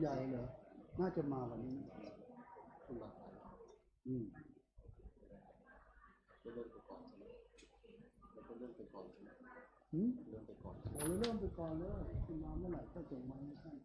ใหญ่เหรอน่าจะมาวันนี้คุณมาถ่ายอืมก็เริ่มไปก่อนใช่ไหมแล้วก็เริ่มไปก่อนใช่ไหมอืมเริ่มไปก่อนโอ้เริ่มไปก่อนเลยคุณมาเมื่อไหร่ก็ส่งมาให้ท่าน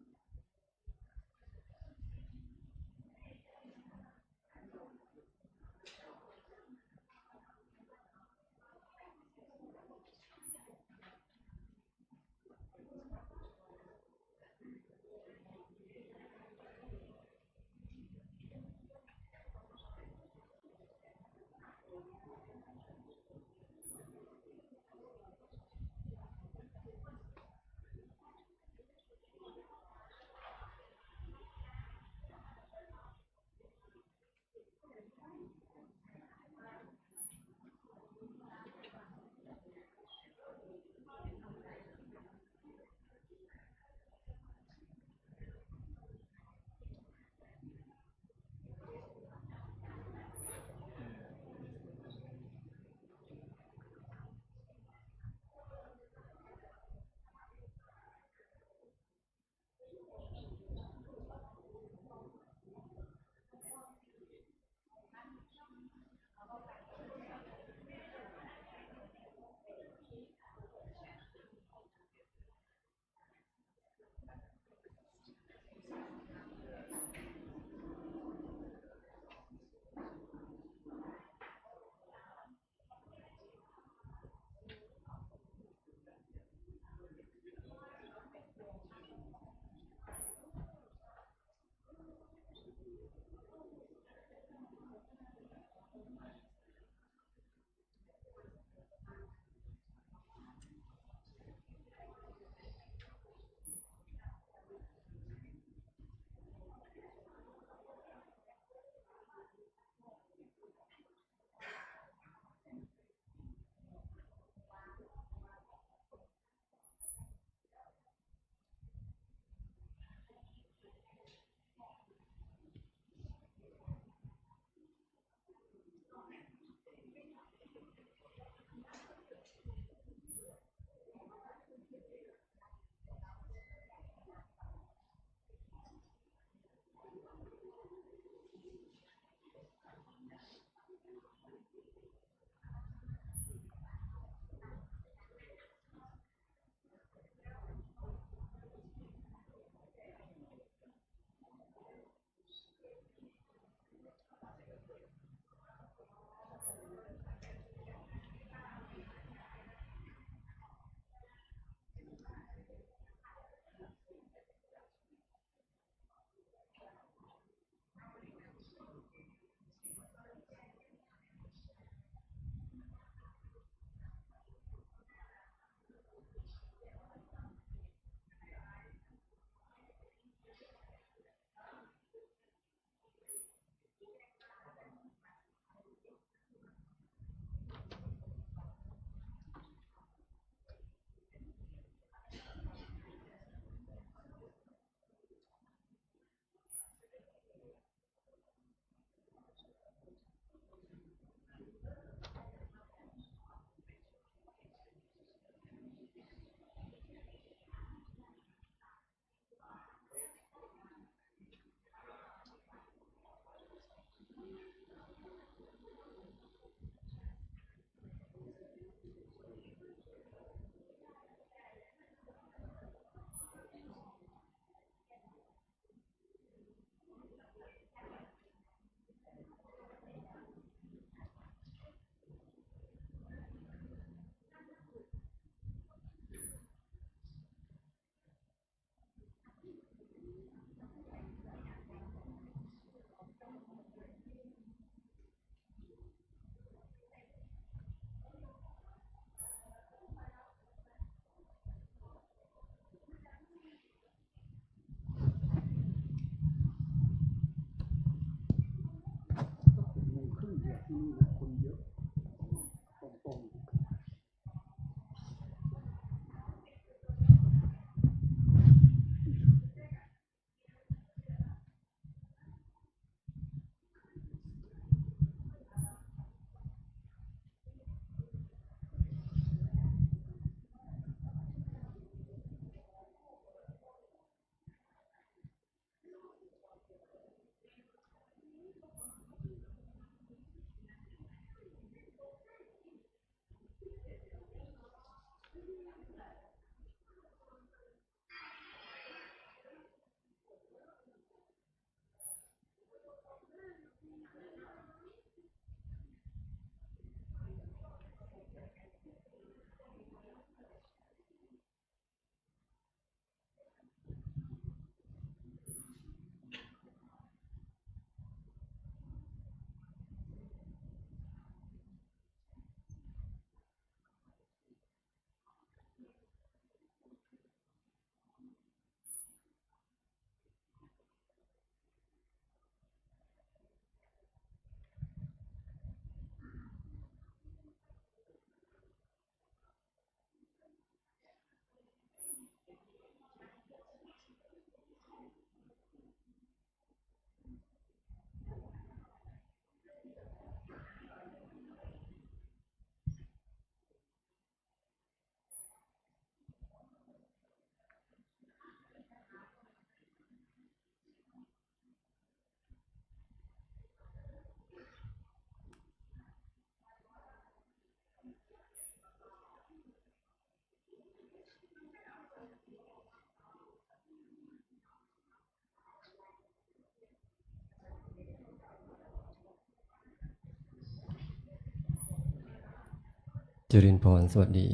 เจริญพรสวัสดี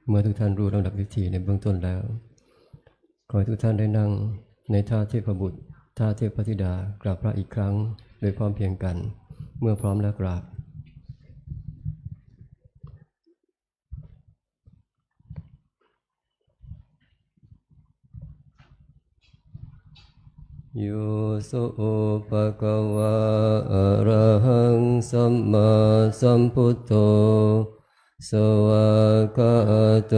เมื่อทุกท่านรู้ลำดับวิธีในเบื้องต้นแล้วขอให้ทุกท่านได้นั่งในท่าเทพบุตรท่าเทพธิดากราบพระอีกครั้งโดยพร้อมเพรียงกันเมื่อพร้อมแล้วกราบโยโสภะคะวะอะระหังสัมมาสัมพุทโธสวากขาโต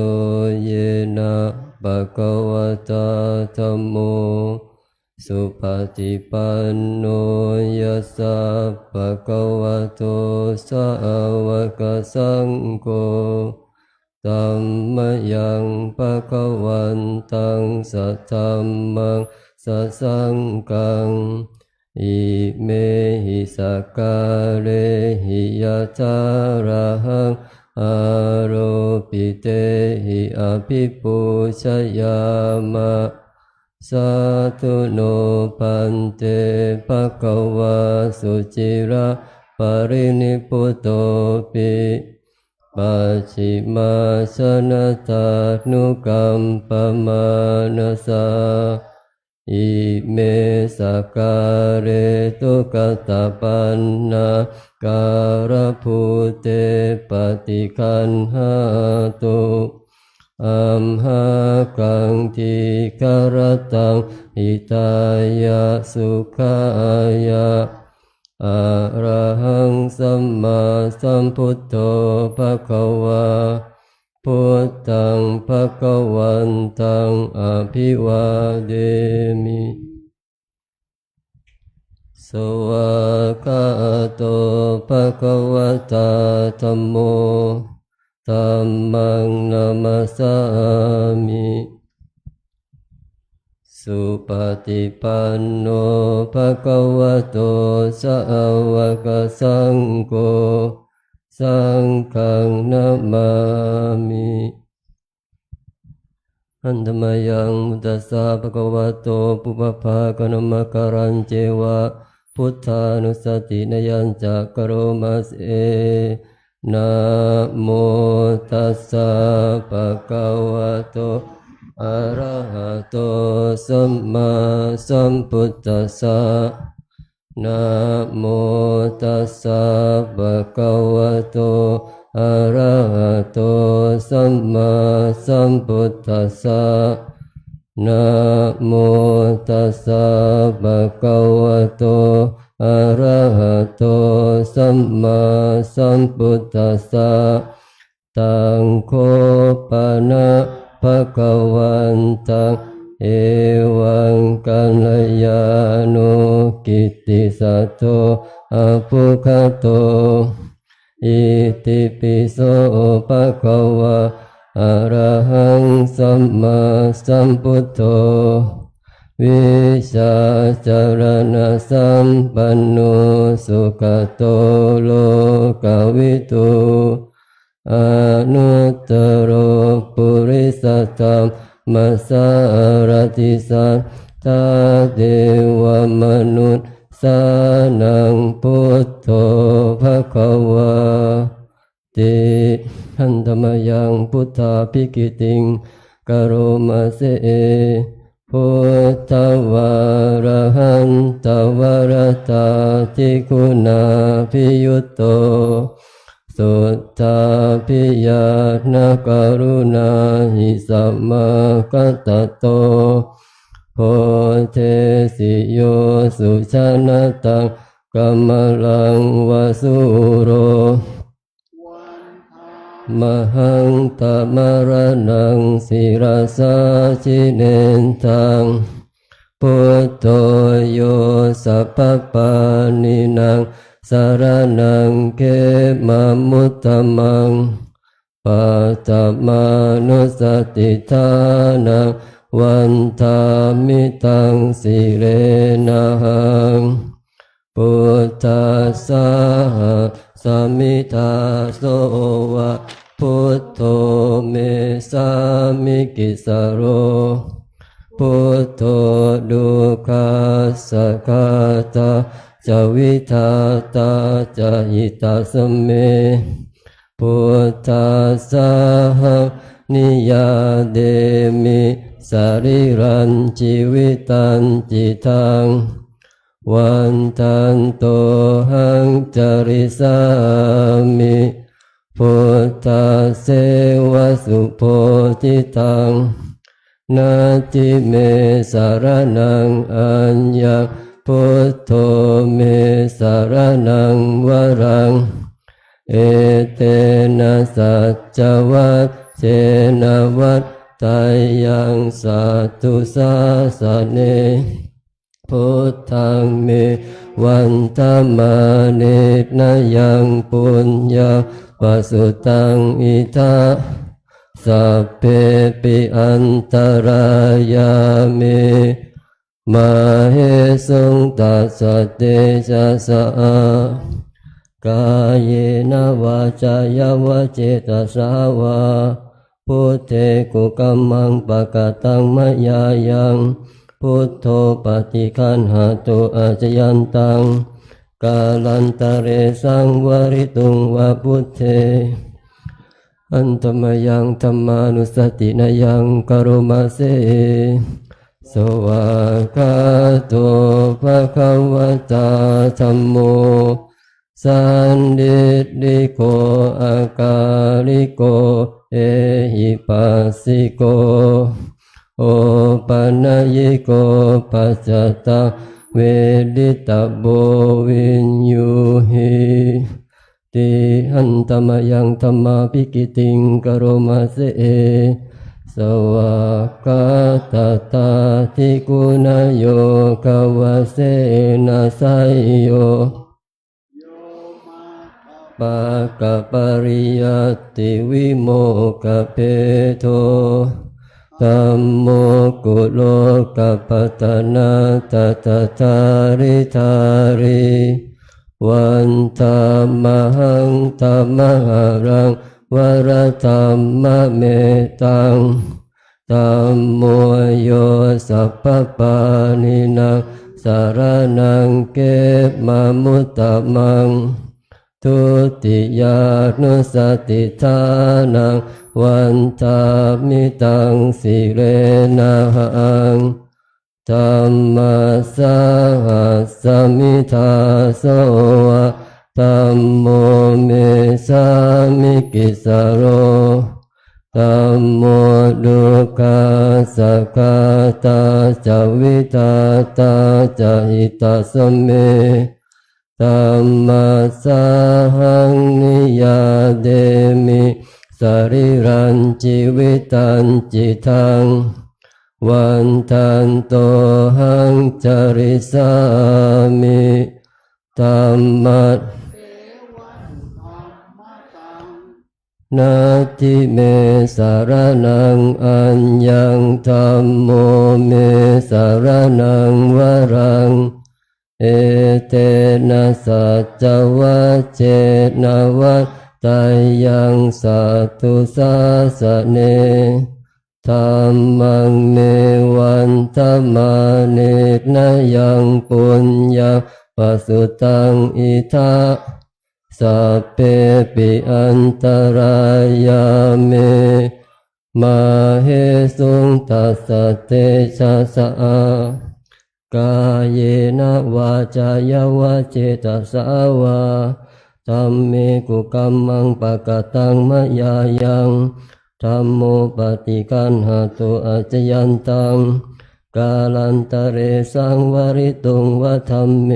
เยนะภะคะวะตาธัมโมสุปฏิปันโนยัสสะภะคะวะโตสาวกสังโฆธัมมยังภะคะวันตังสัทธัมมังสัสสังฆังอิเมหิสักกะเรหิยัตถาระหังอาโรปิเตหิอภิปูชยามะสาธุโนปันเตภะคะวะสุจิระปรินิพพุตโตปิปัจฉิมาชนะตานุกัมปมานะสาอิเมสักการะตุกตปันนาการะภูเตปฏิคันหาตุอัมหากังทิคารตังหิตายะสุขายะอะระหังสัมมาสัมพุทโธภะคะวะพุทธังภะคะวันตังอภิวาเดมิสวากขาโตภะคะวะตาธัมโมธัมมังนามัสสามิสุปฏิปันโนภะคะวะโตสาวกสังโฆสังฆังนะมามิอันธมยังมุตตัสสะภะคะวะโตปุพพะกะนะมะการันเจวะพุทธานุสตินยัญจะกะโรมาเสนะโมตัสสะภะคะวะโตอะระหะโตสัมมาสัมพุทธัสสะนะโมตัสสะภะคะวะโตอะระหะโตสัมมาสัมพุทธัสสะนะโมตัสสะภะคะวะโตอะระหะโตสัมมาสัมพุทธัสสะตังโฆปะนะภะคะวันตังเอวังกัลยาโนกิตติสัตโตอะภุคโตอิติปิโสภะคะวะอะระหังสัมมาสัมพุทโธวิชาจารณะสัมปันโนสุขโตโลกวิทูอนุตตรปุริสธรรมสารติสัทธาเทวมนุษย์สานังพุทโธภคะวะติหันธมยังพุทธาภิกิติงกโรมาเสพุทธวาระหันตวรตาทิคุณาภิยุตโตสุตตาภิญาณกรุณาหิสัมมากัตตโตโพเทสิโยสุชนะตังกัมมลังวสุโรมหังตมรณังศิรสาชิเนนทังพุทโธโยสัพพปานินังสารนังเขมามุตตมังปัตตมานุสติทานังวันทามิตังสิเรนะหังพุทธัสสะสมิทาโสวะพุทโธเมสามิกิสโรพุทโธดุขัสสะคาตาจวิทาตาจหิตาสเม พุทธัสสะนิยาเดมิสรีรันชีวิตันจิตังวันทันโตหังจริสามิพุทธเสวสุโพธิตังนาทิเมสารนังอัญญพุทโธเมสารนังวรังเอเตนะสัจจวัตเจนะวัตตายังสัตตุสาสะเนพุทธังเมวันตมานินายังปุญญาปสุตังอิทัสสัพเพปิอันตรายามิมาเหสุงตัสสะเตชะสะกายนวาจายาวเจตสาวาพุทเทกุกัมมังปะกะตังมะยายังพุทโธปฏิคันหาตุอาจยันตังกาลันตะเรสังวริตุงวะพุทเทอันตมยังธรรมานุสตินายังกโรมาเสสวากาโตภะคะวะตาธัมโมสันดิติโกอากาลิโกเอหิปัสสิโกโอปัญญิโกปัจจตังเวดิตาโบวินยูหิติหันตมยังธรรมาภิกิติงกโรมาเสสวากาตตาทิกุณโยกวะเสนะไสโยปะกะปริยัตติวิโมกะเพโทธัมโมกุโลกัปปตนาตตตาริธาริวันธรรมหังธรรมหารังวรธรรมเมตังธัมโมโยสัพพปานินังสารนังเกมะมุตตมังทุติยานุสติทานังวันทามิตังสิเรนะหังธัมมัสสะหัสสมิทาโสวะธัมโมเมสามิกิสโรธัมโมดุขัสสะกาตาจวิตาตาจหิตาสเมธัมมัสสะหังนิยาเดมิสรีรันชีวิตันจิตังวันทันโตหังจริสามิธัมมัสนาทิเมสารนังอัญญังธัมโมเมสารนังวรังเอเตนะสัจจวัตเจนะวัตตายังสัตตุสาสะเนธัมมังเมวันธรรมานินายังปุญญาปสุตังอิทัสสัพเพปิอันตรายามิมาเหสุงตัสสะเตชะสะกายนะวาจายาวเจตสาวาธัมเมกุกัมมังปะกะตังมะยายังธัมโมปฏิคันหาตุอาจยันตังกาลันตะเรสังวริตุงวะธัมเม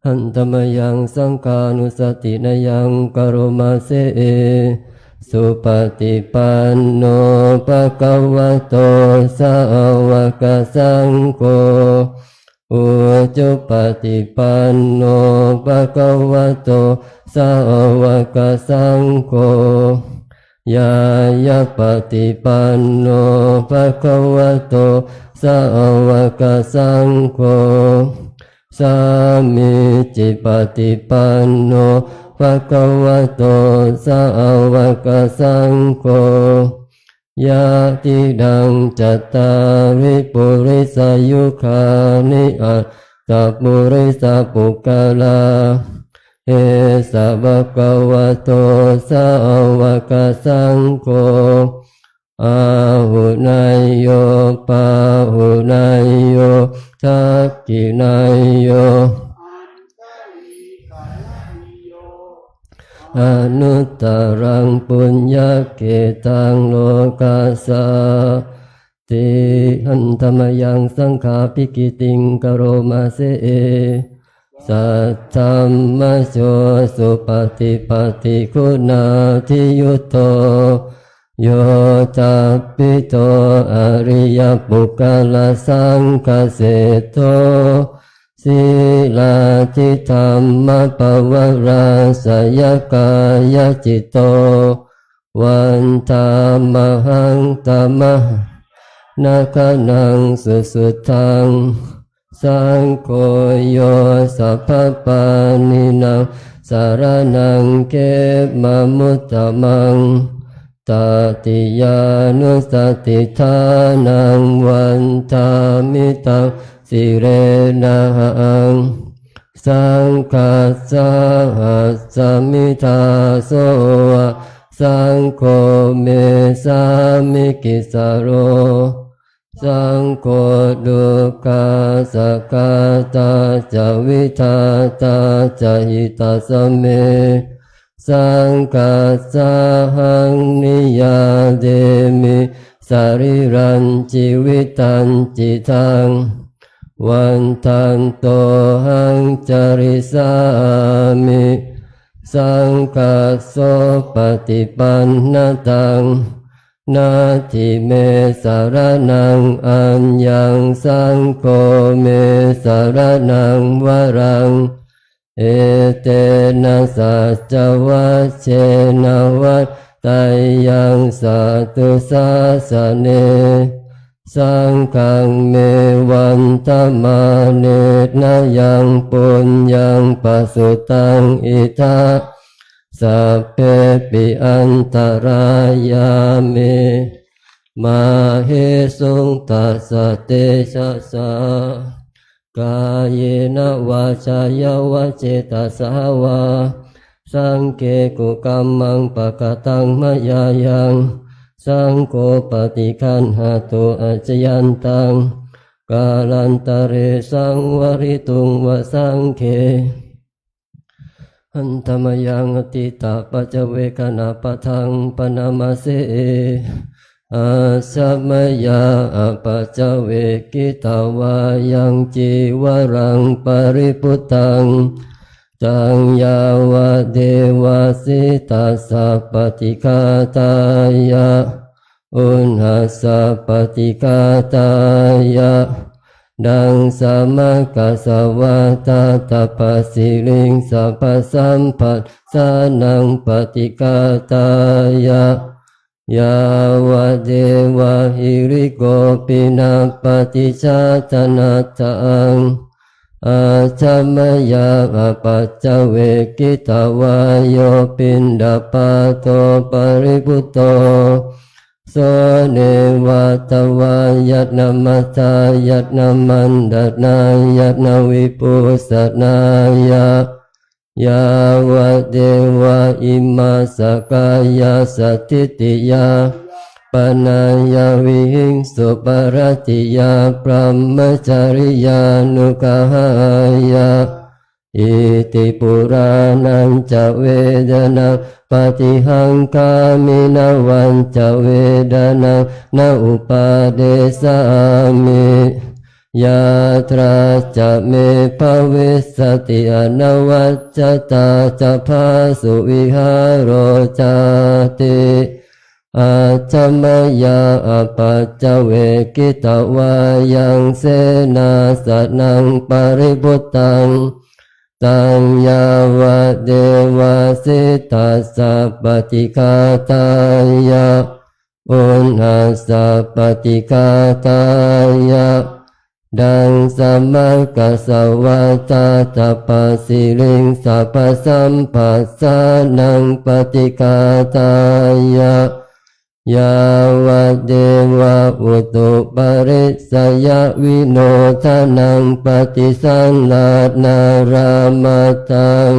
หันตมยังสังฆานุสตินายังกโรมาเสสุปฏิปันโนภะคะวะโตสาวกสังโฆอุจุปฏิปันโนภะคะวะโตสาวกสังโฆยายาปฏิปันโนภะคะวะโตสาวกสังโฆสามิจิปฏิปันโนภะคะวะโตสาวกสังโฆยะติดังจัตตาริปุริสายุคานิอัตตปุริสปุกขลาเอ สะภะคะวะโตสาวกสังโฆอาหุนายโยปาหุนายโยทักขินายโยอนุตตรังปุญญเกตังโลกัสสะติหันธรรมยังสังฆาภิกิติงกโรมาเสสัทธัมมโสสุปฏิปันติคุณาทิยุตโตโยตัปปิโตอริยปุคลสังฆเสโตศีลาทิธรรมปวราสยกายจิตโตวันธามหังธรรมะนาคนังสุสุทังสังโฆโยสัพพปานินังสารนังเกมมุตตมังตติยานุสติทานังวันธามิตังสิเรนะหังสังฆัสสะหัสสมิทาโสสังโฆเมสามิกิสโรสังโฆดุกาสกาตาจวิทาตาจหิตาสเมสังกัสสะหังนิยาเดมิสริรันจิวิตันจิตังวันทันโตหังจริสามิสังกัสโสปฏิปันนตังนาทิเมสารนังอัญญังสังโฆเมสารนังวรังเอเตนะสัจวัชเชนะวัตไตยังสัตุสาสเนสังฆังเมวันตมาเนนะยังปุญญังปัสสุตังอิทัสสัพเพปิอันตรายามิมาเหสุงตัสสะเตชะสากายเนวาจายาวะเจตสาวาสังเกกุกัมมังปะกตังมยายังสังโฆปฏิคันหาโตอาจยันตังกาลันตะเรสังวริตุงวสังเคหันธรรมยังอติตาปัจเจเวคณาปะทังปนามาเสอาสัมมยาปัจเจเวกิตาวายังจีวรังปริพุตตังจังยาวะเดวะสิตัสสะปฏิฆาตายะอุณหัสสะปฏิฆาตายะดังสามกัสสวะตาตปะสิลิงสัพพสัมปัสสานังปฏิฆาตายะยาวะเดวะหิริโกปินาปฏิชาตนาตังอาชัมมยาปัจจเวกิตาวายโยปินดาปาโตปริพุตโตโสเนวัตวายัตนามัตตายัตนามันดนายัตนาวิปุสนายายาวะเดวะอิมาสกายาสติติยาปนายาวิหิงสุปรติยาพรหมจริยานุกหายาอิติปุรานันจะเวดนาปฏิหังคามินาวันจะเวดนานาอุปาเดสามิยาตราจะเมภเวสติอนวัจจตาจะพาสุวิหารโรจติอาชัมมยาปัจจเวกิตาวายังเสนาสนังปริพุตตังตังยาวะเดวะสิตัสสะปฏิฆาตายะอุณหัสสะปฏิฆาตายะดังสัมมากัสสวะตาตปะสิลิงสัพพสัมปัสสานังปฏิฆาตายะยาวะเดวะอุตุปริสยวิโนทนังปฏิสันลานารามาตัง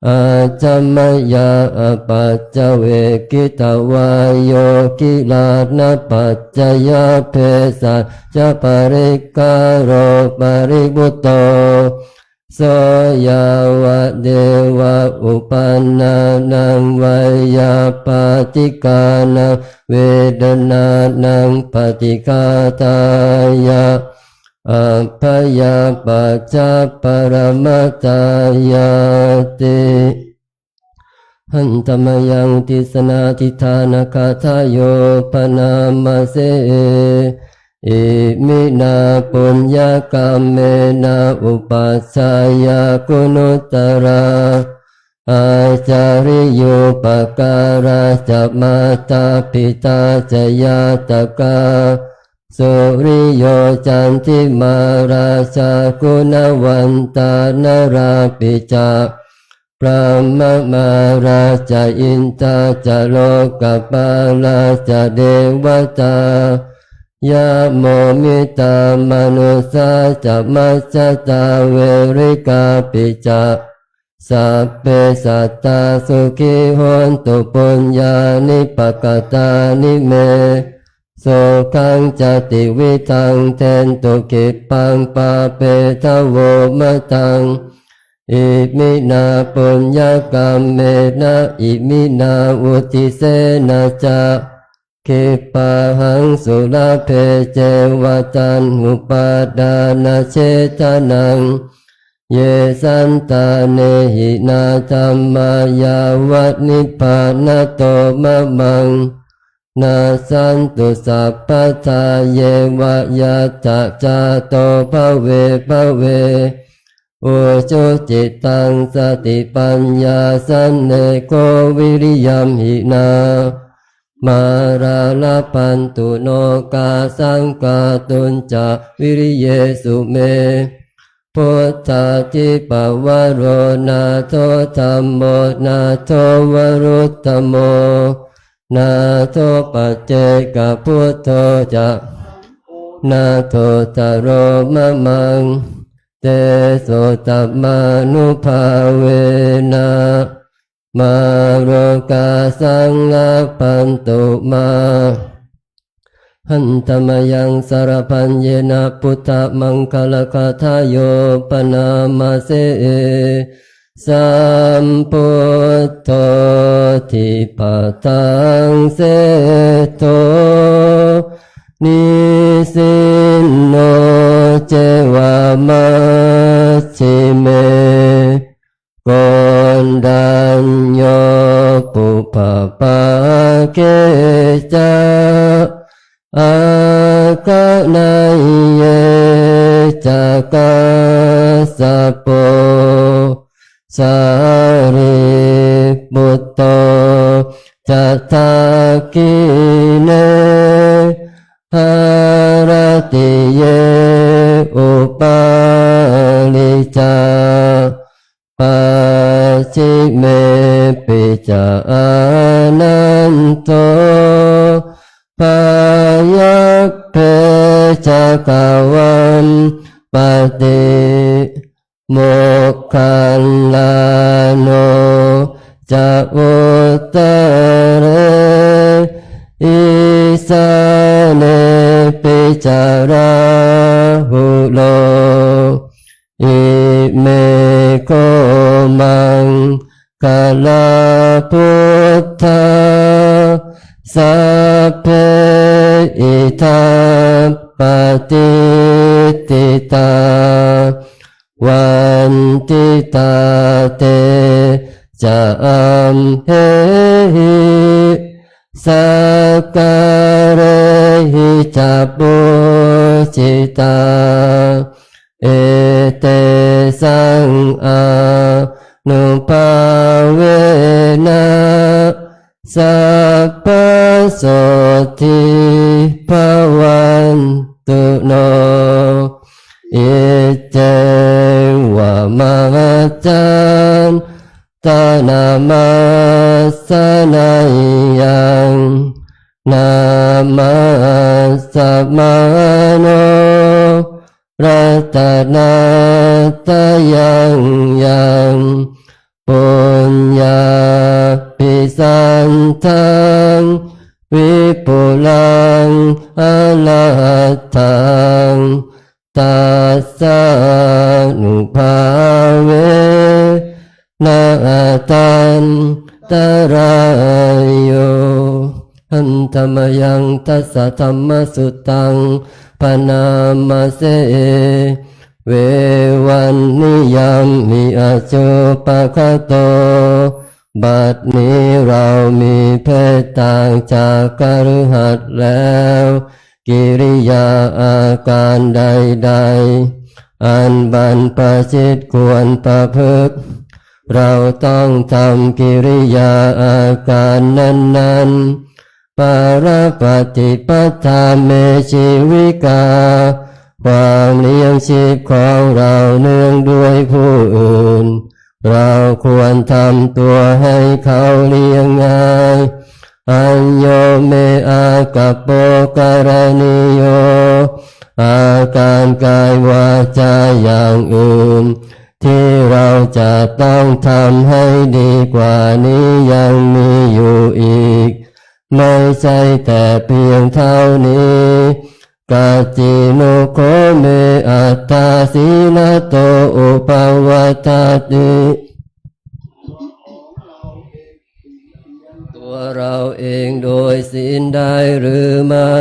อาจัมมยาปัจจเวกิตวายโยกิลานะปัจจยาเพสัจปริกาโรปริบุตโตโสยาวะเดวะอุปันนานังวายาปฏิกานังเวดนานังปฏิกาตายะอัปพยาปัจจปรมัตตายาติหันตมยังติสนาทิธานคาทายโยปนามาเสอิมินาปุญญกรรมเมนะอุปัสสายากุณุตระอาจาริโยปการาจัมมาตาปิตาจยาตกาสุริโยจันทิมาราชากุณวันตานราปิจาพระมมาราชาอินทาจโลกปาราชาเดวตายะโมมิตามนุสาจัมมัสสตาเวริกาปิจาสัพเพสัตตาสุขิโหนตุปุญญานิปกตานิเมโสขังจติวิทังเทนตุกิปังปาเปทโวมะตังอิมินาปุญญกรรมเมนะอิมินาอุติเสนะจะคิปะหังสุลเพเจวตันอุปาดานาเชตนังเยสันตาเนหินาธัมมายาวันิพพานโตมะมังนาสันตุสัพพทาเยวะยะตะจาโตภเวภเวอุจุจิตังสติปัญญาสันเนโกวิริยัมหินามาราลปันตุโนกาสังกาตุนจาวิริเยสุเมพุทธาทิปวโรนาโทธัมโมนาโทวรุตตโมนาโทปัจเจกพุทโธจะนาโทตโรมะมังเตโสตัมมานุภาเวนะมาโรกาสังลาปันตุมาหันตมยังสารพันเยนะพุทธมังคลคาทายโยปนามาเสสัมพุทโธทิปตังเสโตนิสินโนเจวามัชชิเมโกนดัญโยปุปปะเกจาอาคาไนเยจากาสะโปสาริปุตโตจัตตากิเนหารติเยอุปาลิจาปัจฉิเมปิจานันโตพายัพเพจักวันปฏิโมกขันลาโนจะอุตเรอิสาเนปิจาราหุโลอิเมโกมังกาลาพุทธาสัพเพอิทัปปติติตาวันติตาเตจะอัมเหหิสักการะหิจัปปุจิตาเอเตสังอานุภาเวนะสัพพโสทิภวันตุโนอิเจวะมะจันตานามาสนายังนามาสัมมาโนรัตนาตยังยัง ปุญญาปิสันทังวิปุลังอรหัตถังตัสสะนุภาเวนะตันตรายโยหันธรรมยังทัสสะธัมมสุตังปนามาเสเววันนิยามมิอาโจปะคะโตบัดนี้เรามีเพศต่างจากกฤหัสถ์แล้วกิริยาอาการใดๆอันบรรพชิตควรประพฤติเราต้องทำกิริยาอาการนั้นๆปารปฏิปทาเมชีวิกาความเลี้ยงชีพของเราเนื่องด้วยผู้อื่นเราควรทำตัวให้เขาเลี้ยงง่ายอัญโยเมอากัปโปการณิโยอาการกายวาจาอย่างอื่นที่เราจะต้องทำให้ดีกว่านี้ยังมีอยู่อีกไม่ใช่แต่เพียงเท่านี้กาจิโนโคเมอัตตาสีลโตอุปวัตติตัวเราเองโดยศีลได้หรือไม่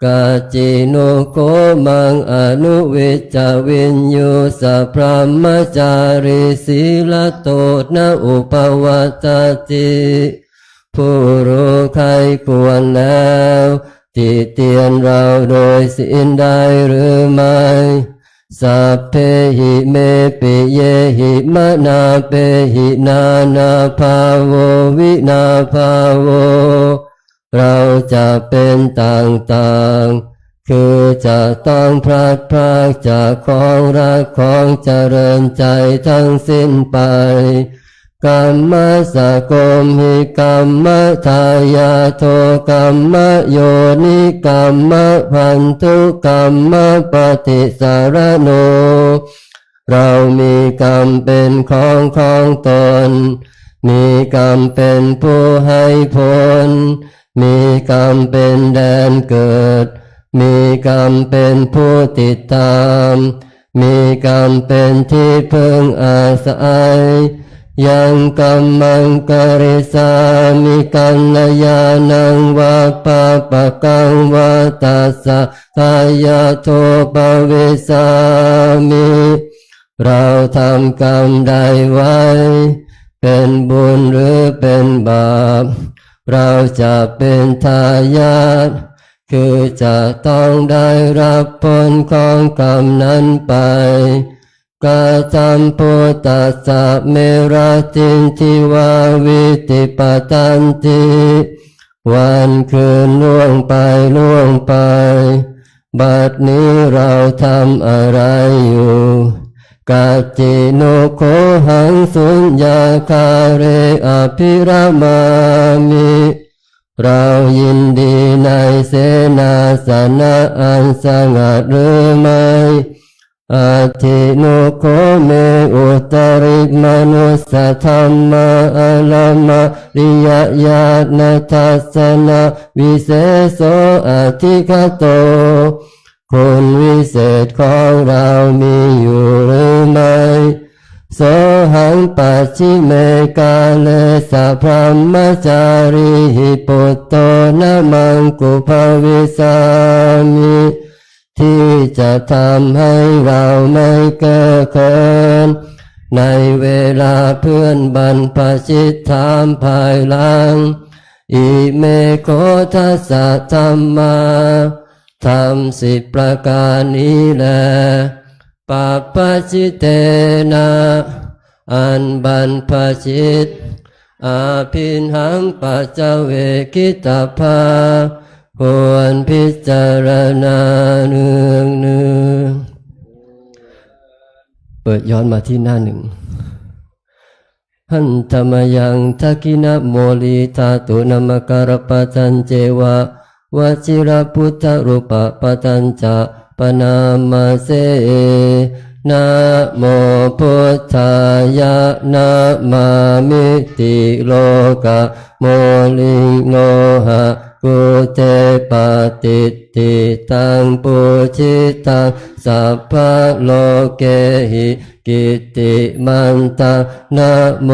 กาจิโนโคมังอนุวิจจวินยูสัพพมจาริสีลโตนะอุปวัตติผู้รู้ใครควรแล้วติเตียนเราโดยศีลได้หรือไม่สัพเพหิเมปิเยหิมะนาเปหินานาภาโววินาภาโวเราจะเป็นต่างๆคือจะต้องพลัดพรากจากของรักของเจริญใจทั้งสิ้นไปกรรมสกมหิกรรมทายาโทกรรมโยนิกรรมพันธุกรรมปฏิสารโนเรามีกรรมเป็นของตนมีกรรมเป็นผู้ให้ผลมีกรรมเป็นแดนเกิดมีกรรมเป็นผู้ติดตามมีกรรมเป็นที่พึ่งอาศัยยังกัมมังกริสามิกัลยาณังวาปะปะกังวาตัสสะทายาโทปเวสามิเราทำกรรมใดไว้เป็นบุญหรือเป็นบาปเราจะเป็นทายาทคือจะต้องได้รับผลของกรรมนั้นไปกาตัมปุตตัสสะเมราตินทิวาวิติปตันติวันคืนล่วงไปบัดนี้เราทำอะไรอยู่กาจิโนโคหังสุญญาคาเรอภิรามามิเรายินดีในเสนาสนะอันสงัดหรือไม่อาทิโนโคเมอุตริมนุสธรรมะอลมะริยญาณทัสสนะวิเศโสอธิคโตคุณวิเศษของเรามีอยู่หรือไม่โสหังปัจฉิเมกาเลสัพพมจาริหิปุตโตนะมังกุภวิสามิที่จะทำให้เราไม่เก้อเขินในเวลาเพื่อนบรรพชิตถามภายหลังอิเมโคทัสสะธัมมาธรรม10ประการนี้แลปัปปชิเตนะอันบรรพชิตอาภินหังปัจเจเวคิตาภาควรพิจารณาเนืองเปิดย้อนมาที่หน้าหนึ่งหันธรรมยังทักินะโมลิธาตุนมการปตัญเจวะวชิรพุทธรูปปตัญจะปนามาเส นะโมพุทธายะนะมามิติโลกะโมลิโนหะกุเตปะติติตังปุชิตังสัพพะโลเกหิกิติมันตานะโม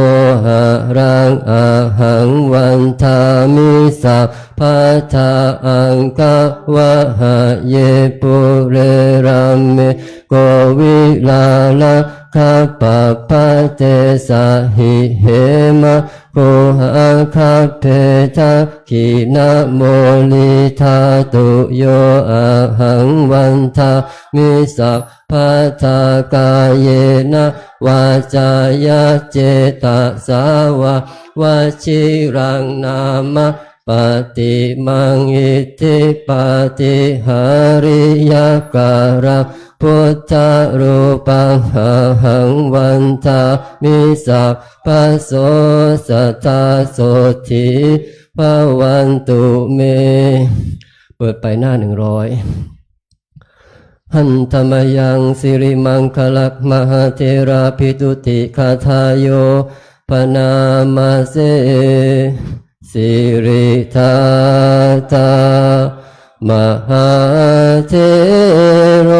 หะรังอะหังวันทามิสัพพะทาอังกะวะหะเยปุเรรัมเมโกวิลาลาคาปะปะเตสะหิเหมะโคหะคาเพทะขีนะโมลิธาตุโยอะหังวันทามิสัพพะทากายเยนะวาจายะเจตสาวะวชิรังนามะปฏิมังอิทธิปฏิหาริยการะพุทธรูปังอะหังวันทามิสัพพะโสสัทธาโสทิภวันตุเมเปิดไปหน้า100หันธรรมยังสิริมังคลักมหาเทราภิตุติคาทายโยปนามาเสสิริธาตามหาเทโร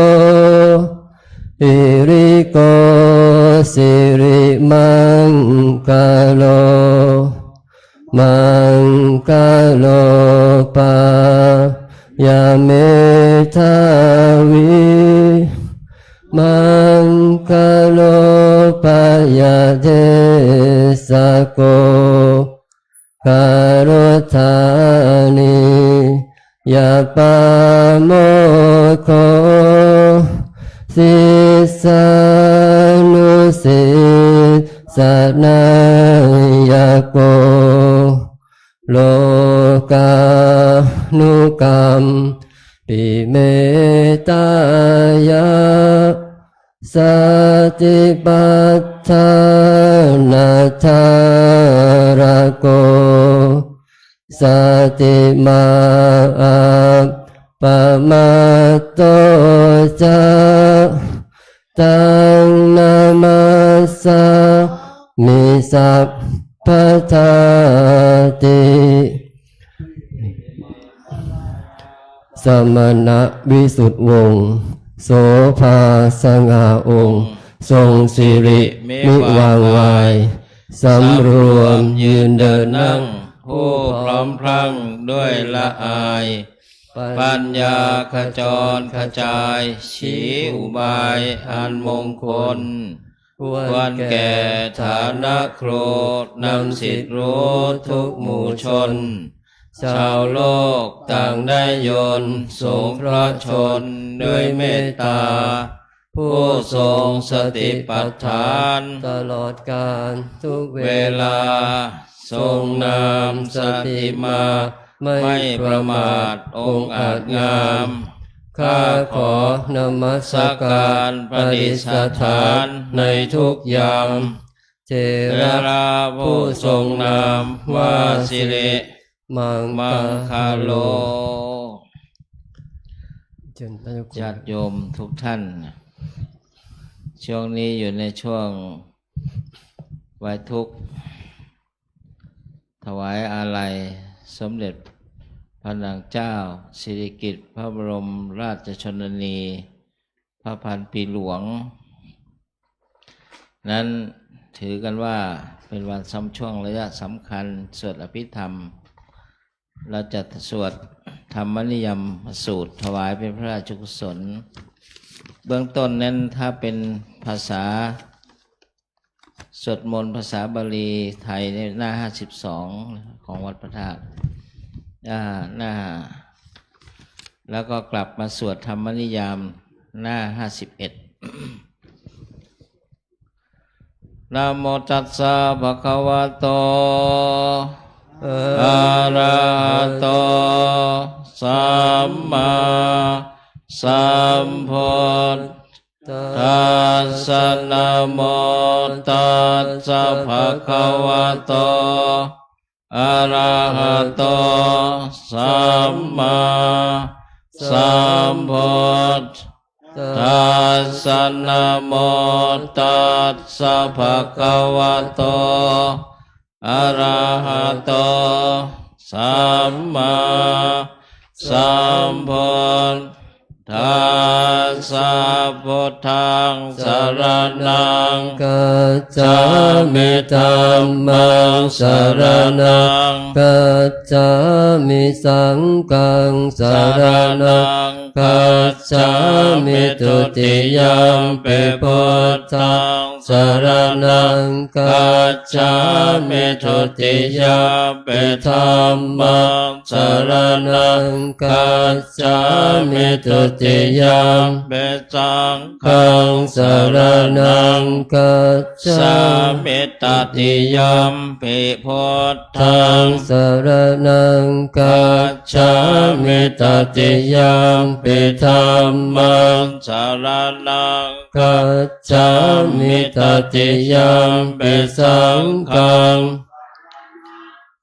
อิริโกสิริมังคโลมังคโลปายาเมทาวิมังคโลปายาเทสโกคารธานิยาปาโมโคสิสานุสิสนายโกโลกานุกรรมปิเมตายะสติปัฏฐานาธารโกสติมาปะมาโตจะตังนามาสามิสัพพะทาติสมณะวิสุทธิวงศ์โสภาสง่าองค์ทรงสิริมิวางวายสำรวมยืนเดินนั่งผู้พร้อมพรั่งด้วยละอายปัญญาขจรขจายชี้อุบายอันมงคลควรแก่ฐานะโครดนำสิทธิรู้ทุกหมู่ชนชาวโลกต่างได้ยนสงเคราะห์ชนด้วยเมตตาผู้ทรงสติปัฏฐานตลอดกาลทุกเวลาทรงนามสติมาไม่ประมาทองค์อาจงามข้าขอนมัสการประดิษฐานในทุกยามเจราผู้ทรงนามว่าสิริมังคาโลญาติโยมทุกท่านช่วงนี้อยู่ในช่วงไหว้ทุกข์ถวายอาลัยสมเด็จพระนางเจ้าสิริกิติ์พระบรมราชชนนีพระพันปีหลวงนั้นถือกันว่าเป็นวันสำช่วงระยะสำคัญสวดอภิธรรมเราจะสวดธรรมนิยมสูตรถวายเป็นพระราชกุศลเบื้องต้นนั้นถ้าเป็นภาษาสวดมนต์ภาษาบาลีไทยในหน้า52ของวัดพระธาตุหน้าแล้วก็กลับมาสวดธรรมนิยามหน้า51นะโมตัสสะภะคะวะโตอะระหะโตสัมมาสัมพุทธัสสะนะโมตัสสะภะคะวะโตอะระหะโตสัมมาสัมพุท ตัสสะนะโมตัสสะภะคะวะโตอะระหะโตสัมมาสัมพุทธัสสะพุทธังสรณังกัจฉามิธัมมังสรณังกัจฉามิสังฆังสรณังกัจฉามิทุติยัมปิพุทธังสรณังกัจฉามิทุติยัมปิธัมมังสรณังกัจฉามิทุติยัมปิสังฆังสรณังกัจฉามิตติยัมปิพุทธังสรณังกัจฉามิตติยัมปิธัมมังสรณังกัจฉามิตติยัมปิสังฆัง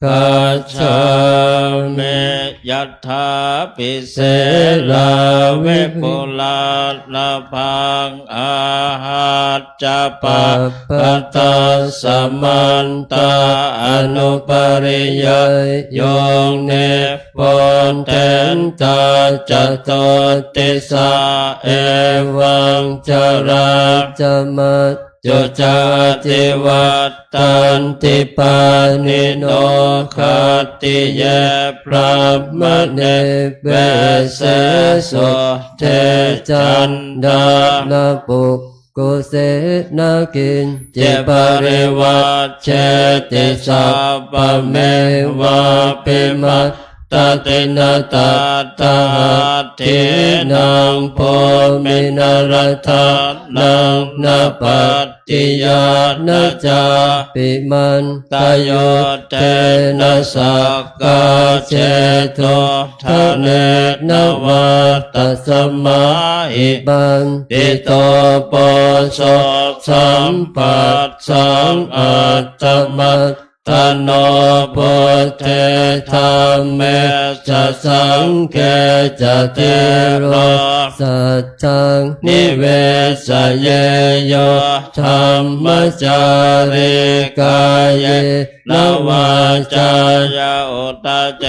กัจฉามิยัตถาปิเสลาวิปุลานาภังอาหัจจปะปะตาสมันตาอนุปริยโยงเนปนเทนตาจโตติสาเอวังจราจมัตจุจติวัตตันติปานิโนขัตติเยพระมเนเวเสสุเทจันดานาปุกกุเสนากินเจปริวัตเชติสัพพเมวะปิมัตตตินาตตาทินังโพมินารัตนังนาปัตติยานาจาปิมันตโยเตนะสักกาเจโตทะเนนวัตสมาหิบันติโตโปโสสัมปัสสังอัตตมัตตโนพุทเทธัมเมจะสังเกจะเทโรสัจจังนิเวสเยโยธัมมจาริกายเยนวาจายาอุตเจ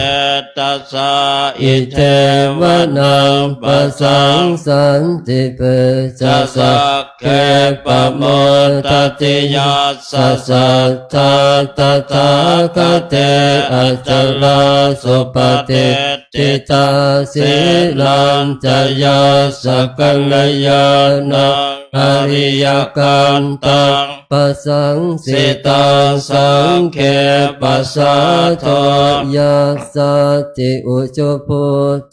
ตสาอิเทวนังปัสสังสันติเปจะสักเคปโมตติยัสสะสัทธาตถาคเตอัจจลาสุปฏิทิตาสีลังจยาสกัลยาณังอริยกันตังปัสสังสิตังสังเขปัสสะโทยัสสติอุจุพุ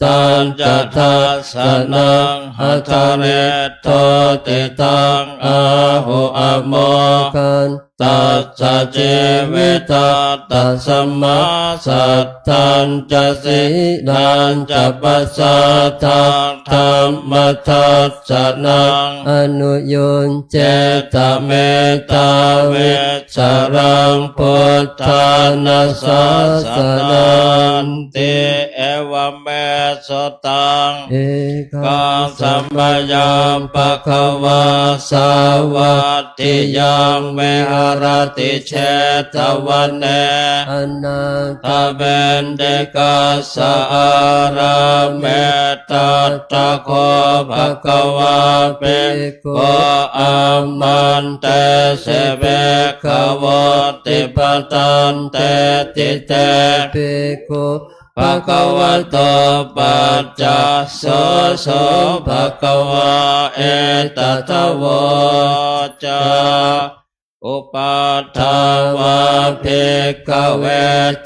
ตังจัตตัสสะนังหัตถะเรโตติตังอาหุอโมกันตัสสะเจวิตัสตัสสะมาสัทธันจะสีลันจะปัสสะทังธรรมทัสสะนังอนุยุนเจตเมตาเวสรังพุทธานัสสะนันติเอวเมสตังเอกาสัมมยังปะคะวาสาวัตติยังเมหรติเชตวันเนอนาถเบนเดกัสสะอาราเมตตะโคภะคะวาเปโกอามันเตเสเบขวติปตันเตติเตเปโกภะคะวะโตปัจจโสโสภะคะวะเอตตะโวจาอุปัฏฐาวะภิกขเว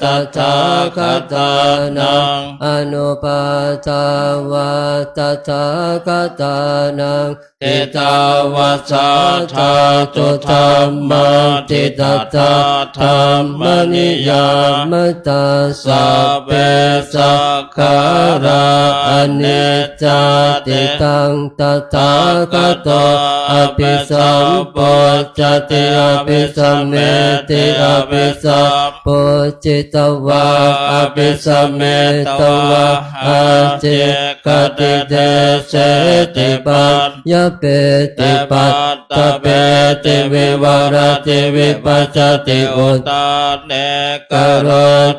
ตถาคตานังอนุปัฏฐาวะตถาคตานังทิตาวัสสะธาตุธัมมาทิตตาธัมมนิยามตัสสะเปสักขาราอเนจจติตังตถาคตอภิสัมปจจติอ ภิสัมเมติอภิสัมปุจิตวะอภิสัมเมตวะอาเจกติเตเสติปัญญเปติปัตตเปติวิวรติวิปัสสติอุตาเนกโร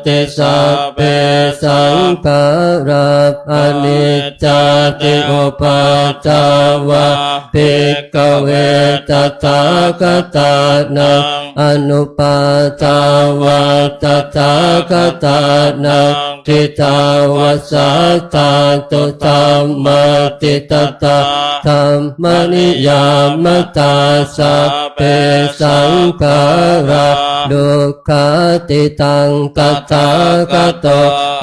ติสัพเพสังขาราอนิจจติอุปัฏฐาวะภิกขเวตถาคตานังอนุปาทาวะตถาคตานังทิตาวะสัทธาตุธัมมาติตตาธัมมนิยามตาสัพเพสังขาราดุขาติตังตถาคต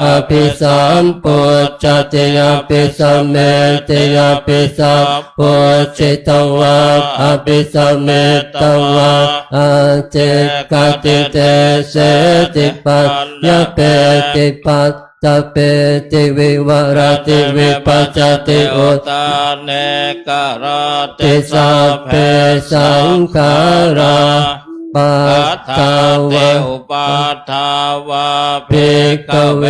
อภิสัมปุจจติอภิสัมเมติอภิสัมปุจิตวะอภิสัมเมตวะอาเจกติเตเสติปัญญเปติปัตตเปติวิวรติวิปัสสติอุตาเนกรติสัพเพสังขาราปัฏฐาวะอุปัฏฐาวะภิกขเว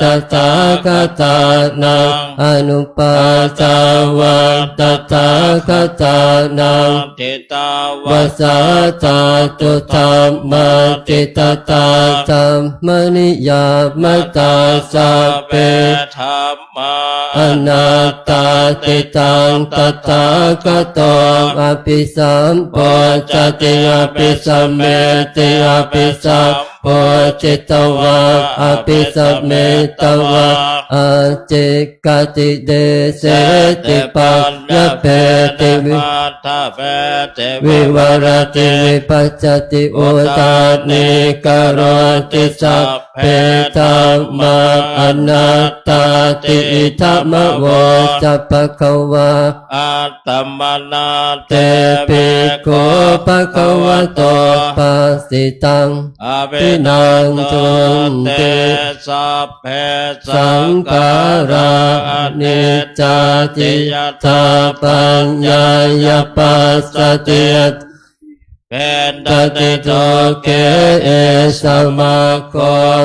ตถาคตานังอนุปาทาวะตถาคตานังทิตาวะสัทธาตุธัมมาติตตาธัมมนิยามตาสัพเพธัมมาอนัตตาติตังตถาคตอภิสัมปุจจติอภิสัมเมติอภิสัมปุจิตวะอภิสัมเมตวะอาเจกติเดเสติปัญญเปติวิวิวรติวิปัสสติอุตานิกโรติสัพเพธัมมาอนัตตาติธัมโวสัพพะคะวะอัตตมนาเตปิโกภะคะวะโตปัสสิตังอภินันตุเตสัพเพสังขาราอนิจจติยถาปัญญายปัสสติเป็นตติโตเกเอสมาโค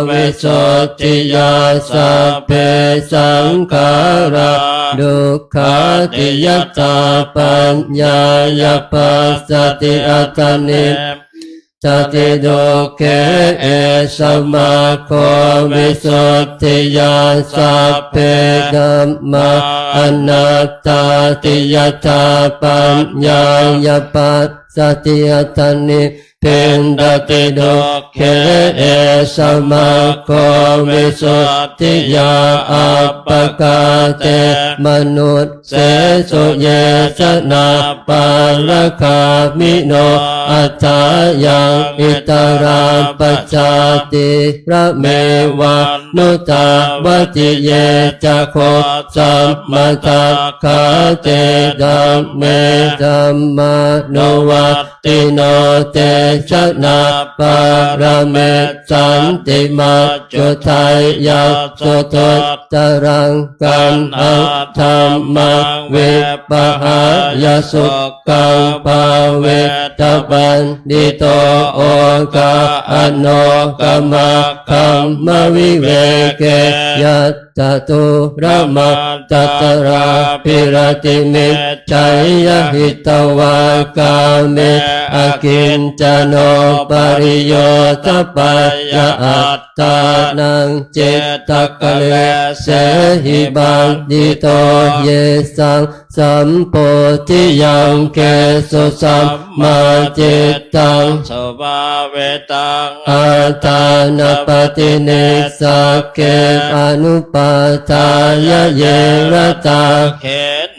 วิสุทธิยาสัพเพสังขาราดุขาติยถาปัญญายปัสสติอัตตนิจติโดเกเอสมาโควิสุทธิยาสัพเพธัมมาอนัตตาติยถาปัญญายปัสสติอัตตนิพินดติโดเกเอสมาโควิสุทธิยาอัปปกาเตมนุษเสสุเยสนาปาลคามิโนอัตถายังอิตราปัจจติระเมวะนุตาวติเยจะโคสัมมาตาคาเตดัมเมธัมมาโนวัตติโนเตชนะปารเมสันติมาจุทัยยัสสุตุตรังกันอัตธรรมังเวปหายสุกังภาเวตบันดิโตโอกาอโนกมะคัมมวิเวเกยัตตตุระมะตัตราภิรติมิจฉัยยหิตวากาเมอกินจโนปริโยตปัยยะอัตตานังเจตกะเลเสหิบันดิโตเยสังสัมโพธิยังเกสุสัมมาจิตตังสุภาเวตังอัตตานปฏิเนสเกอนุปาทายะเยระตาเข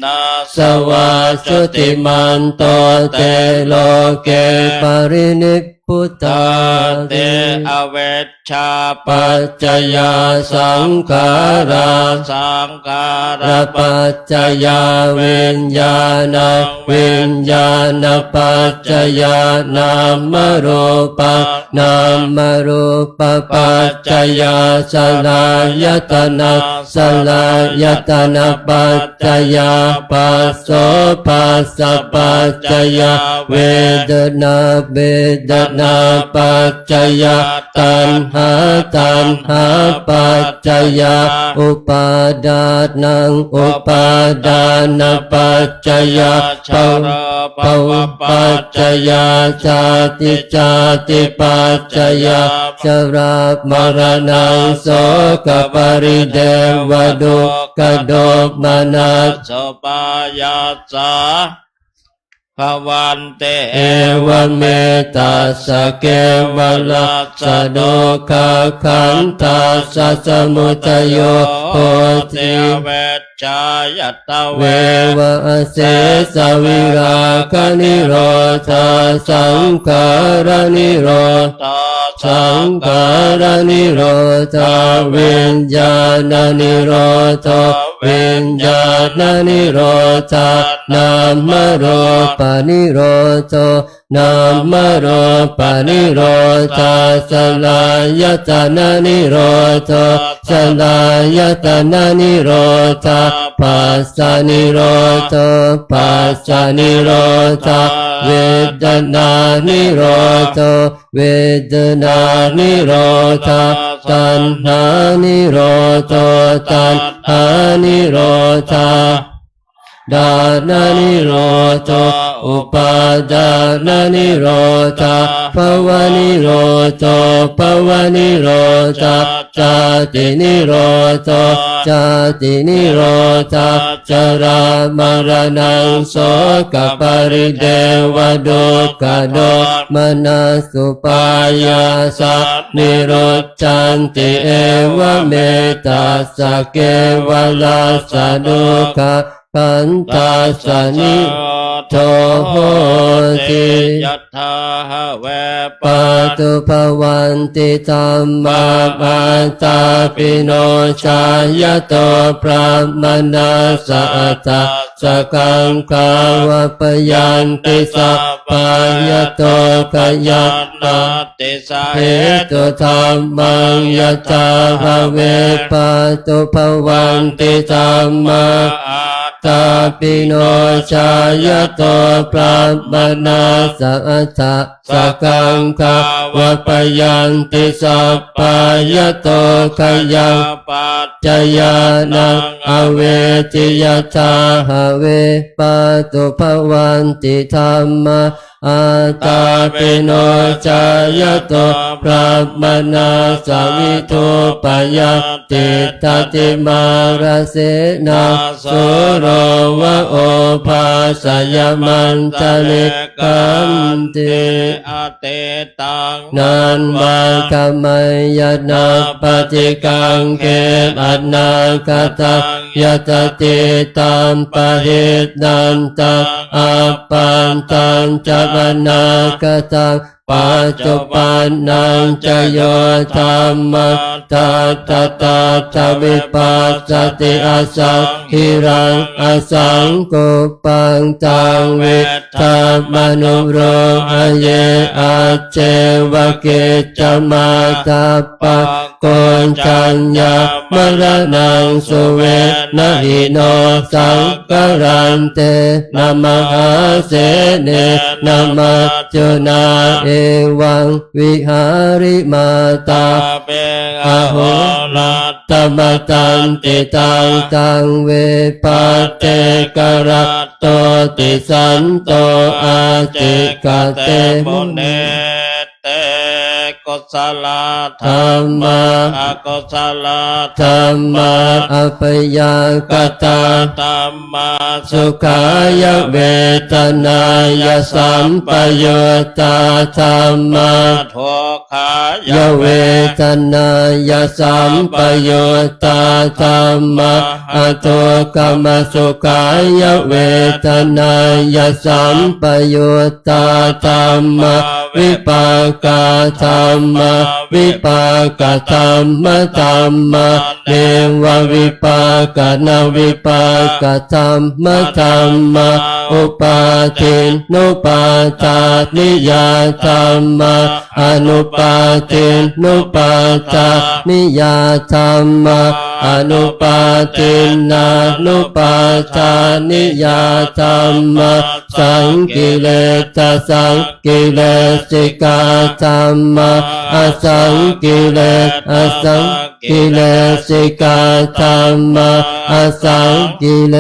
นะสวาชุติมันโตเตโลเกปรินิพ พุทธา เต ติ อเวชชา ปัจจยาสังขารา สังขารา ระปัจจยาวิญญาณังวิญญาณปัจจยานามรูปังนามรูปปัจจยาสลายตนะสลายตนะปัจจยาปัสโสปัสสะปัจจยาเวทนาเวทนาปัจจยาตัณหาตัณหาปัจจยาอุปาดานังอุปาดานปัจจยา ชารา ภวปัจจยาชาติชาติปัจจยาชรามรณังโสกปริเดวดุกโดมนัส สปายาสาภวันเต เอวเมตัสสะเกวลัสสะโดคาขันตัสสะสมุทัยโยโห เต ติ เวชชายตเว เววะเสสวิราคนิโรธาสังขารนิโรธ ตา สังขารนิโรธาวิญญาณนิโรธวิญญาณนิโรธานามโรปานิโรธนามโรปานิโรธาสลายตนะนิโรธสลายตนะนิโรธาปัสสะนิโรธปัสสะนิโรธาเวทนานิโรธเวทนานิโรธาตัณหานิโรธตัณหานิโรธาดานานิโรธอุปาดานานิโรธภวนิโรธภวนิโรธชาตินิโรธชาตินิโรธชรามรณังโสกปริเดวดุกโดมนัสสุปายาสะนิโรธจันติเอวเมตัสสะเกวลัสสะดุขะขันตัสสะนิโทโหติ ยัตถาเวป ปาตุภวันติธัมมาปันตาปิโนชายโตพระมนาสัตตะสกังคาวปยันติสัพพายโตขยันนา ติสา เห เหตุ ตุธรรมังยะถาภเวปาตุภวันติธัมมาตาปิโนชายโตพระมนาสัตตะสกังคาวปยันติสัพพายโตขยัง ปัจ จยานังอเวจิยถาหะเวปาตุภวันติธัมมาอาตาปิโนจายโตพระมนาสวิทุปยัตติตติมาราเสนาสุโรวะโอภาสยมันตะลิกันติ อเตตัง นันวาคมัยยนาปฏิกังเกอนาคตังยตติตามปะหิตันตังอาปันตังจักนาคตังปัจจุปันนังจโยธรรมตัตตะตาทวิปัสสติอสังหิรังอสังกุปังตังเวทามนุโรหะเยอาเจวะเกจมาตาปะโกนจัญญามรณังสุเวนะหิโนสังกรันเตนะมหาเสเนนะมัจจุนาเอวังวิหาริมาตา เป อโหรัตตมตันติตังตังเวปัสเตกรัตโตติสันโตอาจิกเต มุ มุ เน นี เต กุศลธร ธั ร ม ม มา อกุศลธร ธั ร ม ม มาอัปยากตา ธรรม สุ สุ ขายเวทนายสัมปยุตตาธัมมา ทุกขาย เวทนายสัมปยุตตาธัมมาอทุกขมสุขายเวทนายสัมปยุตตาธัมมาวิปากาธัมมาวิปากาธัมมะธัมมาเนววิปากานาวิปากาธัมมะธัมมาอุปาทินนุปาทานิยาธัมมาอนุปาทินนุปาทานิยาธัมมาอนุปาทินานุปาทานิยาธัมมาสังกิเลสสังกิเลสิกาธัมมาอสังกิเลสอสังกิเลสิกาธัมมาอสังกิเล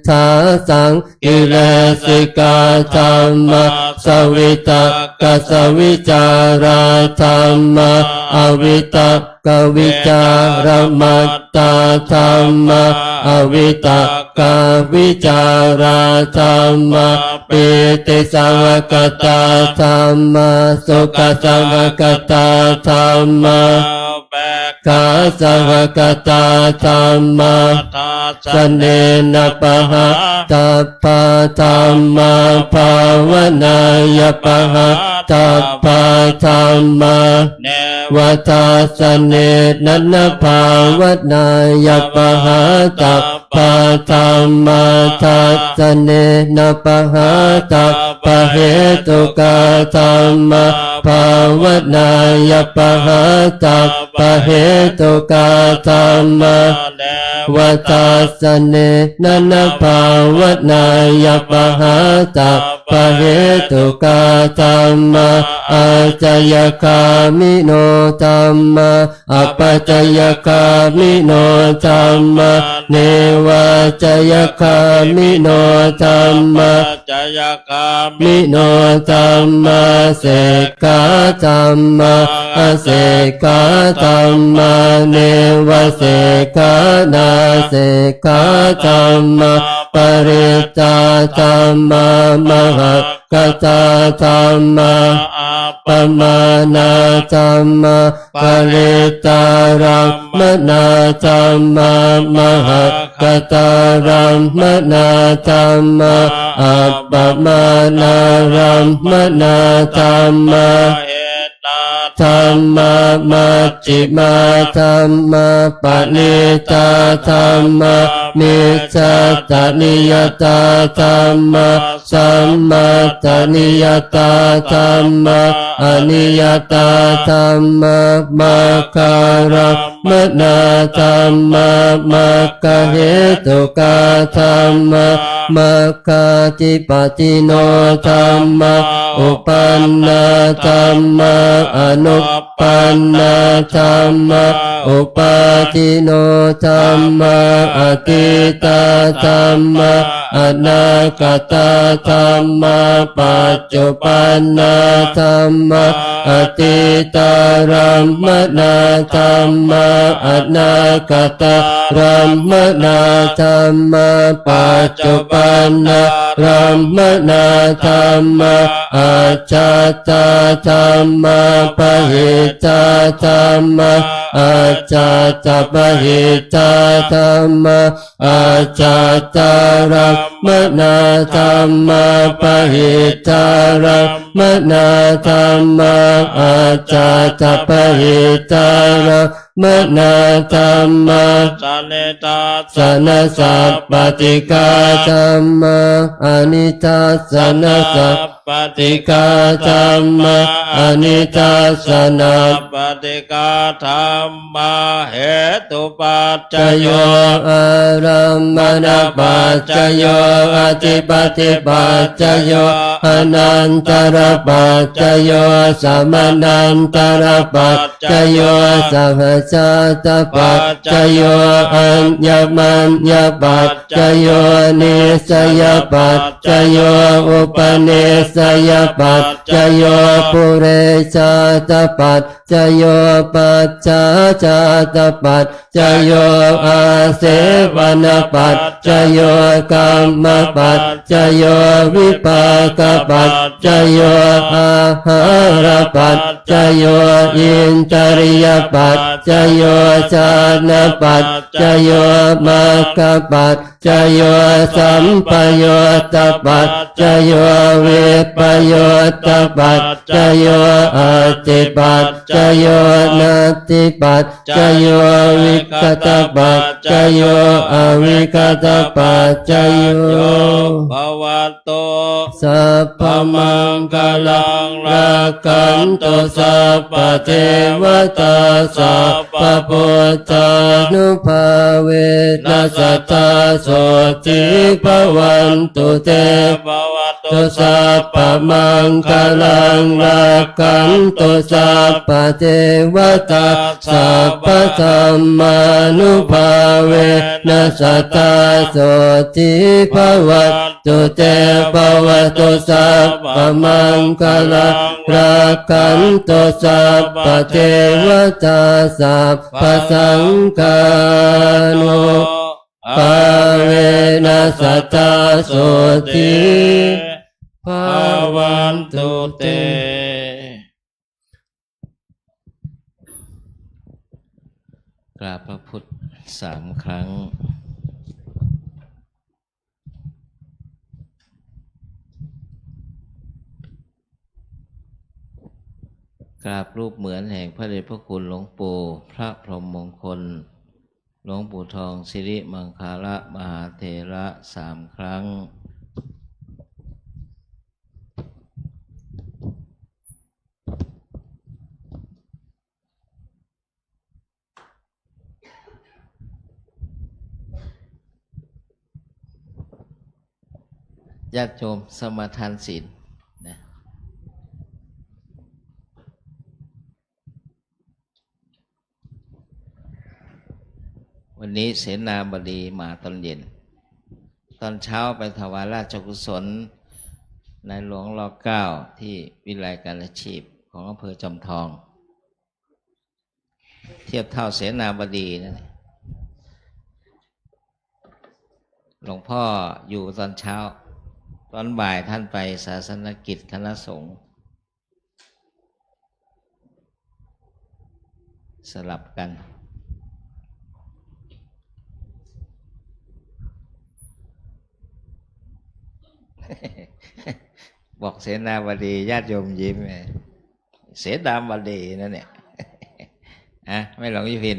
สาสังกิเลสิกาธัมมาสวิตกสวิจาราธัมมาอวิตกวิจารมัตตาธัมมาอวิตกวิจาราธัมมาปิติสังกตาธัมมาสุขสังกตาธัมมากาสังกตาธัมมาสเนนะปะหะตัปปะธัมมาภาวนายปะหะตัปปะธัมมาวัฏาสเนนันภาวานายปะหะตัปปะธัมมาทัสสเนนะปะหะตัปปะเหตุกาธัมมาภาวนายปะหะตัปปะเหตุกาธัมมาวัฏาสเนนันภาวานายปะหะตัปปะเหตุกาธัมมาอาจยคามิโนธัมมาอัปปจยคามิโนธัมมาเนวาจยคามิโนธัมมาจยกามิ มิโนธัมมาเสกาธัมมาอเสกาธัมมาเนวเสกานาเสกาธัมมาปริตตาธัมมามหกตาธัมมาปมานาธัมมาปริตตารัมมนาธัมมามหกตารัมมนาธัมมาอัปปมานารัมมนาธัมมาธัมมามัจจิมาธัมมาปณิตาธัมมานิสัตตนิยตาธัมมาสัมมาตนิยตาธัมมาอนิยตาธัมมามาการะมนาธัมมามาคเหตุกาธัมมามาคาจิปติโนธัมมาอุปันนาธัมมาอนุปันนาธัมมาอุปาทิโนธัมมาอติตาธัมมาอนาคตาธัมมาปัจจุปันนาธัมมาอติตารัมมนาธัมมาอนาคตารัมมนาธัมมาปัจจุปันนารัมมนาธัมมาอาจาตาธัมมาปะหิตาธัมมาอาจาตาปะหิตาธัมมาอาจาตารัมมนาธัมมาปะหิตารัมมนาธัมมาอาจาตาปะหิตารัมมนาธัมมาสเนตาสนะสัพปติกาธัมมาอนิจจสนะสัพปติกาธัมมาอนิจจสนะ ปฏิกาธรรมเหตุปัจจ จโย โย อารัมมณปัจจโยอธิปติปัจจโย อนันตรปัจจโยสัมมานันตรปัจจโยสัพพสัตตปัจจโยอัญญมัญญปัจจโยนิสยปัจจโยอุปเนสยปัจจโยปุเรชาตปัจจโยปัจจาชาตปัจจโยอาเสวนปัจจโยกรรมปัจจโยวิปากปัจจโยอาหารปัจจโยอินทริยปัจจโยชานะปัจจโยมัคคปัจจโยสัมปโยตปัจจโยวิปโยตปัจจโยอติปัจจโยนัตติปัจจโยวิคตปัจจโยอวิคตปัจจโยภวัตโตสัพพมังคลังรักขันตุสัพพเทวตาสัพพพุทธานุภาเวนัสสตาโสติภวันตุเตภวัตโตตุสัพพมังคลังรักขันตุสัพพเทวตาสัพพธัมมานุภาเวนัสสตาโสติภวันตุเตภวตุสัพพมังคลังรักขันตุสัพพเทวตาสัพพสังฆานุภาเวนัสสตาโสติภวันตุเตกราบพระพุทธ3 ครั้งกราบรูปเหมือนแห่งพระเดชพระคุณหลวงปู่พระพรหมมงคลหลวงปู่ทองสิริมังคลมหาเถระ3 ครั้งญาติโยมสมาทานศีลนะวันนี้เสนาบดีมาตอนเย็นตอนเช้าไปถวายราชกุศลในหลวงร.9ที่วิไลการชีพของอำเภอจอมทองเทียบเท่าเสนาบดีนั่นหลวงพ่ออยู่ตอนเช้าตอนบ่ายท่านไปศาสนกิจคณะสงฆ์สลับกันบอกเสนาบดีญาติโยมยิ้มเสดามบดีนั่นเนี่ยไม่หลงยิพิน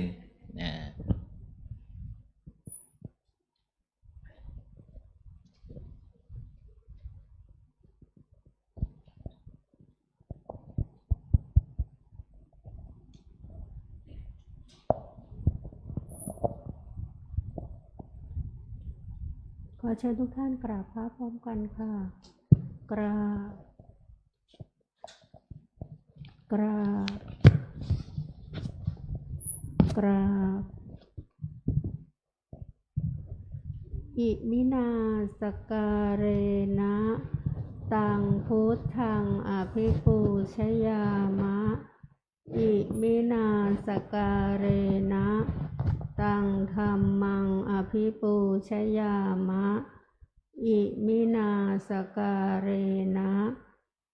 ขอเชิญทุกท่านกราบพระพร้อมกันค่ะกราบกราบกราบอิมินาสการเรนะตังพุทธังอภิปูชยามะอิมินาสการเรนะตังธัมมังอภิปูชยามะอิมินาสการเรนะ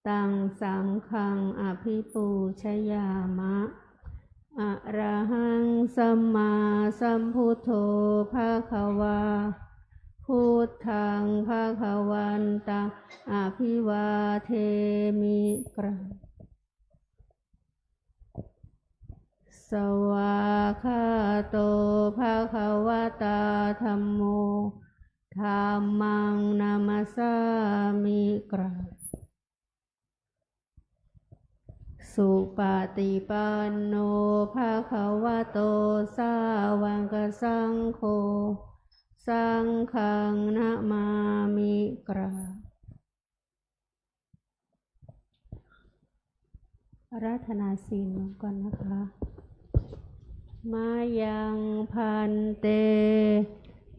ตังสังฆังอภิปูชยามะอะระหังสัมมาสัมพุทโธภควาพุทธังภควันตังอภิวาเทมิกราบสวากขาโตภควตาธัมโมธัมมังนามัสสามิกราบสุปฏิปันโนภควโตสาวกสังโฆสังฆังนะมามิกราบ อาราธนาศีลก่อนนะคะ มายังพันเต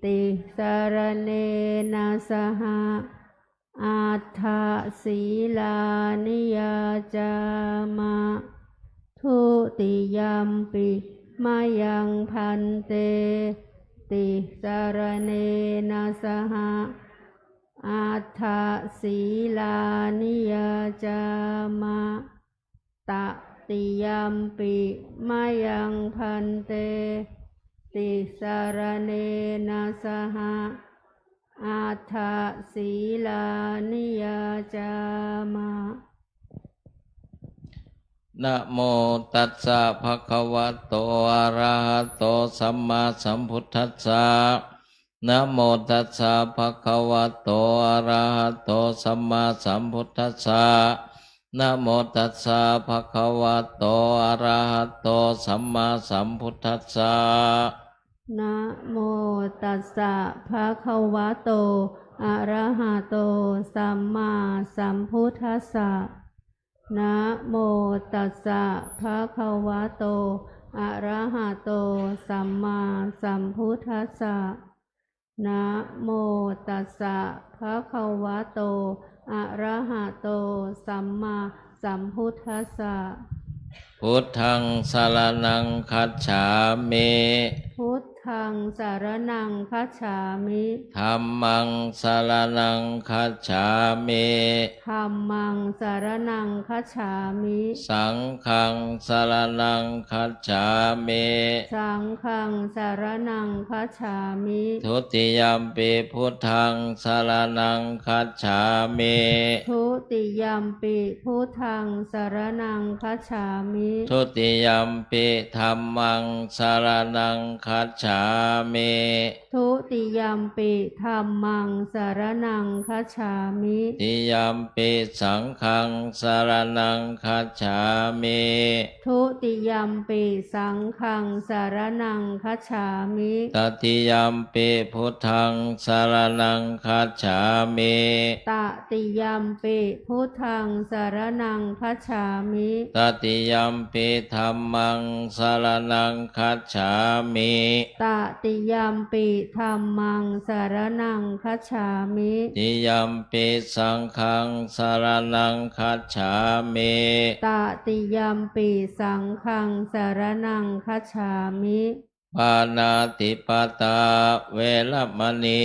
ติสารเนนะสหะอัฏฐศีลานิยาจามะ ทุติยัมปิมายังพันเต ติสารเนนะสหะอัฏฐศีลานิยาจามะ ตติยัมปิมายังพันเต ติสารเนนะสหะอัฏฐศีลานิยาจามะ นะโมตัสสะภะคะวะโตอะระหะโตสัมมาสัมพุทธัสสะนะโมตัสสะภะคะวะโตอะระหะโตสัมมาสัมพุทธัสสะนะโมตัสสะภะคะวะโตอะระหะโตสัมมาสัมพุทธัสสะ นะโมตัสสะภะคะวะโตอะระหะโตสัมมาสัมพุทธัสสะนะโมตัสสะภะคะวะโตอะระหะโตสัมมาสัมพุทธัสสะนะโมตัสสะภะคะวะโตอะระหะโตสัมมาสัมพุทธัสสะ พุทธังสรณังคัจฉามิ พุทธังสารนังคัจฉามิ ธัมมังสรณังคัจฉามิ ธัมมังสารนังคัจฉามิ สังฆังสรณังคัจฉามิ สังฆังสารนังคัจฉามิ ทุติยัมปิพุทธังสรณังคัจฉามิ ทุติยัมปิพุทธังสารนังคัจฉามิ ทุติยัมปิธัมมังสรณังคัจฉามิ ทุติยัมปิธัมมังสารนังคัจฉามิ ติยัมปิสังฆังสรณังคัจฉามิ ทุติยัมปิสังฆังสารนังคัจฉามิ ตติยัมปิพุทธังสรณังคัจฉามิ ตติยัมปิพุทธังสารนังคัจฉามิ ตติยัมปิธัมมังสรณังคัจฉามิ ตติยัมปิธัมมังสารนังคัจฉามิ ติยัมปิสังฆังสรณังคัจฉามิ ตติยัมปิสังฆังสารนังคัจฉามิ ปานาติปตาเวรมณี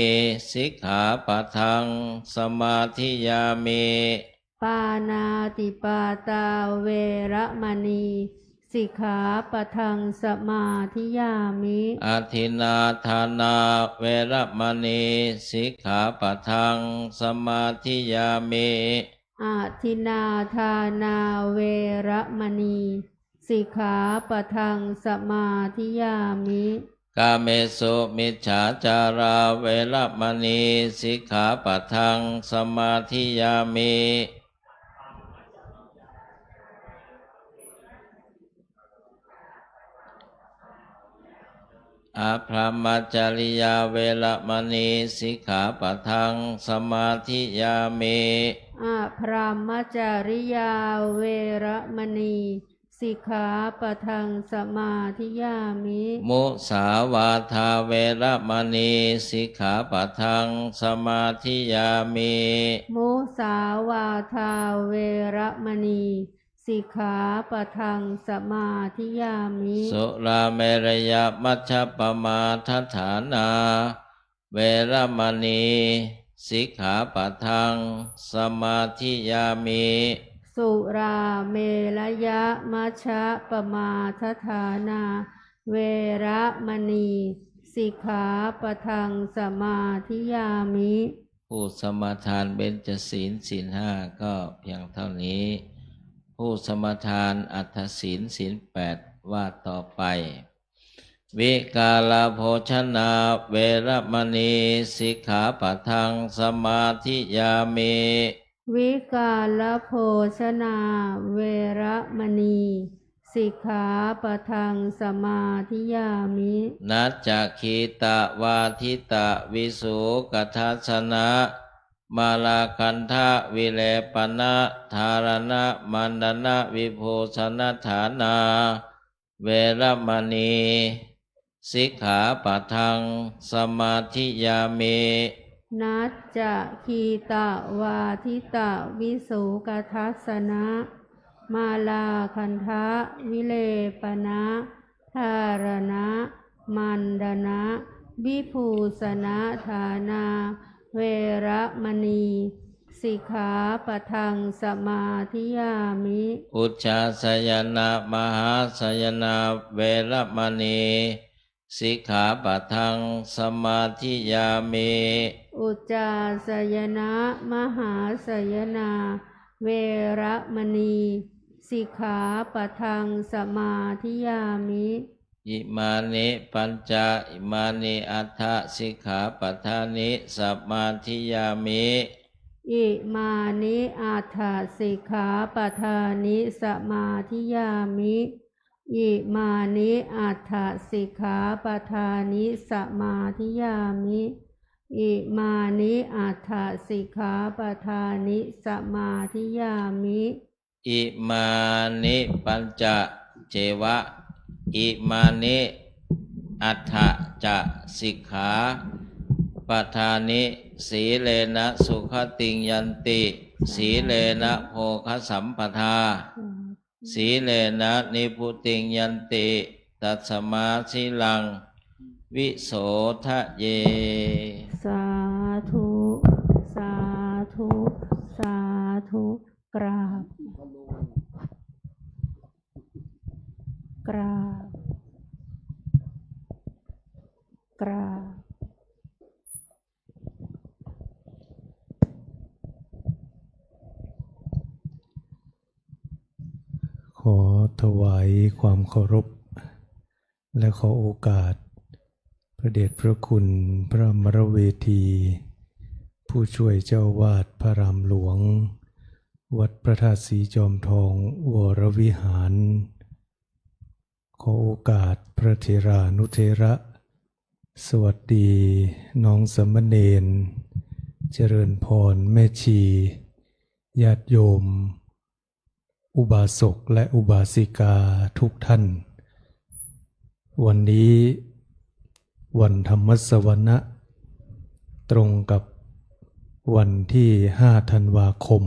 สิกขาปะทังสมาธิยามิ ปานาติปาตาเวระมณีสิกขาปะทังสมาธิยามิ อาทินนาทานาเวรมณีสิกขาปะทังสมาธิยามิ อาทินนาทานาเวระมณีสิกขาปะทังสมาธิยามิ กาเมสุมิจฉาจาราเวรมณีสิกขาปะทังสมาธิยามิ อาพรหมจริยาเวรมณีสิกขาปะทังสมาธิยามิ อาพรหมจริยาเวระมณีสิกขาปะทังสมาธิยามิ มุสาวาทาเวรมณีสิกขาปะทังสมาธิยามิ มุสาวาทาเวระมณีสิกขาปะทังสมาธิยามิ สุราเมรยมัชฌัปปมาทัฏฐานาเวรมณีสิกขาปะทังสมาธิยามิ สุราเมรยมัชฌะปมาทฐานาเวระมณีสิกขาปะทังสมาธิยามิ ผู้สมาทานเบญจศีลศีลห้าก็เพียงเท่านี้ ผู้สมาทานอัตถศีลศีลแปดว่าต่อไป วิกาลโภชนาเวรมณีสิกขาปะทังสมาธิยามิ วิกาลโภชนาเวระมณีสิกขาปะทังสมาธิยามิ นัจจคีตะวาทิตะวิสุกทัสสนะ มาลาคันทะวิเลปนะธารณะมันดนะวิภูชนะฐานา เวรมณีสิกขาปะทังสมาธิยามิ นัจจะคีตะวาทิตะวิสุกทัสสนะมาลาคันทะวิเลปนะธารณะมันดนะวิภูสนะฐานาเวระมณีสิกขาปะทังสมาธิยามิ อุจจาสยนะมหาสยนะเวรมณีสิกขาปะทังสมาธิยามิ อุจจาสยนะมหาสยนาเวระมณีสิกขาปะทังสมาธิยามิ อิมานิปัญจอิมานิอัฏฐสิกขาปทานิสัมมาทิยามิ อิมานิอัฏฐสิกขาปทานิสมาธิยามิอิมานิอัฏฐสิกขาปทานิสมาธิยามิอิมานิอัฏฐสิกขาปทานิสมาธิยามิ อิมานิปัญจเจวะอิมานิอัฏฐจะสิกขาปทานิสีเลนะสุขติงยันติสีเลนะโภคสัมปทาสีเลนะนิพุติงยันติตัสมาสิลังวิโสทะเย สาธุสาธุสาธุกราบกราบกราบ ขอถวายความเคารพและขอโอกาสพระเดชพระคุณพระมรเวที ผู้ช่วยเจ้าวาดพระรามหลวง วัดพระธาตุศรีจอมทองวรวิหาร ขอโอกาสพระเถรานุเถระ สวัสดีน้องสามเณรเจริญพรแม่ชีญาติโยมอุบาสกและอุบาสิกาทุกท่านวันนี้วันธรรมสวนะตรงกับวันที่5ธันวาคม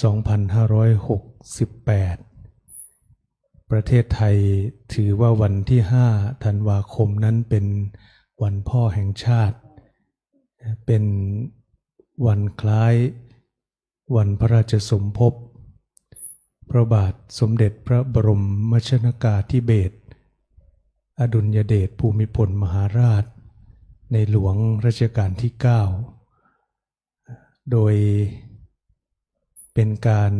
2568ประเทศไทยถือว่าวันที่5ธันวาคมนั้นเป็นวันพ่อแห่งชาติเป็นวันคล้ายวันพระราชสมภพพระบาทสมเด็จพระบรมชนกาธิเบศรอดุลยเดชภูมิพลมหาราชในหลวงรัชกาลที่9โดยเป็นการ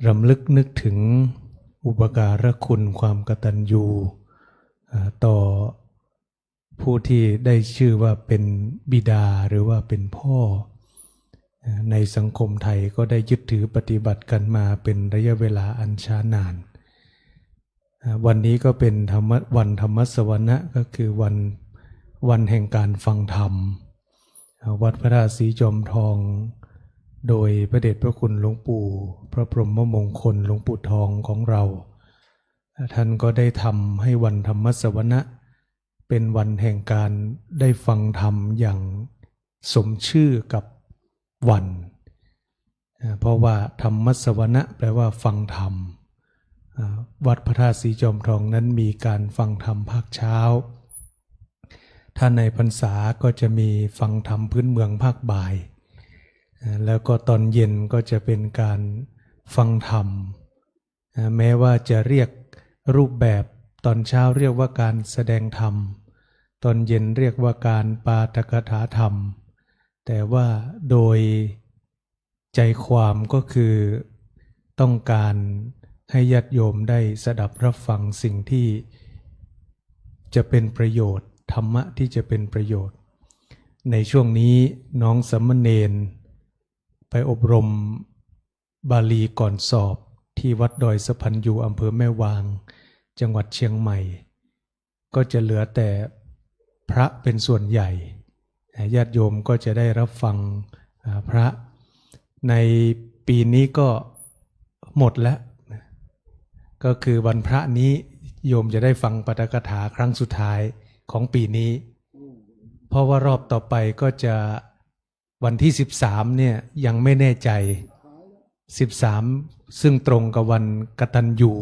รำลึกนึกถึงอุปการะคุณความกตัญญูต่อผู้ที่ได้ชื่อว่าเป็นบิดาหรือว่าเป็นพ่อในสังคมไทยก็ได้ยึดถือปฏิบัติกันมาเป็นระยะเวลาอันช้านานวันนี้ก็เป็นวันธรรมสวนะก็คือวันแห่งการฟังธรรมวัดพระธาตุศรีจอมทองโดยพระเดชพระคุณหลวงปู่พระพรหมมงคลหลวงปู่ทองของเราท่านก็ได้ทำให้วันธรรมสวนะเป็นวันแห่งการได้ฟังธรรมอย่างสมชื่อกับวันเพราะว่าธรรมสวนะแปลว่าฟังธรรมวัดพระธาตุศรีจอมทองนั้นมีการฟังธรรมภาคเช้าถ้าในพรรษาก็จะมีฟังธรรมพื้นเมืองภาคบ่ายแล้วก็ตอนเย็นก็จะเป็นการฟังธรรมแม้ว่าจะเรียกรูปแบบตอนเช้าเรียกว่าการแสดงธรรมตอนเย็นเรียกว่าการปาฐกถาธรรมแต่ว่าโดยใจความก็คือต้องการให้ญาติโยมได้สดับรับฟังสิ่งที่จะเป็นประโยชน์ธรรมะที่จะเป็นประโยชน์ในช่วงนี้น้องสามเณรไปอบรมบาลีก่อนสอบที่วัดดอยสะพันยูอำเภอแม่วางจังหวัดเชียงใหม่ก็จะเหลือแต่พระเป็นส่วนใหญ่ ญาติโยมก็จะได้รับฟังพระในปีนี้ก็หมดแล้วก็คือวันพระนี้โยมจะได้ฟังปาฐกถาครั้งสุดท้ายของปีนี้เพราะว่ารอบต่อไปก็จะวันที่13เนี่ยยังไม่แน่ใจ13ซึ่งตรงกับวันกตัญญู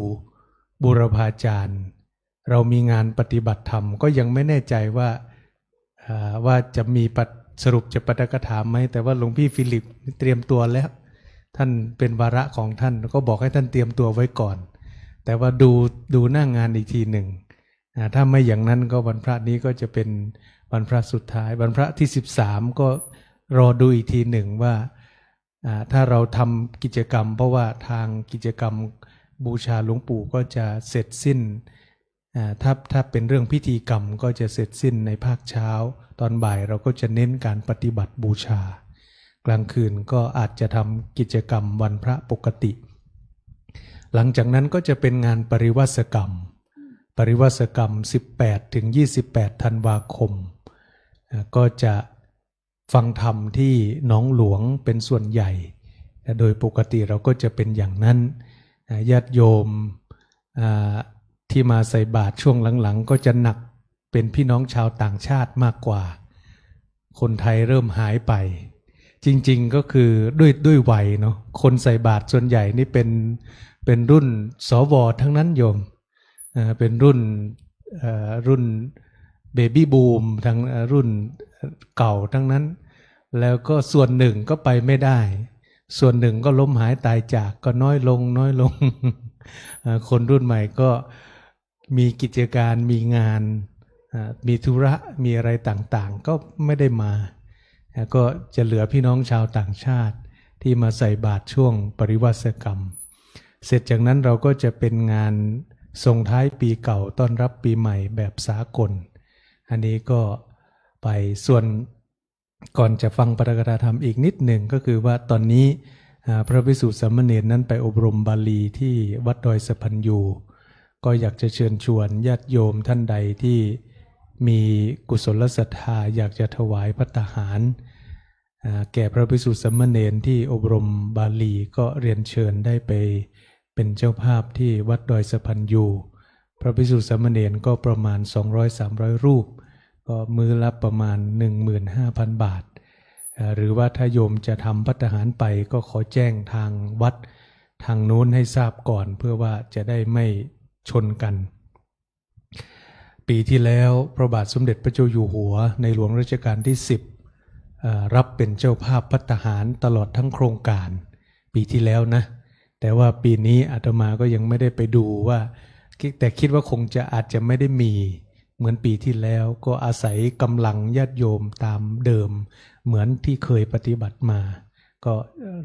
บูรพาจารย์เรามีงานปฏิบัติธรรมก็ยังไม่แน่ใจว่าจะมีสรุปจะปาฐกถาไหมแต่ว่าหลวงพี่ฟิลิปเตรียมตัวแล้วท่านเป็นวาระของท่านก็บอกให้ท่านเตรียมตัวไว้ก่อนแต่ว่าดูหน้างานอีกทีหนึ่งถ้าไม่อย่างนั้นก็วันพระนี้ก็จะเป็นวันพระสุดท้ายวันพระที่13ก็รอดูอีกทีหนึ่งว่าถ้าเราทำกิจกรรมเพราะว่าทางกิจกรรมบูชาหลวงปู่ก็จะเสร็จสิ้นถ้าเป็นเรื่องพิธีกรรมก็จะเสร็จสิ้นในภาคเช้าตอนบ่ายเราก็จะเน้นการปฏิบัติบูชากลางคืนก็อาจจะทำกิจกรรมวันพระปกติหลังจากนั้นก็จะเป็นงานปริวัติกรรม18ถึง28ธันวาคมก็จะฟังธรรมที่หนองหลวงเป็นส่วนใหญ่โดยปกติเราก็จะเป็นอย่างนั้นญาติโยมที่มาใส่บาตรช่วงหลังๆก็จะหนักเป็นพี่น้องชาวต่างชาติมากกว่าคนไทยเริ่มหายไปจริงๆก็คือด้วยวัยเนาะคนใส่บาตรส่วนใหญ่นี่เป็นรุ่นสวทั้งนั้นโยมเป็นรุ่นเบบี้บูมทั้งรุ่นเก่าทั้งนั้นแล้วก็ส่วนหนึ่งก็ไปไม่ได้ส่วนหนึ่งก็ล้มหายตายจากก็น้อยลงคนรุ่นใหม่ก็มีกิจการมีงานมีธุระมีอะไรต่างๆก็ไม่ได้มาก็จะเหลือพี่น้องชาวต่างชาติที่มาใส่บาตรช่วงปริวาสกรรมเสร็จจากนั้นเราก็จะเป็นงานส่งท้ายปีเก่าต้อนรับปีใหม่แบบสากลอันนี้ก็ไปส่วนก่อนจะฟังปาฐกถาธรรมอีกนิดหนึ่งก็คือว่าตอนนี้พระภิกษุสามเณรนั้นไปอบรมบาลีที่วัดดอยสะพันยูก็อยากจะเชิญชวนญาติโยมท่านใดที่มีกุศลศรัทธาอยากจะถวายภัตตาหารแก่พระภิกษุสามเณรที่อบรมบาลีก็เรียนเชิญได้ไปเป็นเจ้าภาพที่วัดดอยสะพันยูพระภิกษุสามเณรก็ประมาณ 200-300 รูปก็มื้อละประมาณ 15,000 บาทหรือว่าถ้าโยมจะทำภัตตาหารไปก็ขอแจ้งทางวัดทางนู้นให้ทราบก่อนเพื่อว่าจะได้ไม่ชนกันปีที่แล้วพระบาทสมเด็จพระเจ้าอยู่หัวในหลวงรัชกาลที่10รับเป็นเจ้าภาพภัตตาหารตลอดทั้งโครงการปีที่แล้วนะแต่ว่าปีนี้อาตมาก็ยังไม่ได้ไปดูว่าแต่คิดว่าคงจะอาจจะไม่ได้มีเหมือนปีที่แล้วก็อาศัยกำลังญาติโยมตามเดิมเหมือนที่เคยปฏิบัติมาก็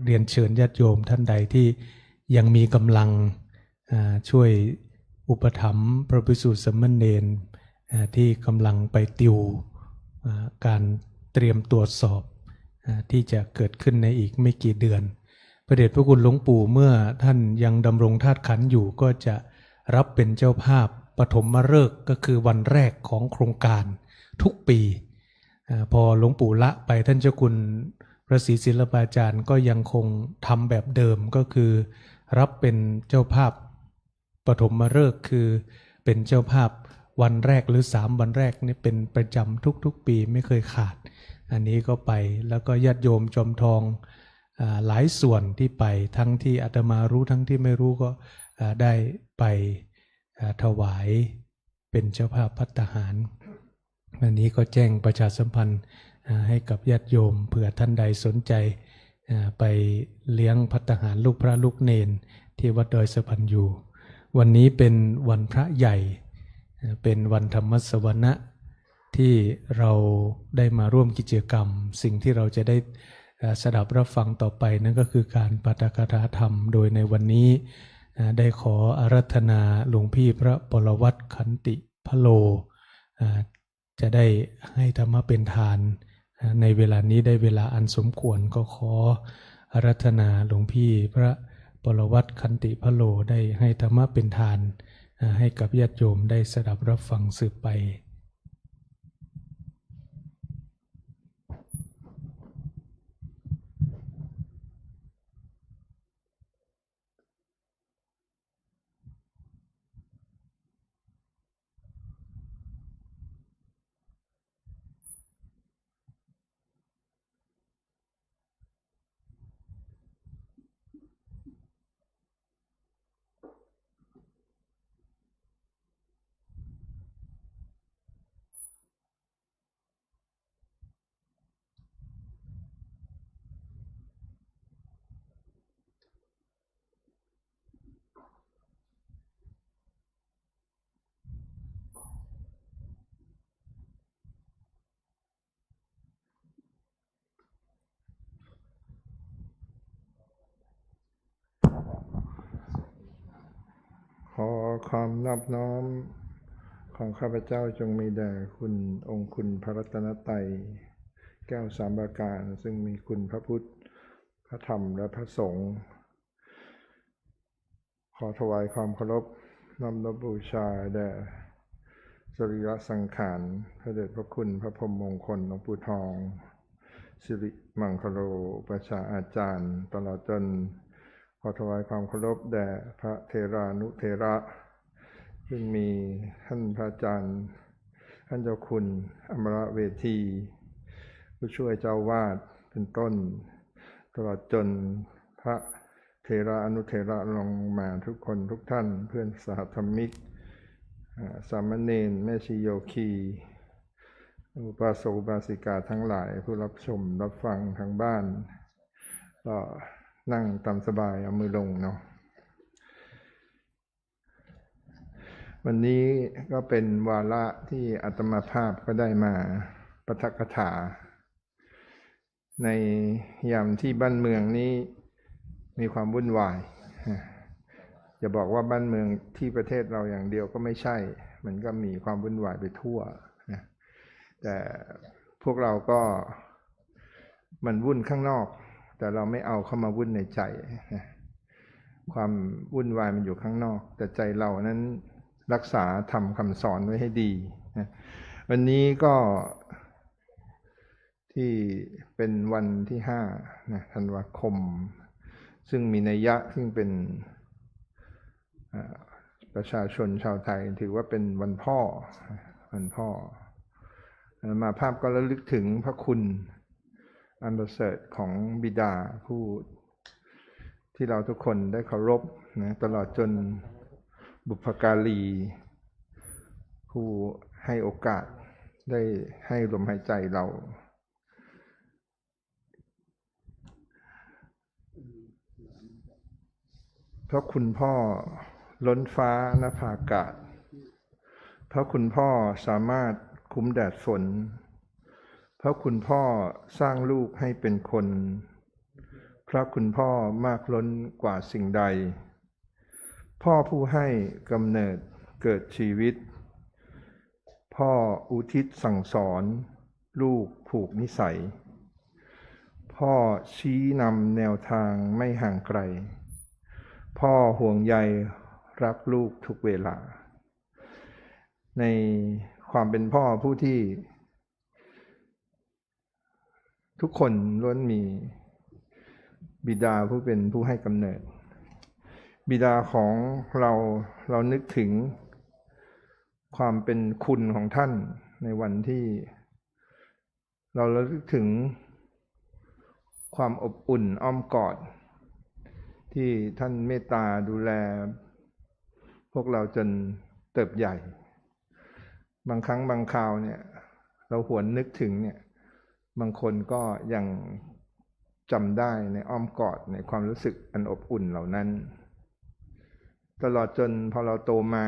เรียนเชิญญาติโยมท่านใดที่ยังมีกำลังช่วยอุปถัมภ์พระภิกษุสามเณรที่กำลังไปติวการเตรียมตรวจสอบที่จะเกิดขึ้นในอีกไม่กี่เดือนพระเดชพระคุณหลวงปู่เมื่อท่านยังดำรงธาตุขันธ์อยู่ก็จะรับเป็นเจ้าภาพปฐมฤกษ์ก็คือวันแรกของโครงการทุกปีพอหลวงปู่ละไปท่านเจ้าคุณพระศรีศิลปาจารย์ก็ยังคงทำแบบเดิมก็คือรับเป็นเจ้าภาพปฐมฤกษ์คือเป็นเจ้าภาพวันแรกหรือ3วันแรกนี่เป็นประจำทุกๆปีไม่เคยขาดอันนี้ก็ไปแล้วก็ญาติโยมจอมทองหลายส่วนที่ไปทั้งที่อาตมารู้ทั้งที่ไม่รู้ก็ได้ไปถวายเป็นเจ้าภาพภัตตาหารวันนี้ก็แจ้งประชาสัมพันธ์ให้กับญาติโยมเผื่อท่านใดสนใจไปเลี้ยงภัตตาหารลูกพระลูกเนนที่วัดดอยสะพันยูวันนี้เป็นวันพระใหญ่เป็นวันธรรมสวนะที่เราได้มาร่วมกิจกรรมสิ่งที่เราจะได้สดับรับฟังต่อไปนั่นก็คือการปาฐกถาธรรมโดยในวันนี้ได้ขออาราธนาหลวงพี่พระปรวัตรขันติพโลจะได้ให้ธรรมะเป็นทานในเวลานี้ได้เวลาอันสมควรก็ขออาราธนาหลวงพี่พระปรวัตรขันติพโลได้ให้ธรรมะเป็นทานให้กับญาติโยมได้สดับรับฟังสืบไป ความนอบน้อมของข้าพเจ้าจงมีแด่คุณองค์คุณพระรัตนตรัยแก้วสามประการซึ่งมีคุณพระพุทธพระธรรมและพระสงฆ์ขอถวายความเคารพน้อมบูชาแด่สรีระสังขารพระเดชพระคุณพระพรหมมงคลหลวงปู่ทองสิริมังคโลประชาอาจารย์ตลอดจนขอถวายความเคารพแด่พระเทรานุเถระซึ่งมีท่านพระอาจารย์ท่านเจ้าคุณอมรเวทีผู้ช่วยเจ้าวาดเป็นต้นตลอดจนพระเทระอนุเทระลงมาทุกคนทุกท่านเพื่อนสหธรรมิกสามเณรแม่ชีโยคีอุบาสกอุบาสิกาทั้งหลายผู้รับชมรับฟังทางบ้านก็นั่งตามสบายเอามือลงเนาะวันนี้ก็เป็นวาระที่อาตมาภาพก็ได้มาปาฐกถาในยามที่บ้านเมืองนี้มีความวุ่นวายจะบอกว่าบ้านเมืองที่ประเทศเราอย่างเดียวก็ไม่ใช่มันก็มีความวุ่นวายไปทั่วนะแต่พวกเราก็มันวุ่นข้างนอกแต่เราไม่เอาเข้ามาวุ่นในใจนะความวุ่นวายมันอยู่ข้างนอกแต่ใจเรานั้นรักษาทำคำสอนไว้ให้ดีนะวันนี้ก็ที่เป็นวันที่5นะธันวาคมซึ่งมีนัยยะซึ่งเป็นประชาชนชาวไทยถือว่าเป็นวันพ่อมาภาพก็ระลึกถึงพระคุณอันประเสริฐของบิดาผู้ที่เราทุกคนได้เคารพนะตลอดจนบุพการีผู้ให้โอกาสได้ให้ลมหายใจเราเพราะคุณพ่อล้นฟ้านภาอากาศเพราะคุณพ่อสามารถคุ้มแดดฝนเพราะคุณพ่อสร้างลูกให้เป็นคนเพราะคุณพ่อมากล้นกว่าสิ่งใดพ่อผู้ให้กำเนิดเกิดชีวิตพ่ออุทิศสั่งสอนลูกผูกนิสัยพ่อชี้นำแนวทางไม่ห่างไกลพ่อห่วงใยรักลูกทุกเวลาในความเป็นพ่อผู้ที่ทุกคนล้วนมีบิดาผู้เป็นผู้ให้กำเนิดบิดาของเรานึกถึงความเป็นคุณของท่านในวันที่เราระลึกถึงความอบอุ่นอ้อมกอดที่ท่านเมตตาดูแลพวกเราจนเติบใหญ่บางครั้งบางคราวเนี่ยเราหวนนึกถึงเนี่ยบางคนก็ยังจำได้ในอ้อมกอดในความรู้สึกอันอบอุ่นเหล่านั้นตลอดจนพอเราโตมา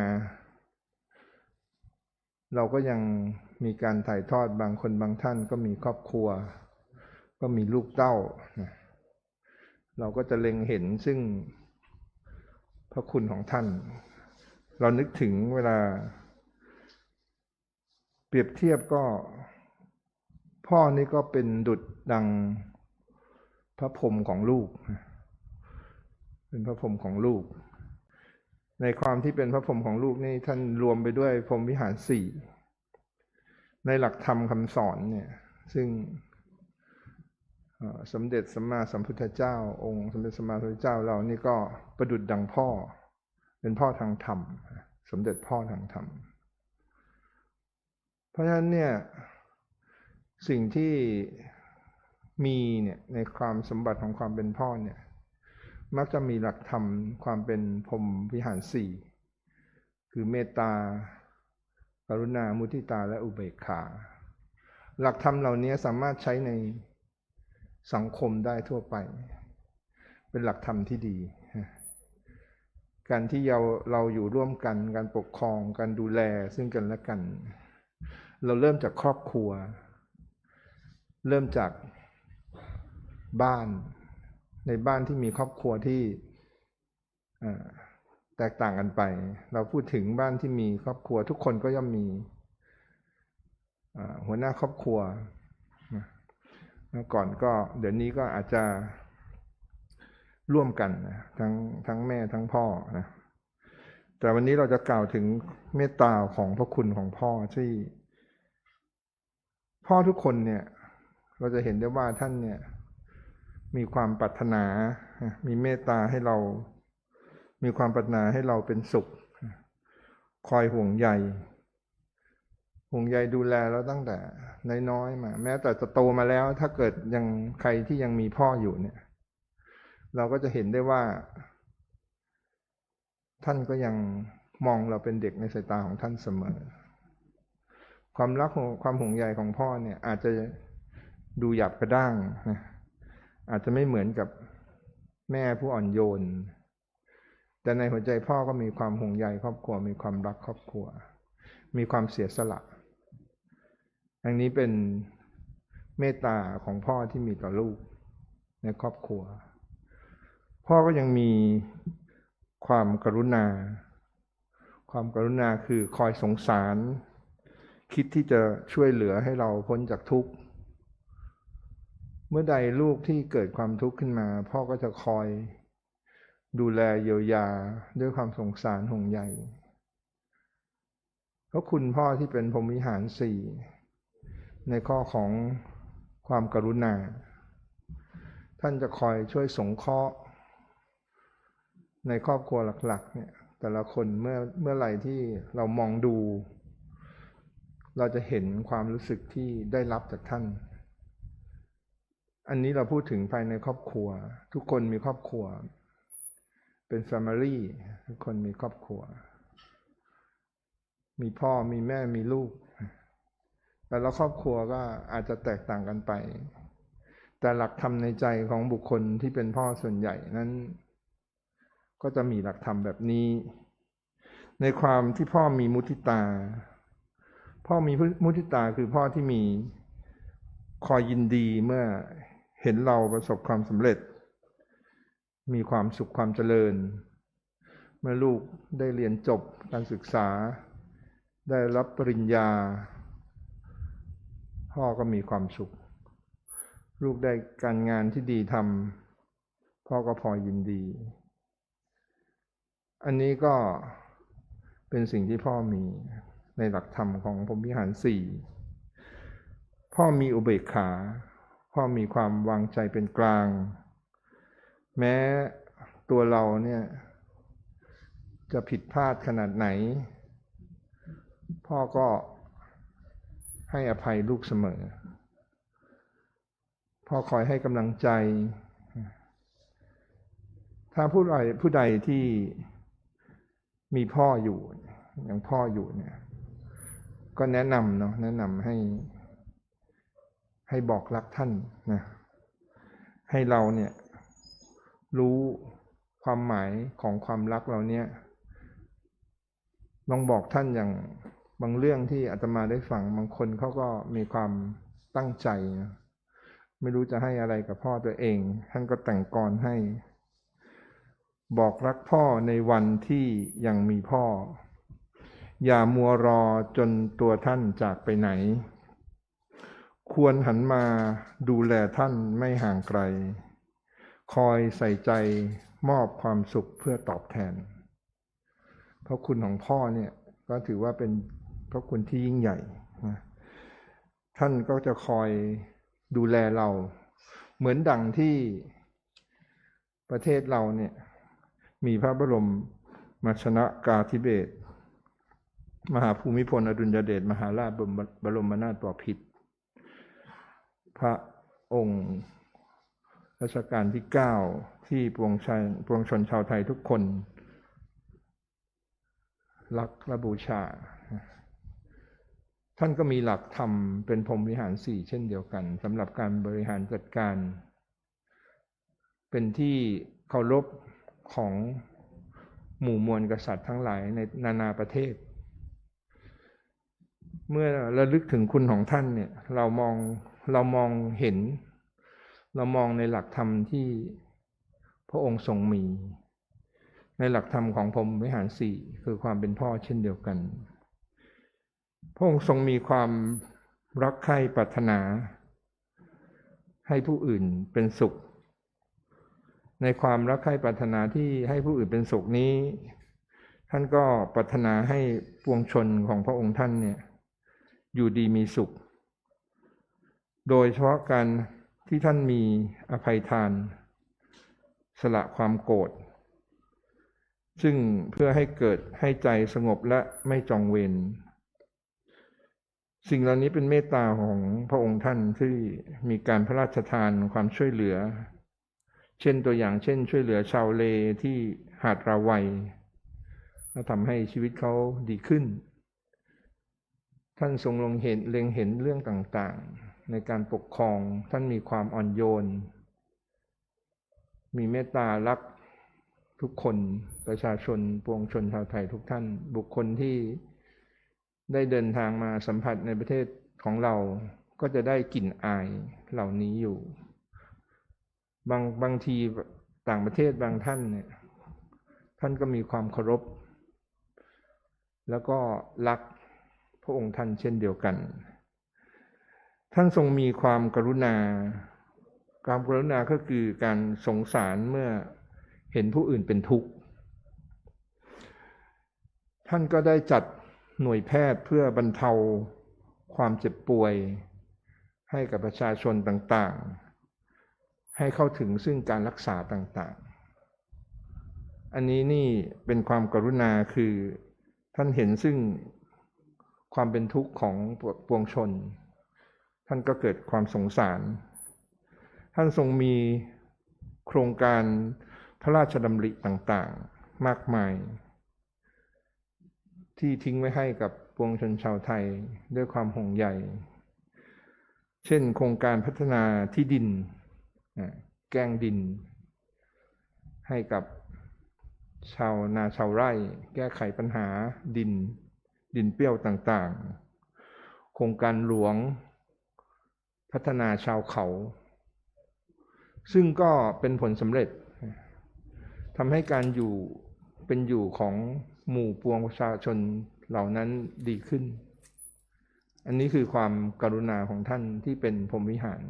เราก็ยังมีการถ่ายทอดบางคนบางท่านก็มีครอบครัวก็มีลูกเต้าเราก็จะเล็งเห็นซึ่งพระคุณของท่านเรานึกถึงเวลาเปรียบเทียบก็พ่อนี่ก็เป็นดุจดังพระพรหมของลูกเป็นพระพรหมของลูกในความที่เป็นพระพรหมของลูกนี่ท่านรวมไปด้วยพรหมวิหาร4ในหลักธรรมคำสอนเนี่ยซึ่งสมเด็จสัมมาสัมพุทธเจ้าองค์สมเด็จสัมมาสัมพุทธเจ้าเรานี่ก็ประดุจดังพ่อเป็นพ่อทางธรรมสมเด็จพ่อทางธรรมเพราะฉะนั้นเนี่ยสิ่งที่มีเนี่ยในความสมบัติของความเป็นพ่อเนี่ยมักจะมีหลักธรรมความเป็นพรหมวิหาร4คือเมตตากรุณามุทิตาและอุเบกขาหลักธรรมเหล่านี้สามารถใช้ในสังคมได้ทั่วไปเป็นหลักธรรมที่ดีการที่เราอยู่ร่วมกันการปกครองการดูแลซึ่งกันและกันเราเริ่มจากครอบครัวเริ่มจากบ้านในบ้านที่มีครอบครัวที่ แตกต่างกันไปเราพูดถึงบ้านที่มีครอบครัวทุกคนก็ย่อมมีหัวหน้าครอบครัวเมื่อก่อนก็เดี๋ยวนี้ก็อาจจะร่วมกันนะทั้งแม่ทั้งพ่อนะแต่วันนี้เราจะกล่าวถึงเมตตาของพระคุณของพ่อที่พ่อทุกคนเนี่ยเราจะเห็นได้ว่าท่านเนี่ยมีความปรารถนามีเมตตาให้เรามีความปรารถนาให้เราเป็นสุขคอยห่วงใยดูแลเราตั้งแต่น้อยๆมาแม้แต่จะโตมาแล้วถ้าเกิดยังใครที่ยังมีพ่ออยู่เนี่ยเราก็จะเห็นได้ว่าท่านก็ยังมองเราเป็นเด็กในสายตาของท่านเสมอความรักความห่วงใยของพ่อเนี่ยอาจจะดูหยาบกระด้างนะอาจจะไม่เหมือนกับแม่ผู้อ่อนโยนแต่ในหัวใจพ่อก็มีความห่วงใยครอบครัวมีความรักครอบครัวมีความเสียสละอันนี้เป็นเมตตาของพ่อที่มีต่อลูกในครอบครัวพ่อก็ยังมีความกรุณาคือคอยสงสารคิดที่จะช่วยเหลือให้เราพ้นจากทุกข์เมื่อใดลูกที่เกิดความทุกข์ขึ้นมาพ่อก็จะคอยดูแลเยียวยาด้วยความสงสารห่วงใยเพราะคุณพ่อที่เป็นพรหมวิหารสี่ในข้อของความกรุณาท่านจะคอยช่วยสงเคราะห์ในครอบครัวหลักๆเนี่ยแต่ละคนเมื่อไหร่ที่เรามองดูเราจะเห็นความรู้สึกที่ได้รับจากท่านอันนี้เราพูดถึงภายในครอบครัวทุกคนมีครอบครัวเป็น family ทุกคนมีครอบครัวมีพ่อมีแม่มีลูกแต่ละครอบครัวก็อาจจะแตกต่างกันไปแต่หลักธรรมในใจของบุคคลที่เป็นพ่อส่วนใหญ่นั้นก็จะมีหลักธรรมแบบนี้ในความที่พ่อมีมุทิตาพ่อมีมุทิตาคือพ่อที่มีคอยยินดีเมื่อเห็นเราประสบความสำเร็จมีความสุขความเจริญเมื่อลูกได้เรียนจบการศึกษาได้รับปริญญาพ่อก็มีความสุขลูกได้การงานที่ดีทำพ่อก็พอยินดีอันนี้ก็เป็นสิ่งที่พ่อมีในหลักธรรมของพรหมวิหารสี่พ่อมีอุเบกขาพ่อมีความวางใจเป็นกลางแม้ตัวเราเนี่ยจะผิดพลาดขนาดไหนพ่อก็ให้อภัยลูกเสมอพ่อคอยให้กำลังใจถ้าผู้ใดที่มีพ่ออยู่อย่างพ่ออยู่เนี่ยก็แนะนำให้บอกรักท่านนะให้เราเนี่ยรู้ความหมายของความรักเราเนี่ยลองบอกท่านอย่างบางเรื่องที่อาตมาได้ฟังบางคนเขาก็มีความตั้งใจนะไม่รู้จะให้อะไรกับพ่อตัวเองท่านก็แต่งกลให้บอกรักพ่อในวันที่ยังมีพ่ออย่ามัวรอจนตัวท่านจากไปไหนควรหันมาดูแลท่านไม่ห่างไกลคอยใส่ใจมอบความสุขเพื่อตอบแทนพระคุณของพ่อเนี่ยก็ถือว่าเป็นพระคุณที่ยิ่งใหญ่นะท่านก็จะคอยดูแลเราเหมือนดังที่ประเทศเราเนี่ยมีพระบรมชนกาธิเบศรมหาภูมิพลอดุลยเดชมหาราชบรมนาถบพิตรพระองค์รัชกาลที่9ที่ปวงชนชาวไทยทุกคนรักและบูชาท่านก็มีหลักธรรมเป็นพรหมวิหารสี่เช่นเดียวกันสำหรับการบริหารจัดการเป็นที่เคารพของหมู่มวลกษัตริย์ทั้งหลายในนานาประเทศเมื่อระลึกถึงคุณของท่านเนี่ยเรามองเห็นเรามองในหลักธรรมที่พระองค์ทรงมี ในหลักธรรมของพรหมวิหารสี่คือความเป็นพ่อเช่นเดียวกันพระองค์ทรงมีความรักใคร่ปรารถนาให้ผู้อื่นเป็นสุขในความรักใคร่ปรารถนาที่ให้ผู้อื่นเป็นสุขนี้ท่านก็ปรารถนาให้ปวงชนของพระองค์ท่านเนี่ยอยู่ดีมีสุขโดยเฉพาะการที่ท่านมีอภัยทานสละความโกรธซึ่งเพื่อให้เกิดให้ใจสงบและไม่จองเวรสิ่งเหล่านี้เป็นเมตตาของพระองค์ท่านที่มีการพระราชทานความช่วยเหลือเช่นตัวอย่างเช่นช่วยเหลือชาวเลที่หาดราวัยและทำให้ชีวิตเขาดีขึ้นท่านทรงเล็งเห็นเรื่องต่างๆในการปกครองท่านมีความอ่อนโยนมีเมตตารักทุกคนประชาชนปวงชนชาวไทยทุกท่านบุคคลที่ได้เดินทางมาสัมผัสในประเทศของเราก็จะได้กลิ่นอายเหล่านี้อยู่บางทีต่างประเทศบางท่านเนี่ยท่านก็มีความเคารพแล้วก็รักพระองค์ท่านเช่นเดียวกันท่านทรงมีความกรุณาความกรุณาก็คือการสงสารเมื่อเห็นผู้อื่นเป็นทุกข์ท่านก็ได้จัดหน่วยแพทย์เพื่อบรรเทาความเจ็บป่วยให้กับประชาชนต่างๆให้เข้าถึงซึ่งการรักษาต่างๆอันนี้นี่เป็นความกรุณาคือท่านเห็นซึ่งความเป็นทุกข์ของปวงชนท่านก็เกิดความสงสารท่านทรงมีโครงการพระราชดำริต่างๆมากมายที่ทิ้งไว้ให้กับปวงชนชาวไทยด้วยความห่วงใยเช่นโครงการพัฒนาที่ดินแกล้งดินให้กับชาวนาชาวไร่แก้ไขปัญหาดินเปรี้ยวต่างๆโครงการหลวงพัฒนาชาวเขาซึ่งก็เป็นผลสำเร็จทำให้การอยู่ของหมู่ปวงประชาชนเหล่านั้นดีขึ้นอันนี้คือความกรุณาของท่านที่เป็นพรหมวิหาร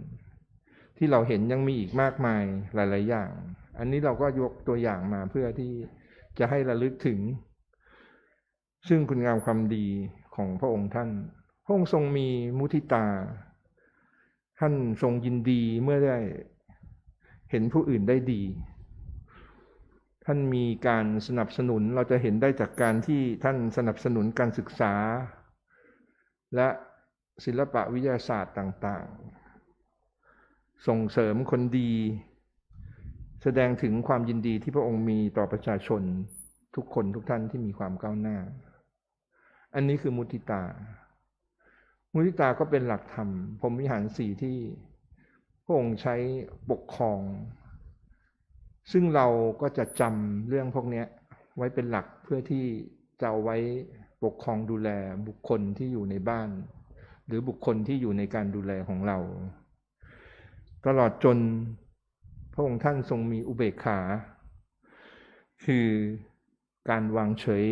ที่เราเห็นยังมีอีกมากมายหลายๆอย่างอันนี้เราก็ยกตัวอย่างมาเพื่อที่จะให้ระลึกถึงซึ่งคุณงามความดีของพระองค์ท่านพระองค์ทรงมีมุทิตาท่านทรงยินดีเมื่อได้เห็นผู้อื่นได้ดีท่านมีการสนับสนุนเราจะเห็นได้จากการที่ท่านสนับสนุนการศึกษาและศิลปะวิทยาศาสตร์ต่างๆส่งเสริมคนดีแสดงถึงความยินดีที่พระองค์มีต่อประชาชนทุกคนทุกท่านที่มีความก้าวหน้าอันนี้คือมุทิตาก็เป็นหลักธรรมพรหมวิหารสี่ที่พระองค์ใช้ปกครองซึ่งเราก็จะจำเรื่องพวกนี้ไว้เป็นหลักเพื่อที่จะเอาไว้ปกครองดูแลบุคคลที่อยู่ในบ้านหรือบุคคลที่อยู่ในการดูแลของเราตลอดจนพระองค์ท่านทรงมีอุเบกขาคือการวางเฉย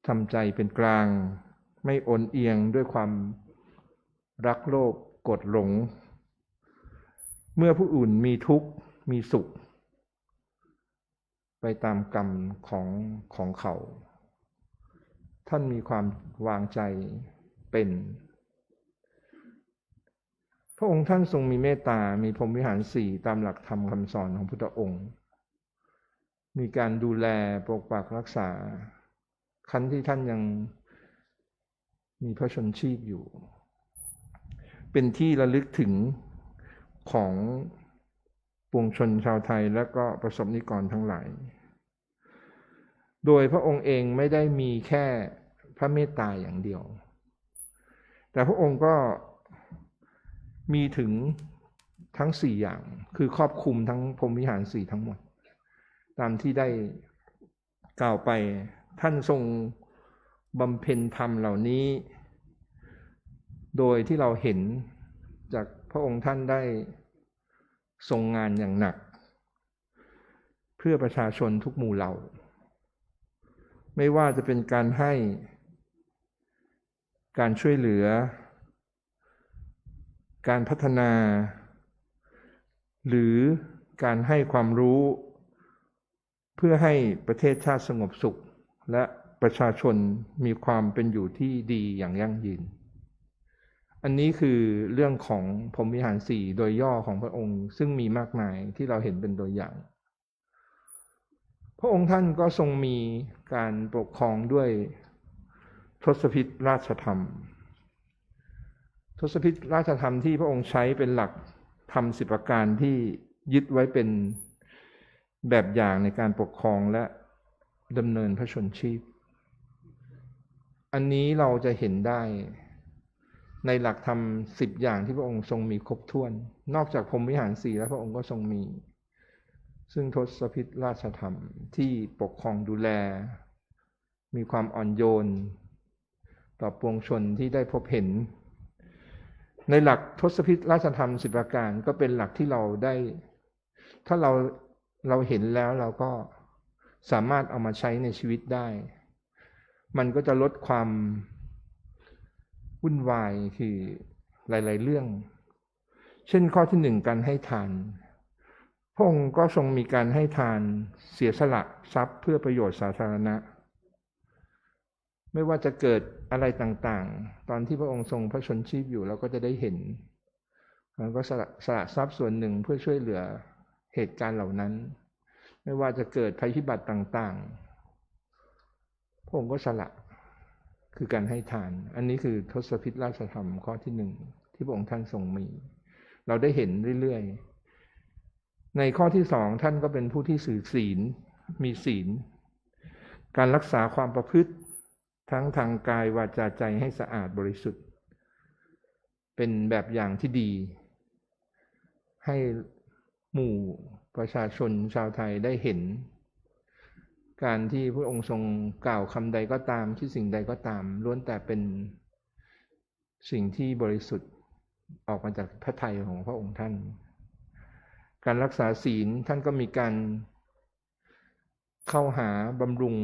ทำใจเป็นกลางไม่โอนเอียงด้วยความรักโลภโกรธหลงเมื่อผู้อื่นมีทุกข์มีสุขไปตามกรรมของเขาท่านมีความวางใจเป็นพระองค์ท่านทรงมีเมตตามีพรหมวิหารสี่ตามหลักธรรมคำสอนของพุทธองค์มีการดูแลปกปักรักษาครั้งที่ท่านยังมีพระชนชีพอยู่เป็นที่ระลึกถึงของปวงชนชาวไทยและก็ประสบนิกรทั้งหลายโดยพระองค์เองไม่ได้มีแค่พระเมตตาอย่างเดียวแต่พระองค์ก็มีถึงทั้ง4อย่างคือครอบคลุมทั้งพรหมวิหาร4ทั้งหมดตามที่ได้กล่าวไปท่านทรงบำเพ็ญธรรมเหล่านี้โดยที่เราเห็นจากพระองค์ท่านได้ทรงงานอย่างหนัก เพื่อประชาชนทุกหมู่เหล่าไม่ว่าจะเป็นการให้การช่วยเหลือการพัฒนาหรือการให้ความรู้เพื่อให้ประเทศชาติสงบสุขและประชาชนมีความเป็นอยู่ที่ดีอย่างยั่งยืนอันนี้คือเรื่องของพรหมวิหารสี่โดยย่อของพระองค์ซึ่งมีมากมายที่เราเห็นเป็นตัวอย่างพระองค์ท่านก็ทรงมีการปกครองด้วยทศพิธราชธรรมทศพิธราชธรรมที่พระองค์ใช้เป็นหลักธรรม10ประการที่ยึดไว้เป็นแบบอย่างในการปกครองและดำเนินพระชนชีพอันนี้เราจะเห็นได้ในหลักธรรม10อย่างที่พระองค์ทรงมีครบถ้วนนอกจากพรหมวิหาร4แล้วพระองค์ก็ทรงมีซึ่งทศพิธราชธรรมที่ปกครองดูแลมีความอ่อนโยนต่อปวงชนที่ได้พบเห็นในหลักทศพิธราชธรรม10ประการก็เป็นหลักที่เราได้ถ้าเราเห็นแล้วเราก็สามารถเอามาใช้ในชีวิตได้มันก็จะลดความวุ่นวายคือหลายๆเรื่องเช่นข้อที่1การให้ทานพระองค์ก็ทรงมีการให้ทานเสียสละทรัพย์เพื่อประโยชน์สาธารณะไม่ว่าจะเกิดอะไรต่างๆตอนที่พระองค์ทรงพระชนชีพอยู่เราก็จะได้เห็นมันก็สละทรัพย์ส่วนหนึ่งเพื่อช่วยเหลือเหตุการณ์เหล่านั้นไม่ว่าจะเกิดภัยพิบัติต่างๆพระองค์ก็สละคือการให้ทานอันนี้คือทศพิธราชธรรมข้อที่1ที่พระองค์ท่านทรงมีเราได้เห็นเรื่อยๆในข้อที่2ท่านก็เป็นผู้ที่สื่อศีลมีศีลการรักษาความประพฤติทั้งทางกายวาจาใจให้สะอาดบริสุทธิ์เป็นแบบอย่างที่ดีให้หมู่ประชาชนชาวไทยได้เห็นการที่พระองค์ทรงกล่าวคำใดก็ตามที่สิ่งใดก็ตามล้วนแต่เป็นสิ่งที่บริสุทธิ์ออกมาจากพระทัยของพระองค์ท่านการรักษาศีลท่านก็มีการเข้าหาบำรุง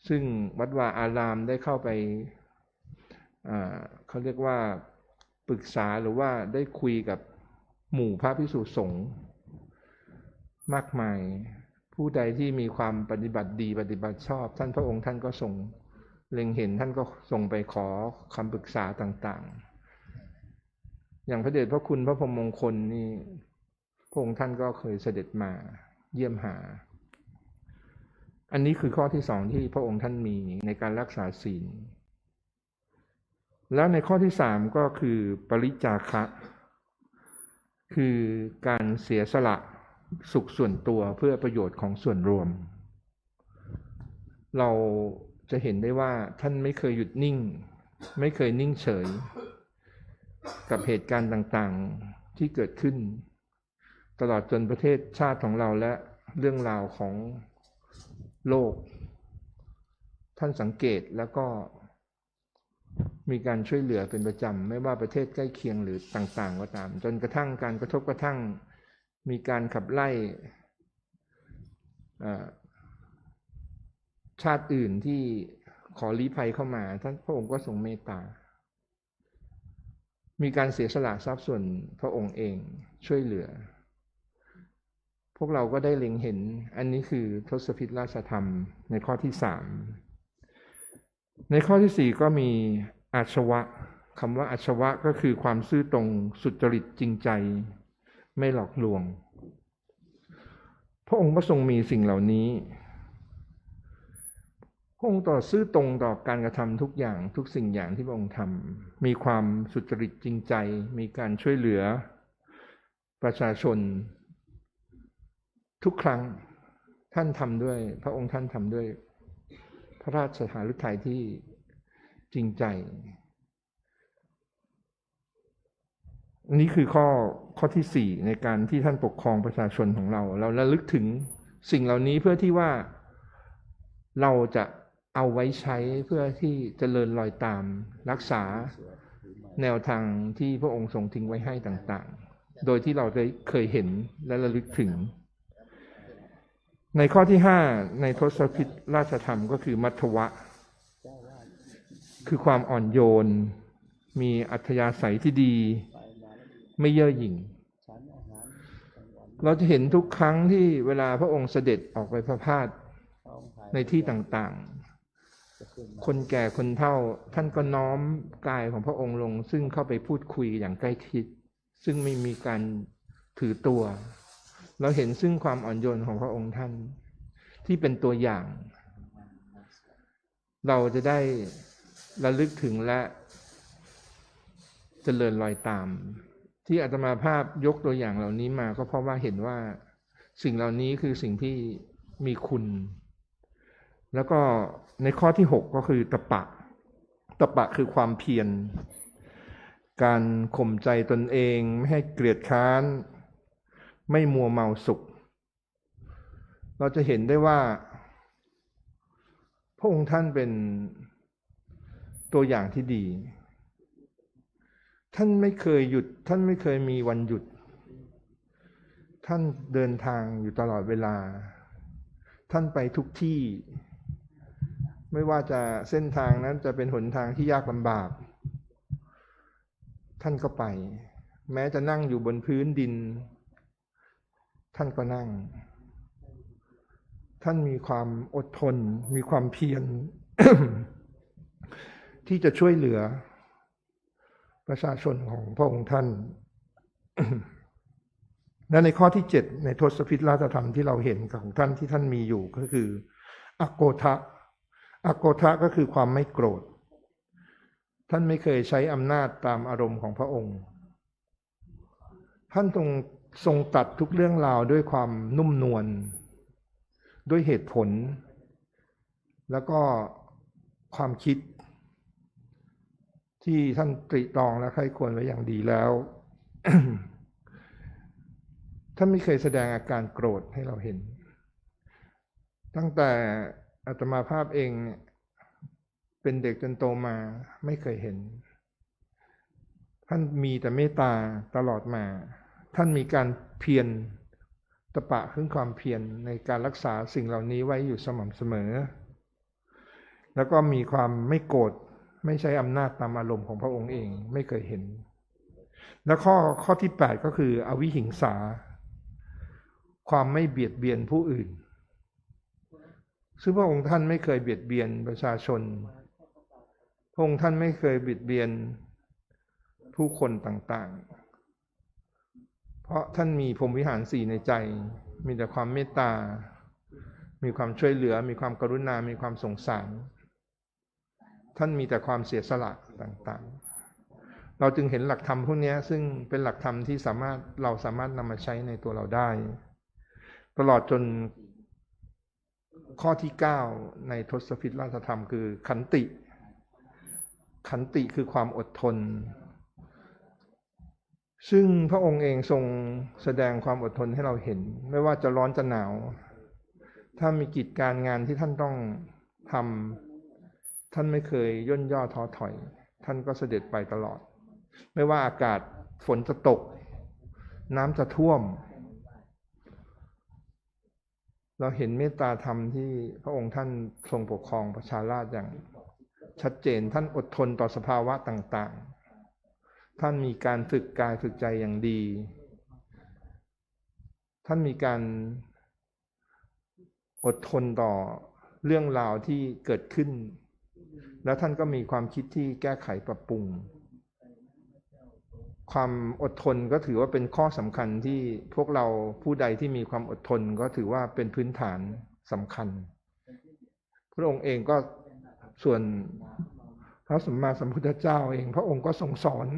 ซึ่งวัดวาอารามได้เข้าไปเขาเรียกว่าปรึกษาหรือว่าได้คุยกับหมู่พระภิกษุสงฆ์มากมายผู้ใดที่มีความปฏิบัติดีปฏิบัติชอบท่านพระองค์ท่านก็ทรงเล็งเห็นท่านก็ทรงไปขอคำปรึกษาต่างๆอย่างพระเดชพระคุณพระพรหมมงคลนี่พระองค์ท่านก็เคยเสด็จมาเยี่ยมหาอันนี้คือข้อที่2ที่พระองค์ท่านมีในการรักษาศีลแล้วในข้อที่3ก็คือปริจาคะคือการเสียสละสุขส่วนตัวเพื่อประโยชน์ของส่วนรวมเราจะเห็นได้ว่าท่านไม่เคยหยุดนิ่งไม่เคยนิ่งเฉยกับเหตุการณ์ต่างๆที่เกิดขึ้นตลอดจนประเทศชาติของเราและเรื่องราวของโลกท่านสังเกตแล้วก็มีการช่วยเหลือเป็นประจำไม่ว่าประเทศใกล้เคียงหรือต่างๆก็ตามจนกระทั่งการกระทบกระทั่งมีการขับไล่ชาติอื่นที่ขอลี้ภัยเข้ามาท่านพระองค์ก็ทรงเมตตามีการเสียสละทรัพย์ส่วนพระองค์เองช่วยเหลือพวกเราก็ได้เล็งเห็นอันนี้คือทศพิธราชธรรมในข้อที่3ในข้อที่4ก็มีอาชวะคำว่าอาชวะก็คือความซื่อตรงสุจริตจริงใจไม่หลอกลวงพระองค์ก็ทรงมีสิ่งเหล่านี้พระองค์ต่อซื่อตรงต่อการกระทำทุกอย่างทุกสิ่งอย่างที่พระองค์ทำมีความสุจริตจริงใจมีการช่วยเหลือประชาชนทุกครั้งท่านทำด้วยพระองค์ท่านทำด้วยพระราชหฤทัยที่จริงใจอันนี้คือข้อที่4ในการที่ท่านปกครองประชาชนของเราระลึกถึงสิ่งเหล่านี้เพื่อที่ว่าเราจะเอาไว้ใช้เพื่อที่จะเจริญรอยตามรักษาแนวทางที่พระองค์ทรงทิ้งไว้ให้ต่างๆโดยที่เราได้เคยเห็นและระลึกถึง ในข้อที่5ในทศพิธราชธรรมก็คือมัทวะคือความอ่อนโยนมีอัธยาศัยที่ดีไม่เย่อหยิ่งเราจะเห็นทุกครั้งที่เวลาพระองค์เสด็จออกไปพระพาสในที่ต่างๆคนแก่คนเฒ่าท่านก็น้อมกายของพระองค์ลงซึ่งเข้าไปพูดคุยอย่างใกล้ชิดซึ่งไม่มีการถือตัวเราเห็นซึ่งความอ่อนโยนของพระองค์ท่านที่เป็นตัวอย่างเราจะได้ระลึกถึงและเจริญรอยตามที่อาตมาภาพยกตัวอย่างเหล่านี้มาก็เพราะว่าเห็นว่าสิ่งเหล่านี้คือสิ่งที่มีคุณแล้วก็ในข้อที่6ก็คือตปะคือความเพียรการข่มใจตนเองไม่ให้เกลียดค้านไม่มัวเมาสุขเราจะเห็นได้ว่าพระองค์ท่านเป็นตัวอย่างที่ดีท่านไม่เคยหยุดท่านไม่เคยมีวันหยุดท่านเดินทางอยู่ตลอดเวลาท่านไปทุกที่ไม่ว่าจะเส้นทางนั้นจะเป็นหนทางที่ยากลำบากท่านก็ไปแม้จะนั่งอยู่บนพื้นดินท่านก็นั่งท่านมีความอดทนมีความเพียร ที่จะช่วยเหลือประชาชนของพระองค์ท่าน และในข้อที่7ในทศพิธราชธรรมที่เราเห็นของท่านที่ท่านมีอยู่ก็คืออโกทะก็คือความไม่โกรธท่านไม่เคยใช้อำนาจตามอารมณ์ของพระองค์ท่านทรงตัดทุกเรื่องราวด้วยความนุ่มนวลด้วยเหตุผลแล้วก็ความคิดที่ท่านตรีตรองและใคร่ควรไว้อย่างดีแล้ว ท่านไม่เคยแสดงอาการโกรธให้เราเห็นตั้งแต่อาตมาภาพเองเป็นเด็กจนโตมาไม่เคยเห็นท่านมีแต่เมตตาตลอดมาท่านมีการเพียรตปะขึ้นความเพียรในการรักษาสิ่งเหล่านี้ไว้อยู่สม่ำเสมอแล้วก็มีความไม่โกรธไม่ใช้อำนาจตามอารมณ์ของพระองค์เองไม่เคยเห็นแล้วข้อที่8ก็คืออวิหิงสาความไม่เบียดเบียนผู้อื่นซึ่งพระองค์ท่านไม่เคยเบียดเบียนประชาชนพระองค์ท่านไม่เคยเบียดเบียนผู้คนต่างๆเพราะท่านมีพรหมวิหาร4ในใจมีแต่ความเมตตามีความช่วยเหลือมีความกรุณามีความสงสารท่านมีแต่ความเสียสละต่างๆเราจึงเห็นหลักธรรมพวกนี้ซึ่งเป็นหลักธรรมที่เราสามารถนำมาใช้ในตัวเราได้ตลอดจนข้อที่9ในทศพิธราชธรรมคือขันติคือความอดทนซึ่งพระองค์เองทรงแสดงความอดทนให้เราเห็นไม่ว่าจะร้อนจะหนาวถ้ามีกิจการงานที่ท่านต้องทำท่านไม่เคยย่นย่อท้อถอยท่านก็เสด็จไปตลอดไม่ว่าอากาศฝนจะตกน้ำจะท่วมเราเห็นเมตตาธรรมที่พระองค์ท่านทรงปกครองประชาราษฎร์อย่างชัดเจนท่านอดทนต่อสภาวะต่างๆท่านมีการฝึกกายฝึกใจอย่างดีท่านมีการอดทนต่อเรื่องราวที่เกิดขึ้นแล้วท่านก็มีความคิดที่แก้ไขปรับปรุงความอดทนก็ถือว่าเป็นข้อสำคัญที่พวกเราผู้ใดที่มีความอดทนก็ถือว่าเป็นพื้นฐานสำคัญพระองค์เองก็ส่วนพระสัมมาสัมพุทธเจ้าเองพระองค์ก็ทรงสอน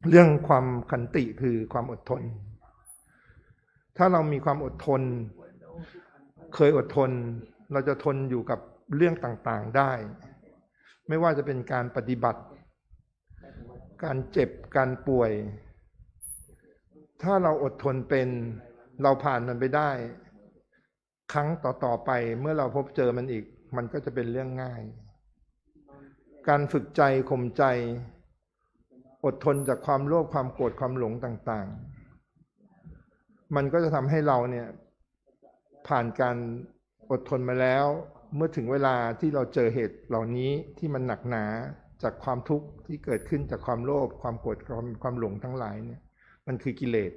เรื่องความขันติคือความอดทนถ้าเรามีความอดทนเคยอดทนเราจะทนอยู่กับเรื่องต่างๆได้ไม่ว่าจะเป็นการปฏิบัติการเจ็บการป่วยถ้าเราอดทนเป็นเราผ่านมันไปได้ครั้งต่อๆไปเมื่อเราพบเจอมันอีกมันก็จะเป็นเรื่องง่ายการฝึกใจข่มใจอดทนจากความโลภความโกรธความหลงต่างๆมันก็จะทำให้เราเนี่ย ผ่านการอดทนมาแล้วเมื่อถึงเวลาที่เราเจอเหตุเหล่านี้ที่มันหนักหนาจากความทุกข์ที่เกิดขึ้นจากความโลภความโกรธความหลงทั้งหลายเนี่ยมันคือกิเลส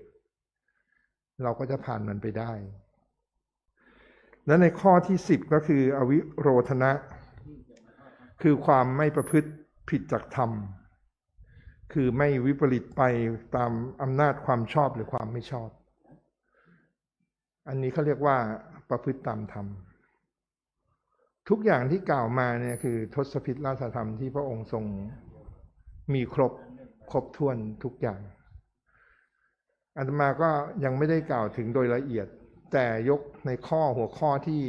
เราก็จะผ่านมันไปได้ และในข้อที่10ก็คืออวิโรธนะคือความไม่ประพฤติผิดจากธรรมคือไม่วิปริตไปตามอำนาจความชอบหรือความไม่ชอบอันนี้เขาเรียกว่าประพฤติตามธรรมทุกอย่างที่กล่าวมาเนี่ยคือทศพิธราชธรรมที่พระองค์ทรงมีครบถ้วนทุกอย่างอาตมาก็ยังไม่ได้กล่าวถึงโดยละเอียดแต่ยกในหัวข้อที่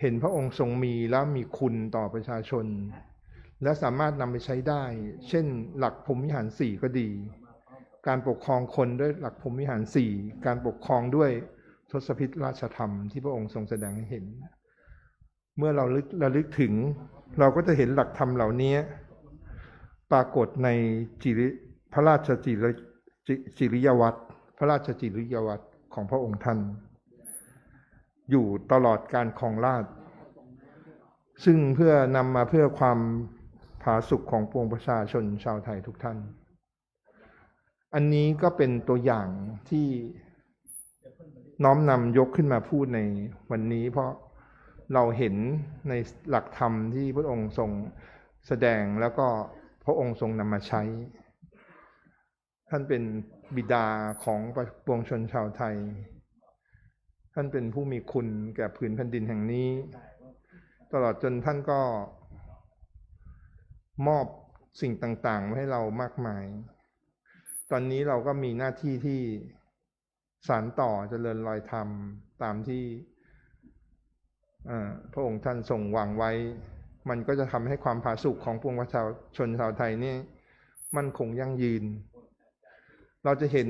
เห็นพระองค์ทรงมีแล้วมีคุณต่อประชาชนและสามารถนำไปใช้ได้เช่นหลักพรหมวิหาร4ก็ดีการปกครองคนด้วยหลักพรหมวิหาร4การปกครองด้วยทศพิธราชธรรมที่พระองค์ทรงแสดงให้เห็นเมื่อเราระลึกถึงเราก็จะเห็นหลักธรรมเหล่านี้ปรากฏในพระราชจริยวัตรพระราชจริยวัตรของพระองค์ท่านอยู่ตลอดการครองราชย์ซึ่งเพื่อนำมาเพื่อความผาสุกของปวงประชาชนชาวไทยทุกท่านอันนี้ก็เป็นตัวอย่างที่น้อมนำยกขึ้นมาพูดในวันนี้เพราะเราเห็นในหลักธรรมที่พระองค์ทรงแสดงแล้วก็พระองค์ทรงนำมาใช้ท่านเป็นบิดาของปวงชนชาวไทยท่านเป็นผู้มีคุณแก่ผืนแผ่นดินแห่งนี้ตลอดจนท่านก็มอบสิ่งต่างๆให้เรามากมายตอนนี้เราก็มีหน้าที่ที่สานต่อเจริญรอยธรรมตามที่พระองค์ท่านทรงวางไว้มันก็จะทำให้ความผาสุกของปวงประชาชนชาวไทยนี่มั่นคงยั่งยืนเราจะเห็น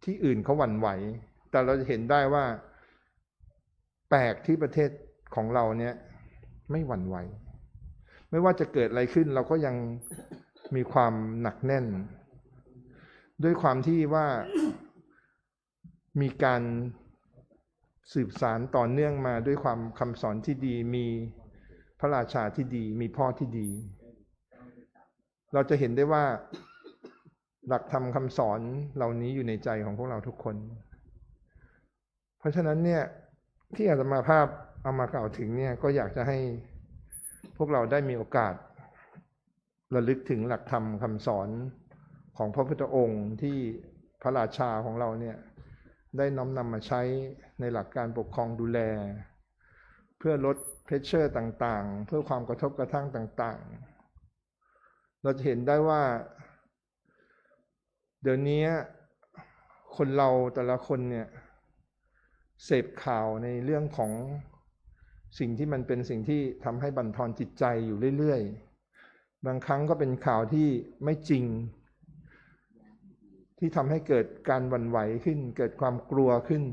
ที่อื่นเขาหวั่นไหวแต่เราจะเห็นได้ว่าแปลกที่ประเทศของเราเนี่ยไม่หวั่นไหวไม่ว่าจะเกิดอะไรขึ้นเราก็ยังมีความหนักแน่นด้วยความที่ว่ามีการสืบสานต่อเนื่องมาด้วยความคำสอนที่ดีมีพระราชาที่ดีมีพ่อที่ดีเราจะเห็นได้ว่าหลักธรรมคำสอนเหล่านี้อยู่ในใจของพวกเราทุกคนเพราะฉะนั้นเนี่ยที่อาตมาภาพเอามากล่าวถึงเนี่ยก็อยากจะให้พวกเราได้มีโอกาสระลึกถึงหลักธรรมคำสอนของพระพุทธองค์ที่พระราชาของเราเนี่ยได้น้อมนำมาใช้ในหลักการปกครองดูแลเพื่อลดเพรสเชอร์ต่างๆเพื่อความกระทบกระทั่งต่างๆเราจะเห็นได้ว่าเดี๋ยวนี้คนเราแต่ละคนเนี่ยเสพข่าวในเรื่องของสิ่งที่มันเป็นสิ่งที่ทำให้บั่นทอนจิตใจอยู่เรื่อยๆบางครั้งก็เป็นข่าวที่ไม่จริงที่ทำให้เกิดการหวั่นไหวขึ้นเกิดความกลัวขึ้น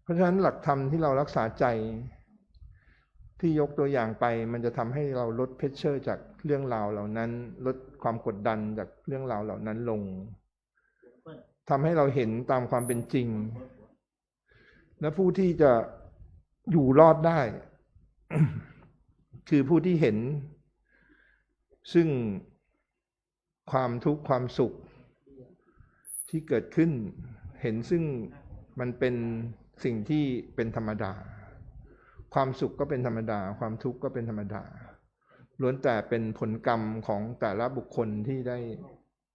เพราะฉะนั้นหลักธรรมที่เรารักษาใจที่ยกตัวอย่างไปมันจะทำให้เราลดเพชเชอร์จากเรื่องราวเหล่านั้นลดความกดดันจากเรื่องราวเหล่านั้นลงทำให้เราเห็นตามความเป็นจริงและผู้ที่จะอยู่รอดได้ คือผู้ที่เห็นซึ่งความทุกข์ความสุขที่เกิดขึ้นเห็นซึ่งมันเป็นสิ่งที่เป็นธรรมดาความสุขก็เป็นธรรมดาความทุกข์ก็เป็นธรรมดาล้วนแต่เป็นผลกรรมของแต่ละบุคคลที่ได้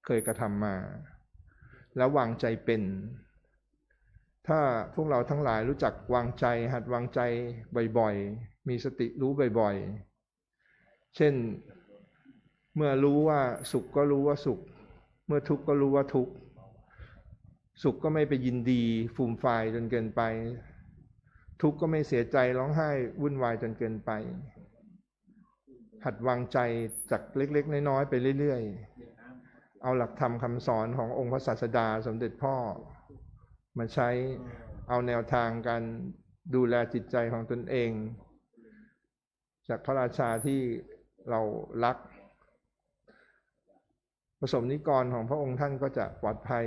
เคยกระทำมาแล้ววางใจเป็นถ้าพวกเราทั้งหลายรู้จักวางใจหัดวางใจบ่อยๆมีสติรู้บ่อยๆเช่นเมื่อรู้ว่าสุขก็รู้ว่าสุขเมื่อทุกข์ก็รู้ว่าทุกข์สุขก็ไม่ไปยินดีฟูมฟายจนเกินไปทุกข์ก็ไม่เสียใจร้องไห้วุ่นวายจนเกินไปหัดวางใจจากเล็กๆน้อยๆไปเรื่อยๆเอาหลักธรรมคำสอนขององค์พระศาสดาสมเด็จพ่อมาใช้เอาแนวทางการดูแลจิตใจของตนเองจากพระราชาที่เรารักประสบนิกรของพระองค์ท่านก็จะปลอดภัย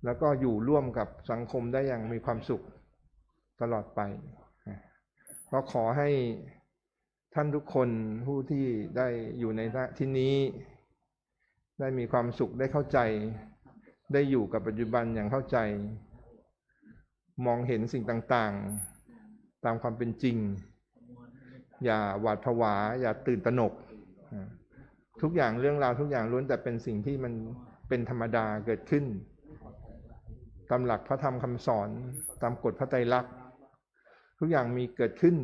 แล้วก็อยู่ร่วมกับสังคมได้อย่างมีความสุขตลอดไปก็ขอให้ท่านทุกคนผู้ที่ได้อยู่ในที่นี้ได้มีความสุขได้เข้าใจได้อยู่กับปัจจุบันอย่างเข้าใจมองเห็นสิ่งต่างๆตามความเป็นจริงอย่าหวาดผวาอย่าตื่นตระหนกทุกอย่างเรื่องราวทุกอย่างล้วนแต่เป็นสิ่งที่มันเป็นธรรมดาเกิดขึ้นตามหลักพระธรรมคำสอนตามกฎพระไตรลักษณ์ทุกอย่างมีเกิดขึ้น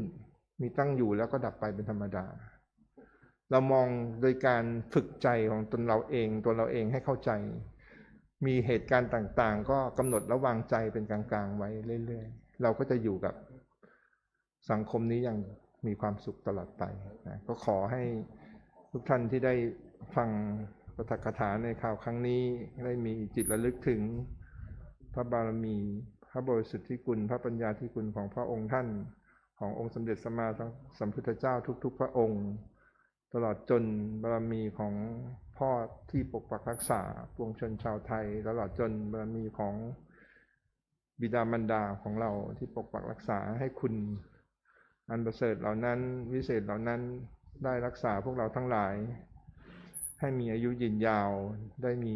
มีตั้งอยู่แล้วก็ดับไปเป็นธรรมดาเรามองโดยการฝึกใจของตัวเราเองให้เข้าใจมีเหตุการณ์ต่างๆก็กำหนดและวางใจเป็นกลางๆไว้เรื่อยๆเราก็จะอยู่กับสังคมนี้อย่างมีความสุขตลอดไปนะก็ขอให้ทุกท่านที่ได้ฟังปาฐกถาในข่าวครั้งนี้ได้มีจิตระลึกถึงพระบารมีพระบริสุทธิคุณพระปัญญาธิคุณของพระองค์ท่านขององค์สมเด็จสัมมาสัมพุทธเจ้าทุกๆพระองค์ตลอดจนบารมีของพ่อที่ปกปักรักษาปวงชนชาวไทยตลอดจนบารมีของบิดามารดาของเราที่ปกปักรักษาให้คุณอันประเสริฐเหล่านั้นวิเศษเหล่านั้นได้รักษาพวกเราทั้งหลายให้มีอายุยืนยาวได้มี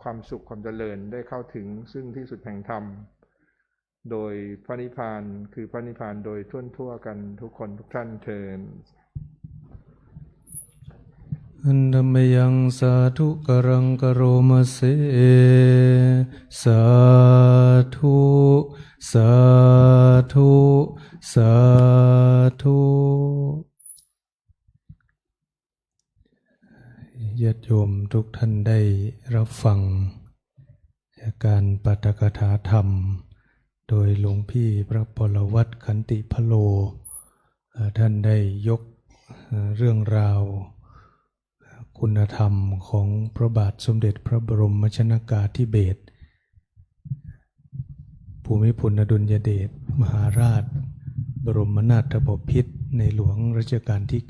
ความสุขความเจริญได้เข้าถึงซึ่งที่สุดแห่งธรรมโดยพระนิพพานคือพระนิพพานโดยทั่วกันทุกคนทุกท่านเทินอันธรรมยังสาธุกรังกโรมเสสาธุสาธุสาธุญาติโยมทุกท่านได้รับฟังการปาฐกถาธรรมโดยหลวงพี่พระปรวัตรขันติพโลท่านได้ยกเรื่องราวคุณธรรมของพระบาทสมเด็จพระบรมชนกาธิเบศรภูมิพลอดุลยเดชมหาราชบรมนาถบพิตรในหลวงรัชกาลที่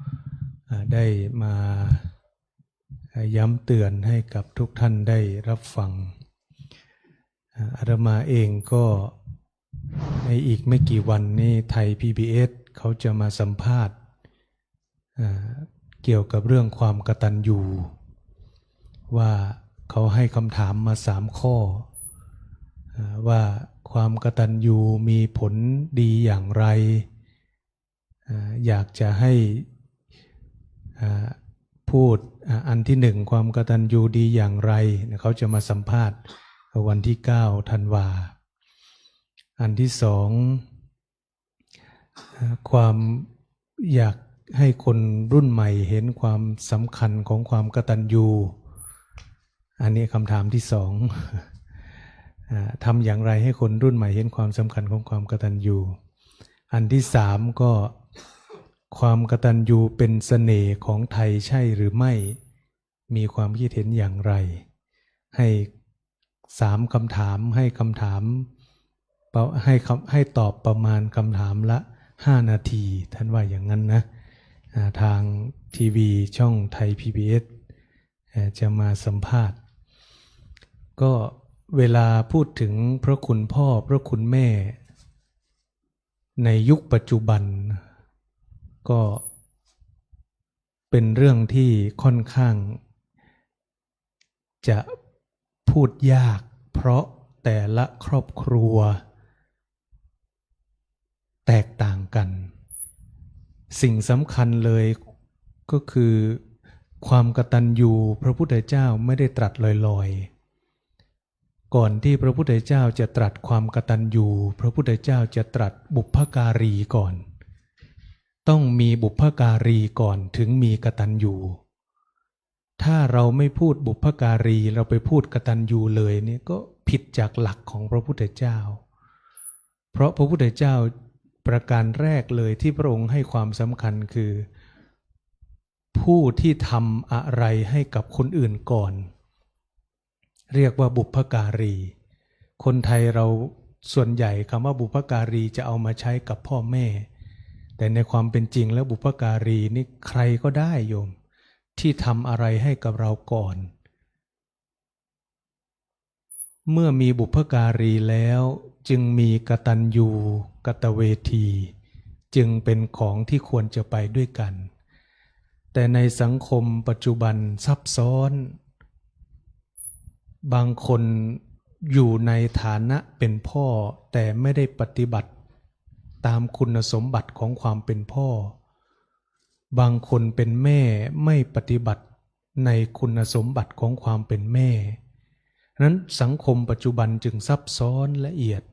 9ได้มาย้ำเตือนให้กับทุกท่านได้รับฟังอาตมาเองก็ในอีกไม่กี่วันนี้ไทย PBS เขาจะมาสัมภาษณ์เกี่ยวกับเรื่องความกตัญญูว่าเขาให้คำถามมา3 ข้อว่าความกตัญญูมีผลดีอย่างไรอยากจะให้พูดอันที่1ความกตัญญูดีอย่างไรเขาจะมาสัมภาษณ์วันที่9 ธันวาอันที่2ความอยากให้คนรุ่นใหม่เห็นความสำคัญของความกตัญญูอันนี้คำถามที่2ทำอย่างไรให้คนรุ่นใหม่เห็นความสำคัญของความกตัญญูอันที่3ก็ความกตัญญูเป็นเสน่ห์ของไทยใช่หรือไม่มีความคิดเห็นอย่างไรให้3คำถามให้ตอบประมาณคำถามละ5 นาทีท่านว่าอย่างนั้นนะทางทีวีช่องไทย PBS จะมาสัมภาษณ์ก็เวลาพูดถึงพระคุณพ่อพระคุณแม่ในยุคปัจจุบันก็เป็นเรื่องที่ค่อนข้างจะพูดยากเพราะแต่ละครอบครัวแตกต่างกันสิ่งสำคัญเลยก็คือความกตัญญูพระพุทธเจ้าไม่ได้ตรัสลอยๆก่อนที่พระพุทธเจ้าจะตรัสความกตัญญูพระพุทธเจ้าจะตรัสบุพการีก่อนต้องมีบุพการีก่อนถึงมีกตัญญูถ้าเราไม่พูดบุพการีเราไปพูดกตัญญูเลยเนี่ยก็ผิดจากหลักของพระพุทธเจ้าเพราะพระพุทธเจ้าประการแรกเลยที่พระองค์ให้ความสำคัญคือผู้ที่ทำอะไรให้กับคนอื่นก่อนเรียกว่าบุพการีคนไทยเราส่วนใหญ่คำว่าบุพการีจะเอามาใช้กับพ่อแม่แต่ในความเป็นจริงแล้วบุพการีนี่ใครก็ได้โยมที่ทำอะไรให้กับเราก่อน เมื่อมีบุพการีแล้วจึงมีกตัญญูกตเวทีจึงเป็นของที่ควรจะไปด้วยกันแต่ในสังคมปัจจุบันซับซ้อนบางคนอยู่ในฐานะเป็นพ่อแต่ไม่ได้ปฏิบัติตามคุณสมบัติของความเป็นพ่อบางคนเป็นแม่ไม่ปฏิบัติในคุณสมบัติของความเป็นแม่นั้นสังคมปัจจุบันจึงซับซ้อนละเอียด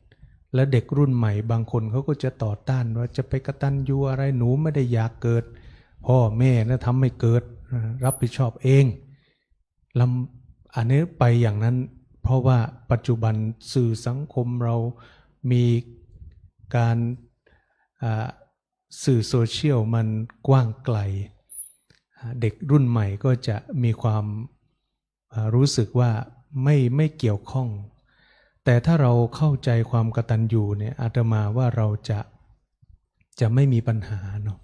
และเด็กรุ่นใหม่บางคนเขาก็จะต่อต้านว่าจะไปกตัญญูอะไรหนูไม่ได้อยากเกิดพ่อแม่นะทำให้เกิดรับผิดชอบเองอันนี้ไปอย่างนั้นเพราะว่าปัจจุบันสื่อสังคมเรามีการสื่อโซเชียลมันกว้างไกลเด็กรุ่นใหม่ก็จะมีความรู้สึกว่าไม่เกี่ยวข้องแต่ถ้าเราเข้าใจความกตัญญูเนี่ยอาตมาว่าเราจะไม่มีปัญหาเนาะ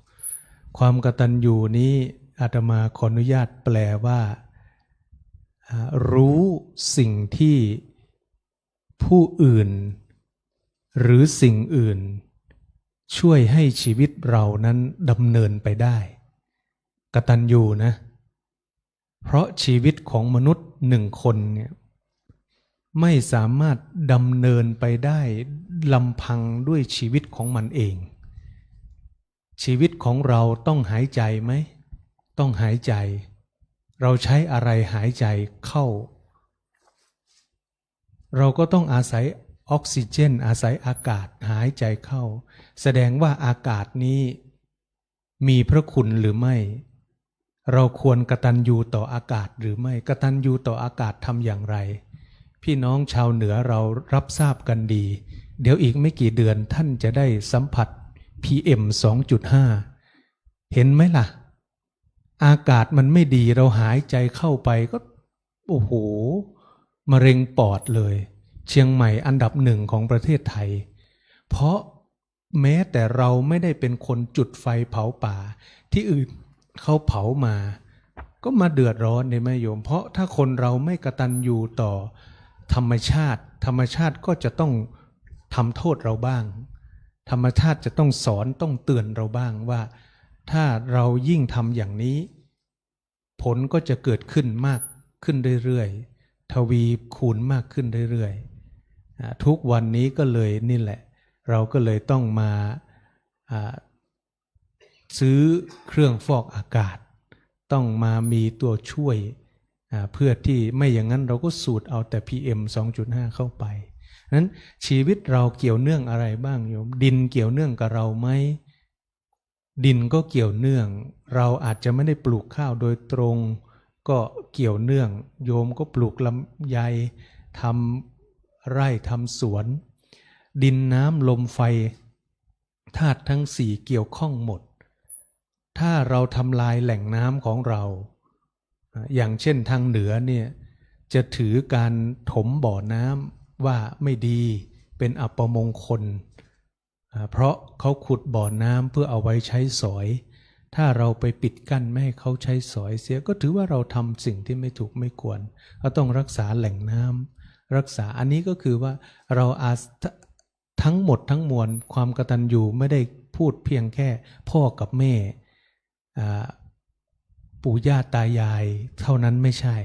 ความกตัญญูนี้อาตมาขออนุญาตแปลว่ารู้สิ่งที่ผู้อื่นหรือสิ่งอื่นช่วยให้ชีวิตเรานั้นดำเนินไปได้กตัญญูนะเพราะชีวิตของมนุษย์หนึ่งคนเนี่ยไม่สามารถดำเนินไปได้ลำพังด้วยชีวิตของมันเองชีวิตของเราต้องหายใจไหมต้องหายใจเราใช้อะไรหายใจเข้าเราก็ต้องอาศัยออกซิเจนอาศัยอากาศหายใจเข้าแสดงว่าอากาศนี้มีพระคุณหรือไม่เราควรกตัญญูต่ออากาศหรือไม่กตัญญูต่ออากาศทำอย่างไรพี่น้องชาวเหนือเรารับทราบกันดีเดี๋ยวอีกไม่กี่เดือนท่านจะได้สัมผัส PM 2.5 เห็นไหมล่ะอากาศมันไม่ดีเราหายใจเข้าไปก็โอ้โหมะเร็งปอดเลยเชียงใหม่อันดับหนึ่งของประเทศไทยเพราะแม้แต่เราไม่ได้เป็นคนจุดไฟเผาป่าที่อื่นเขาเผามาก็มาเดือดร้อนในแม่โยมเพราะถ้าคนเราไม่กตัญญูต่อธรรมชาติก็จะต้องทำโทษเราบ้างธรรมชาติจะต้องสอนต้องเตือนเราบ้างว่าถ้าเรายิ่งทำอย่างนี้ผลก็จะเกิดขึ้นมากขึ้นเรื่อยๆทวีคูณมากขึ้นเรื่อยๆทุกวันนี้ก็เลยนี่แหละเราก็เลยต้องมาซื้อเครื่องฟอกอากาศต้องมามีตัวช่วยเพื่อที่ไม่อย่างนั้นเราก็สูดเอาแต่ PM 2.5 เข้าไปนั้นชีวิตเราเกี่ยวเนื่องอะไรบ้างโยมดินเกี่ยวเนื่องกับเราไหมดินก็เกี่ยวเนื่องเราอาจจะไม่ได้ปลูกข้าวโดยตรงก็เกี่ยวเนื่องโยมก็ปลูกลำไยทำไร่ทำสวนดินน้ำลมไฟธาตุทั้งสี่เกี่ยวข้องหมดถ้าเราทำลายแหล่งน้ำของเราอย่างเช่นทางเหนือเนี่ยจะถือการถมบ่อน้ำว่าไม่ดีเป็นอัปมงคลเพราะเขาขุดบ่อน้ำเพื่อเอาไว้ใช้สอยถ้าเราไปปิดกั้นไม่ให้เขาใช้สอยเสียก็ถือว่าเราทำสิ่งที่ไม่ถูกไม่ควรก็ต้องรักษาแหล่งน้ำรักษาอันนี้ก็คือว่าเราทั้งหมดทั้งมวลความกตัญญูไม่ได้พูดเพียงแค่พ่อกับแม่ปู่ย่าตายายเท่านั้นไม่ใช่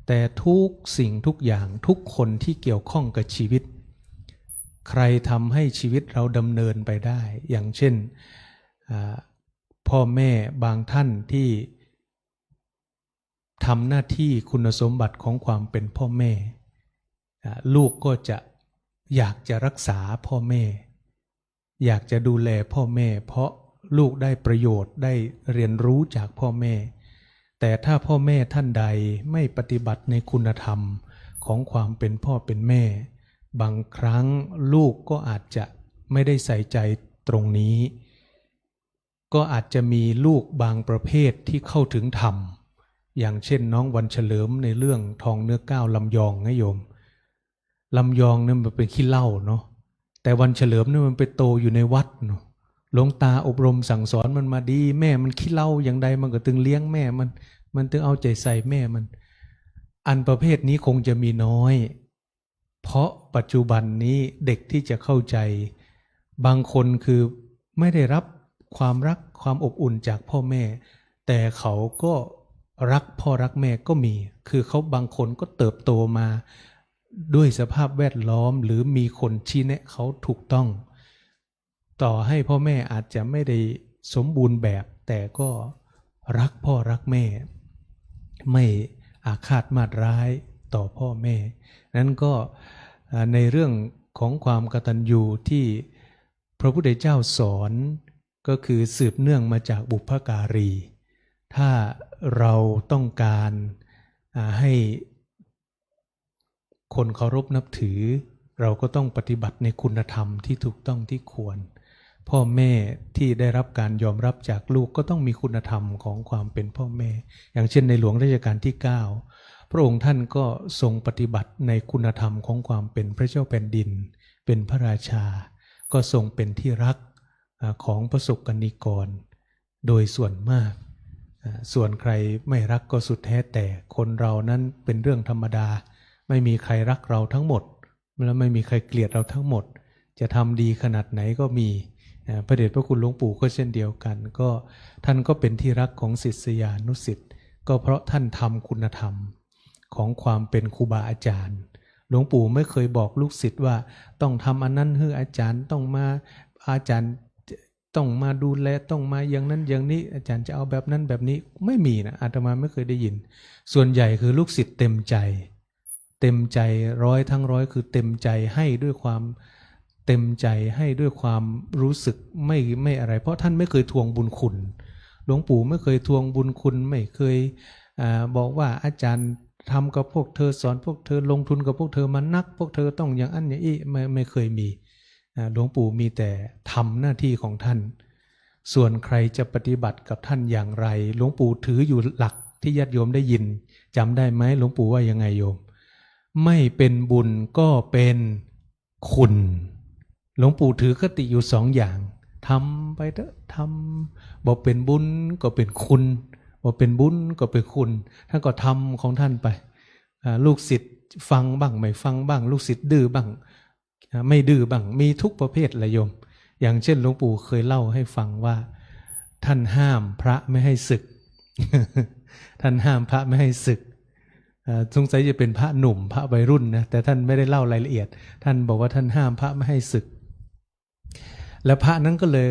แต่ทุกสิ่งทุกอย่างทุกคนที่เกี่ยวข้องกับชีวิตใครทำให้ชีวิตเราดำเนินไปได้อย่างเช่นพ่อแม่บางท่านที่ทำหน้าที่คุณสมบัติของความเป็นพ่อแม่ลูกก็จะอยากจะรักษาพ่อแม่อยากจะดูแลพ่อแม่เพราะลูกได้ประโยชน์ได้เรียนรู้จากพ่อแม่แต่ถ้าพ่อแม่ท่านใดไม่ปฏิบัติในคุณธรรมของความเป็นพ่อเป็นแม่บางครั้งลูกก็อาจจะไม่ได้ใส่ใจตรงนี้ก็อาจจะมีลูกบางประเภทที่เข้าถึงธรรมอย่างเช่นน้องวันเฉลิมในเรื่องทองเนื้อก้าวลำยองนะโยมลำยองเนี่ยมันเป็นขี้เหล้าเนาะแต่วันเฉลิมเนี่ยมันไปโตอยู่ในวัดเนาะหลวงตาอบรมสั่งสอนมันมาดีแม่มันขี้เหล้าอย่างใดมันก็ตึงเลี้ยงแม่มันตึงเอาใจใส่แม่มันอันประเภทนี้คงจะมีน้อย เพราะปัจจุบันนี้เด็กที่จะเข้าใจบางคนคือไม่ได้รับความรักความอบอุ่นจากพ่อแม่แต่เขาก็รักพ่อรักแม่ก็มีคือเขาบางคนก็เติบโตมาด้วยสภาพแวดล้อมหรือมีคนชี้แนะเขาถูกต้องต่อให้พ่อแม่อาจจะไม่ได้สมบูรณ์แบบแต่ก็รักพ่อรักแม่ไม่อาฆาตมาตร้ายต่อพ่อแม่นั้นก็ในเรื่องของความกตัญญูที่พระพุทธเจ้าสอนก็คือสืบเนื่องมาจากบุพการีถ้าเราต้องการให้คนเคารพนับถือเราก็ต้องปฏิบัติในคุณธรรมที่ถูกต้องที่ควรพ่อแม่ที่ได้รับการยอมรับจากลูกก็ต้องมีคุณธรรมของความเป็นพ่อแม่อย่างเช่นในหลวงรัชกาลที่9พระองค์ท่านก็ทรงปฏิบัติในคุณธรรมของความเป็นพระเจ้าแผ่นดินเป็นพระราชาก็ทรงเป็นที่รักของประสบกนิกรโดยส่วนมากส่วนใครไม่รักก็สุดแท้แต่คนเรานั้นเป็นเรื่องธรรมดาไม่มีใครรักเราทั้งหมดและไม่มีใครเกลียดเราทั้งหมดจะทำดีขนาดไหนก็มีพระเดชพระคุณหลวงปู่ก็เช่นเดียวกันก็ท่านก็เป็นที่รักของศิษยานุศิษย์ก็เพราะท่านทำคุณธรรมของความเป็นครูบาอาจารย์หลวงปู่ไม่เคยบอกลูกศิษย์ว่าต้องทำอันนั้นให้อาจารย์ต้องมาอาจารย์ต้องมาดูแลต้องมาอย่างนั้นอย่างนี้อาจารย์จะเอาแบบนั้นแบบนี้ไม่มีนะอาตมาไม่เคยได้ยินส่วนใหญ่คือลูกศิษย์เต็มใจร้อยทั้งร้อยคือเต็มใจให้ด้วยความเต็มใจให้ด้วยความรู้สึกไม่อะไรเพราะท่านไม่เคยทวงบุญคุณหลวงปู่ไม่เคยทวงบุญคุณไม่เคยบอกว่าอาจารย์ทำกับพวกเธอสอนพวกเธอลงทุนกับพวกเธอมานักพวกเธอต้องอย่างอันอย่างนี้ไม่เคยมีหลวงปู่มีแต่ทำหน้าที่ของท่านส่วนใครจะปฏิบัติกับท่านอย่างไรหลวงปู่ถืออยู่หลักที่ญาติโยมได้ยินจำได้ไหมหลวงปู่ว่ายังไงโยมไม่เป็นบุญก็เป็นคุณหลวงปู่ถือคติอยู่สองอย่างทำไปเถอะทำบอกเป็นบุญก็เป็นคุณบอกเป็นบุญก็เป็นคุณท่านก็ทำของท่านไปลูกศิษย์ฟังบ้างไม่ฟังบ้างลูกศิษย์ดื้อบ้างไม่ดื้อบ้างมีทุกประเภทละโยมอย่างเช่นหลวงปู่เคยเล่าให้ฟังว่าท่านห้ามพระไม่ให้ศึก ท่านห้ามพระไม่ให้ศึกสงสัยจะเป็นพระหนุ่มพระวัยรุ่นนะแต่ท่านไม่ได้เล่ารายละเอียดท่านบอกว่าท่านห้ามพระไม่ให้ศึกแล้วพระนั้นก็เลย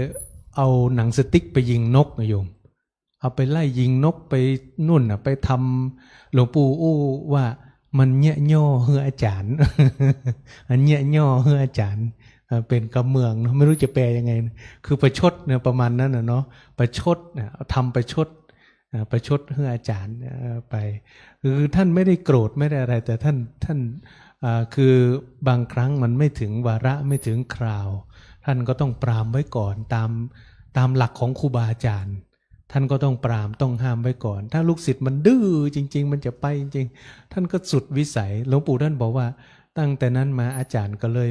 เอาหนังสติ๊กไปยิงนกนะโยมเอาไปไล่ยิงนกไปนุ่นไปทำหลวงปู่อู้ว่ามันเงี้ยย่อเฮืออาจารย์ อันเงี้ยย่อเฮืออาจารย์เป็นกำเมืองเนาะไม่รู้จะแปลยังไงคือประชดเนี่ยประมาณนั้นเนาะประชดทำประชดเฮืออาจารย์ไปคือท่านไม่ได้โกรธไม่ได้อะไรแต่ท่านคือบางครั้งมันไม่ถึงวาระไม่ถึงคราวท่านก็ต้องปรามไว้ก่อนตามหลักของครูบาอาจารย์ท่านก็ต้องปรามต้องห้ามไว้ก่อนถ้าลูกศิษย์มันดื้อจริงๆมันจะไปจริงๆท่านก็สุดวิสัยหลวงปู่ท่านบอกว่าตั้งแต่นั้นมาอาจารย์ก็เลย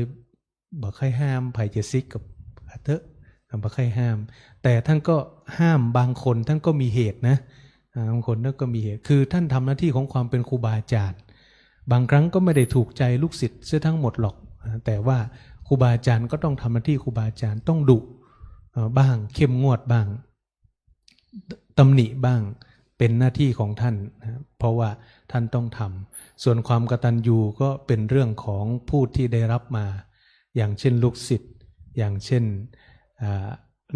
บอกให้ห้ามไผ่เจซิกกับเถอะบอกให้ห้ามแต่ท่านก็ห้ามบางคนท่านก็มีเหตุนะบางคนท่านก็มีเหตุคือท่านทำหน้าที่ของความเป็นครูบาอาจารย์บางครั้งก็ไม่ได้ถูกใจลูกศิษย์เสียทั้งหมดหรอกแต่ว่าครูบาอาจารย์ก็ต้องทำหน้าที่ครูบาอาจารย์ต้องดุบ้างเข้มงวดบ้างตำหนิบ้างเป็นหน้าที่ของท่านนะเพราะว่าท่านต้องทำส่วนความกตัญญูก็เป็นเรื่องของผู้ที่ได้รับมาอย่างเช่นลูกศิษย์อย่างเช่น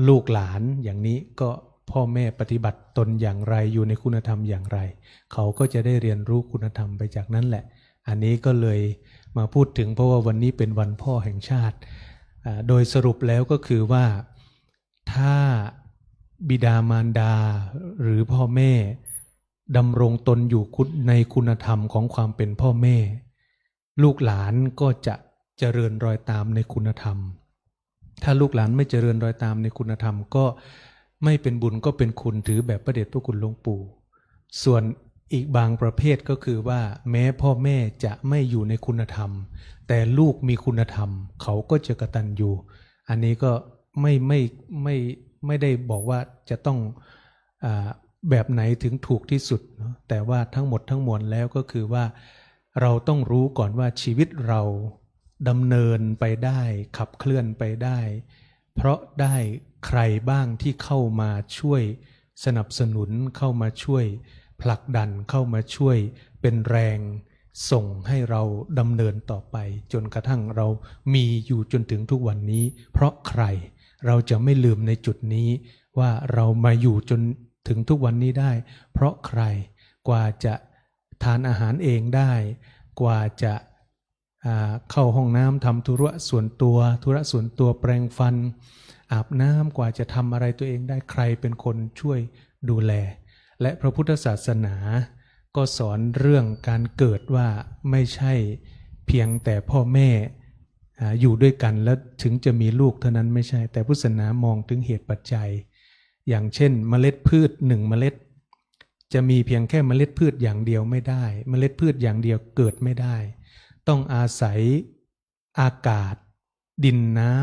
ลูกหลานอย่างนี้ก็พ่อแม่ปฏิบัติตนอย่างไรอยู่ในคุณธรรมอย่างไรเขาก็จะได้เรียนรู้คุณธรรมไปจากนั้นแหละอันนี้ก็เลยมาพูดถึงเพราะว่าวันนี้เป็นวันพ่อแห่งชาติโดยสรุปแล้วก็คือว่าถ้าบิดามารดาหรือพ่อแม่ดำรงตนอยู่ในคุณธรรมของความเป็นพ่อแม่ลูกหลานก็จะเจริญรอยตามในคุณธรรมถ้าลูกหลานไม่เจริญรอยตามในคุณธรรมก็ไม่เป็นบุญก็เป็นคุณถือแบบพระเดชพระคุณหลวงปู่ส่วนอีกบางประเภทก็คือว่าแม้พ่อแม่จะไม่อยู่ในคุณธรรมแต่ลูกมีคุณธรรมเขาก็จะกตัญญูอันนี้ก็ไม่ได้บอกว่าจะต้องแบบไหนถึงถูกที่สุดแต่ว่าทั้งหมดทั้งมวลแล้วก็คือว่าเราต้องรู้ก่อนว่าชีวิตเรา ดำเนินไปได้ขับเคลื่อนไปได้ เพราะได้ใครบ้างที่เข้ามาช่วยสนับสนุนเข้ามาช่วยผลักดันเข้ามาช่วยเป็นแรงส่งให้เราดำเนินต่อไปจนกระทั่งเรามีอยู่จนถึงทุกวันนี้เพราะใครเราจะไม่ลืมในจุดนี้ว่าเรามาอยู่จนถึงทุกวันนี้ได้เพราะใครกว่าจะทานอาหารเองได้กว่าจะเข้าห้องน้ำทำธุระส่วนตัวแปรงฟันอาบน้ำกว่าจะทำอะไรตัวเองได้ใครเป็นคนช่วยดูแลและพระพุทธศาสนาก็สอนเรื่องการเกิดว่าไม่ใช่เพียงแต่พ่อแม่อยู่ด้วยกันแล้วถึงจะมีลูกเท่านั้นไม่ใช่แต่พุทธศาสนามองถึงเหตุปัจจัยอย่างเช่นเมล็ดพืช1เมล็ดจะมีเพียงแค่เมล็ดพืชอย่างเดียวไม่ได้เมล็ดพืชอย่างเดียวเกิดไม่ได้ต้องอาศัยอากาศดินน้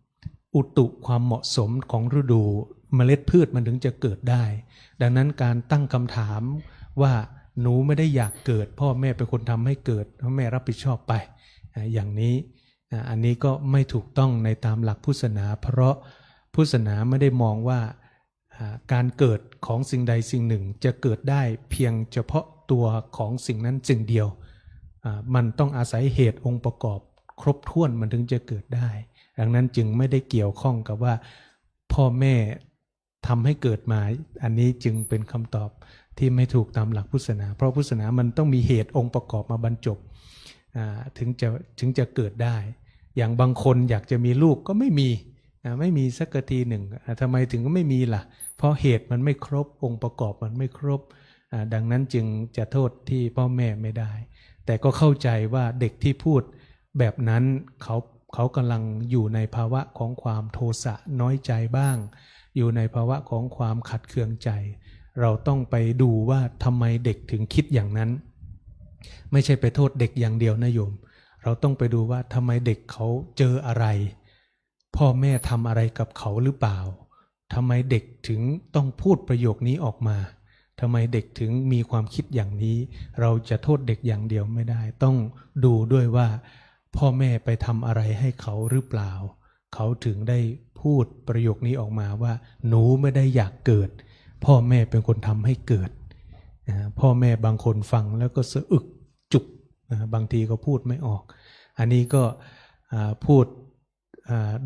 ำอุตุความเหมาะสมของฤดูเมล็ดพืชมันถึงจะเกิดได้ดังนั้นการตั้งคำถามว่าหนูไม่ได้อยากเกิดพ่อแม่เป็นคนทำให้เกิดพ่อแม่รับผิดชอบไปอย่างนี้อันนี้ก็ไม่ถูกต้องในตามหลักพุทธศาสนาเพราะพุทธศาสนาไม่ได้มองว่าการเกิดของสิ่งใดสิ่งหนึ่งจะเกิดได้เพียงเฉพาะตัวของสิ่งนั้นสิ่งเดียวมันต้องอาศัยเหตุองค์ประกอบครบถ้วนมันถึงจะเกิดได้ดังนั้นจึงไม่ได้เกี่ยวข้องกับว่าพ่อแม่ทำให้เกิดมาอันนี้จึงเป็นคำตอบที่ไม่ถูกตามหลักพุทธศาสนาเพราะพุทธศาสนามันต้องมีเหตุองค์ประกอบมาบรรจบถึงจะเกิดได้อย่างบางคนอยากจะมีลูกก็ไม่มีสักทีหนึ่งทำไมถึงไม่มีล่ะเพราะเหตุมันไม่ครบองค์ประกอบมันไม่ครบดังนั้นจึงจะโทษที่พ่อแม่ไม่ได้แต่ก็เข้าใจว่าเด็กที่พูดแบบนั้นเขากำลังอยู่ในภาวะของความโทสะน้อยใจบ้างอยู่ในภาวะของความขัดเคืองใจเราต้องไปดูว่าทำไมเด็กถึงคิดอย่างนั้นไม่ใช่ไปโทษเด็กอย่างเดียวนะโยมเราต้องไปดูว่าทำไมเด็กเขาเจออะไรพ่อแม่ทำอะไรกับเขาหรือเปล่าทำไมเด็กถึงต้องพูดประโยคนี้ออกมาทำไมเด็กถึงมีความคิดอย่างนี้เราจะโทษเด็กอย่างเดียวไม่ได้ต้องดูด้วยว่าพ่อแม่ไปทำอะไรให้เขาหรือเปล่าเขาถึงได้พูดประโยคนี้ออกมาว่าหนูไม่ได้อยากเกิดพ่อแม่เป็นคนทำให้เกิดพ่อแม่บางคนฟังแล้วก็สะอึกจุกบางทีก็พูดไม่ออกอันนี้ก็พูด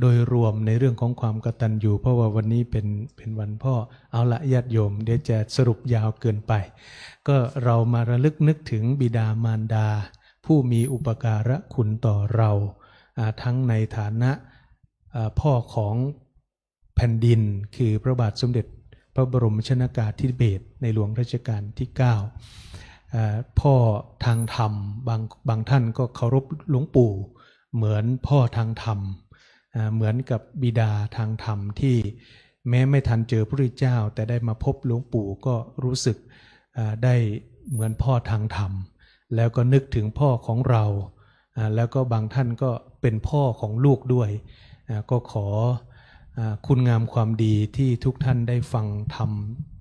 โดยรวมในเรื่องของความกตัญญูเพราะว่าวันนี้เป็นวันพ่อเอาละญาติโยมเดี๋ยวจะสรุปยาวเกินไปก็เรามาระลึกนึกถึงบิดามารดาผู้มีอุปการะคุณต่อเราทั้งในฐานะพ่อของแผ่นดินคือพระบาทสมเด็จพระบรมชนกาธิเบศรในหลวงรัชกาลที่9พ่อทางธรรมบางท่านก็เคารพหลวงปู่เหมือนพ่อทางธรรมเหมือนกับบิดาทางธรรมที่แม้ไม่ทันเจอพระพุทธเจ้าแต่ได้มาพบหลวงปู่ก็รู้สึกได้เหมือนพ่อทางธรรมแล้วก็นึกถึงพ่อของเราแล้วก็บางท่านก็เป็นพ่อของลูกด้วยก็ขอคุณงามความดีที่ทุกท่านได้ฟัง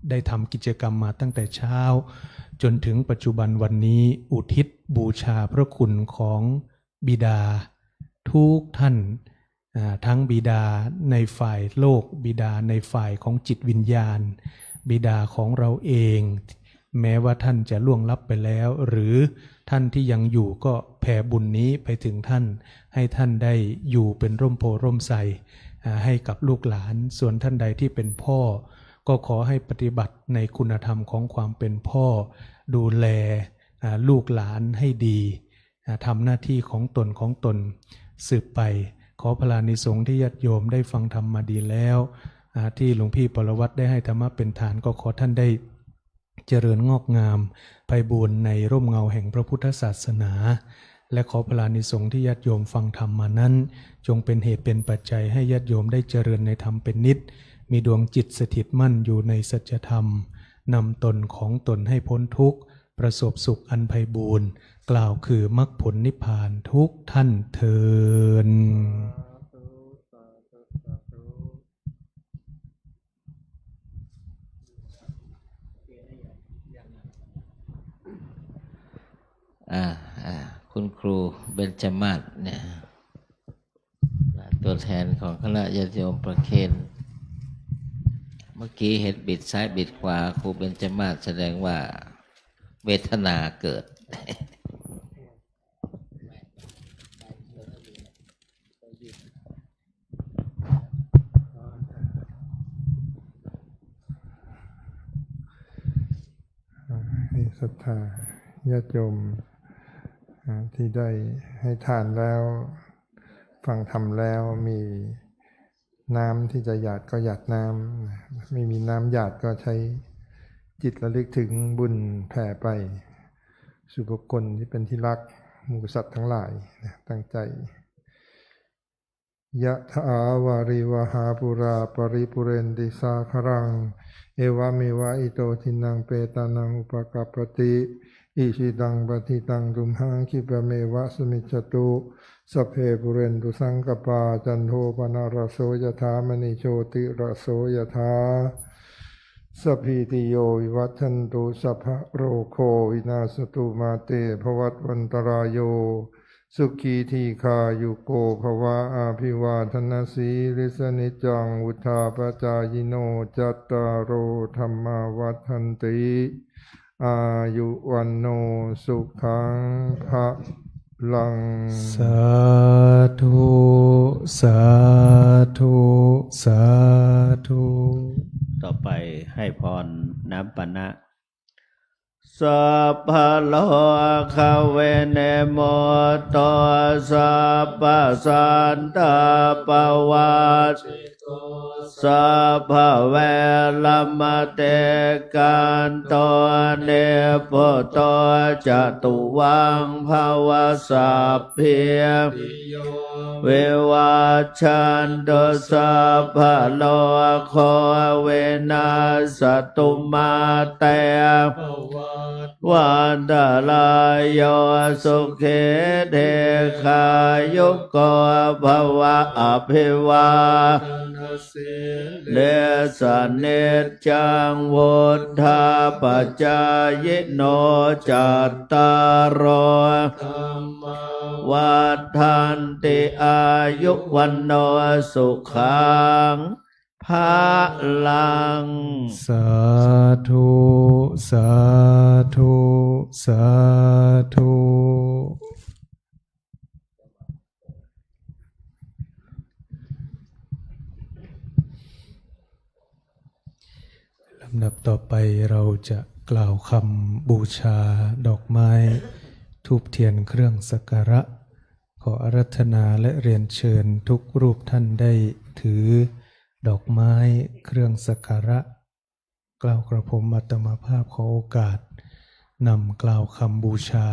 ได้ทำกิจกรรมมาตั้งแต่เช้าจนถึงปัจจุบันวันนี้อุทิศบูชาพระคุณของบิดาทุกท่านทั้งบิดาในฝ่ายโลกบิดาในฝ่ายของจิตวิญญาณบิดาของเราเองแม้ว่าท่านจะล่วงลับไปแล้วหรือท่านที่ยังอยู่ก็แผ่บุญนี้ไปถึงท่านให้ท่านได้อยู่เป็นร่มโพร่มไทรให้กับลูกหลานส่วนท่านใดที่เป็นพ่อก็ขอให้ปฏิบัติในคุณธรรมของความเป็นพ่อดูแลลูกหลานให้ดีทำหน้าที่ของตนสืบไปขอพลานิสงส์ที่ญาติโยมได้ฟังธรรมมาดีแล้วที่หลวงพี่ปรวัตรได้ให้ธรรมะเป็นฐานก็ขอท่านได้เจริญงอกงามไพบูรย์ในร่มเงาแห่งพระพุทธศาสนาและขอพลานิสงส์ที่ญาติโยมฟังธรรมมานั้นจงเป็นเหตุเป็นปัจจัยให้ญาติโยมได้เจริญในธรรมเป็นนิจมีดวงจิตสถิตมั่นอยู่ในสัจธรรมนำตนของตนให้พ้นทุกข์ประสบสุขอันไพบูรย์กล่าวคือมรรคผลนิพพานทุกท่านเทอญคุณครูเบญจมาศเนี่ย ตัวแทนของคณะญาติโยมประเคนเมื่อกี้เห็นบิดซ้ายบิดขวาครูเบญจมาศแสดงว่าเวทนาเกิด ให้ศรัทธาญาติโยมที่ได้ให้ทานแล้วฟังธรรมแล้วมีน้ำที่จะหยาดก็หยาดน้ำไม่มีน้ำหยาดก็ใช้จิตระลึกถึงบุญแผ่ไปสู่บุคคลที่เป็นที่รักหมู่สัตว์ทั้งหลายตั้งใจยะถาวาริวหาปุราปริปุเรนติสาครังเอวะเมวะอิโตทินังเปตานังอุปกัปปติอิชิตังปฏิตังตุมหังคิปะเมวะสมิจจตุสัพเพปุเรนตุสังกปาจันโทปนะระโสยถามณีโชติระโสยถาสัพพิติโยวิวัชชันตุสัพพะโรโควินาศตุมาเตภวัตวันตรายโยสุขีทีคายุโกภวะอาภิวาทนาสีลิสนิจังวุธาปจายโนจัตตารโอธรรมาวัฏันติอายุวันโนสุขังภะลังสาธุสาธุสาธุต่อไปให้พรน้ำปานะสัพพะโลกเวเนโมโตสัพพะสันตาปวัสสัพพะเวลมเตกันโตเนปุโตจตุวังภวสัพพิเววัชชันตุสัพพะโลกเวนัสตุมาเตวันตรายโยสุเขเทคายุโกภวะอภิวาเดสเนจังวุธาปัจจายโนจัตตารโอวัฏันติอายุวันโนสุขังภะลังสาธุสาธุสาธุลำดับต่อไปเราจะกล่าวคำบูชาดอกไม้ธูปเทียนเครื่องสักการะขออาราธนาและเรียนเชิญทุกรูปท่านได้ถือดอกไม้เครื่องสักการะกล่าวกระผมอัตมาภาพขอโอกาสนำกล่าวคำบูชา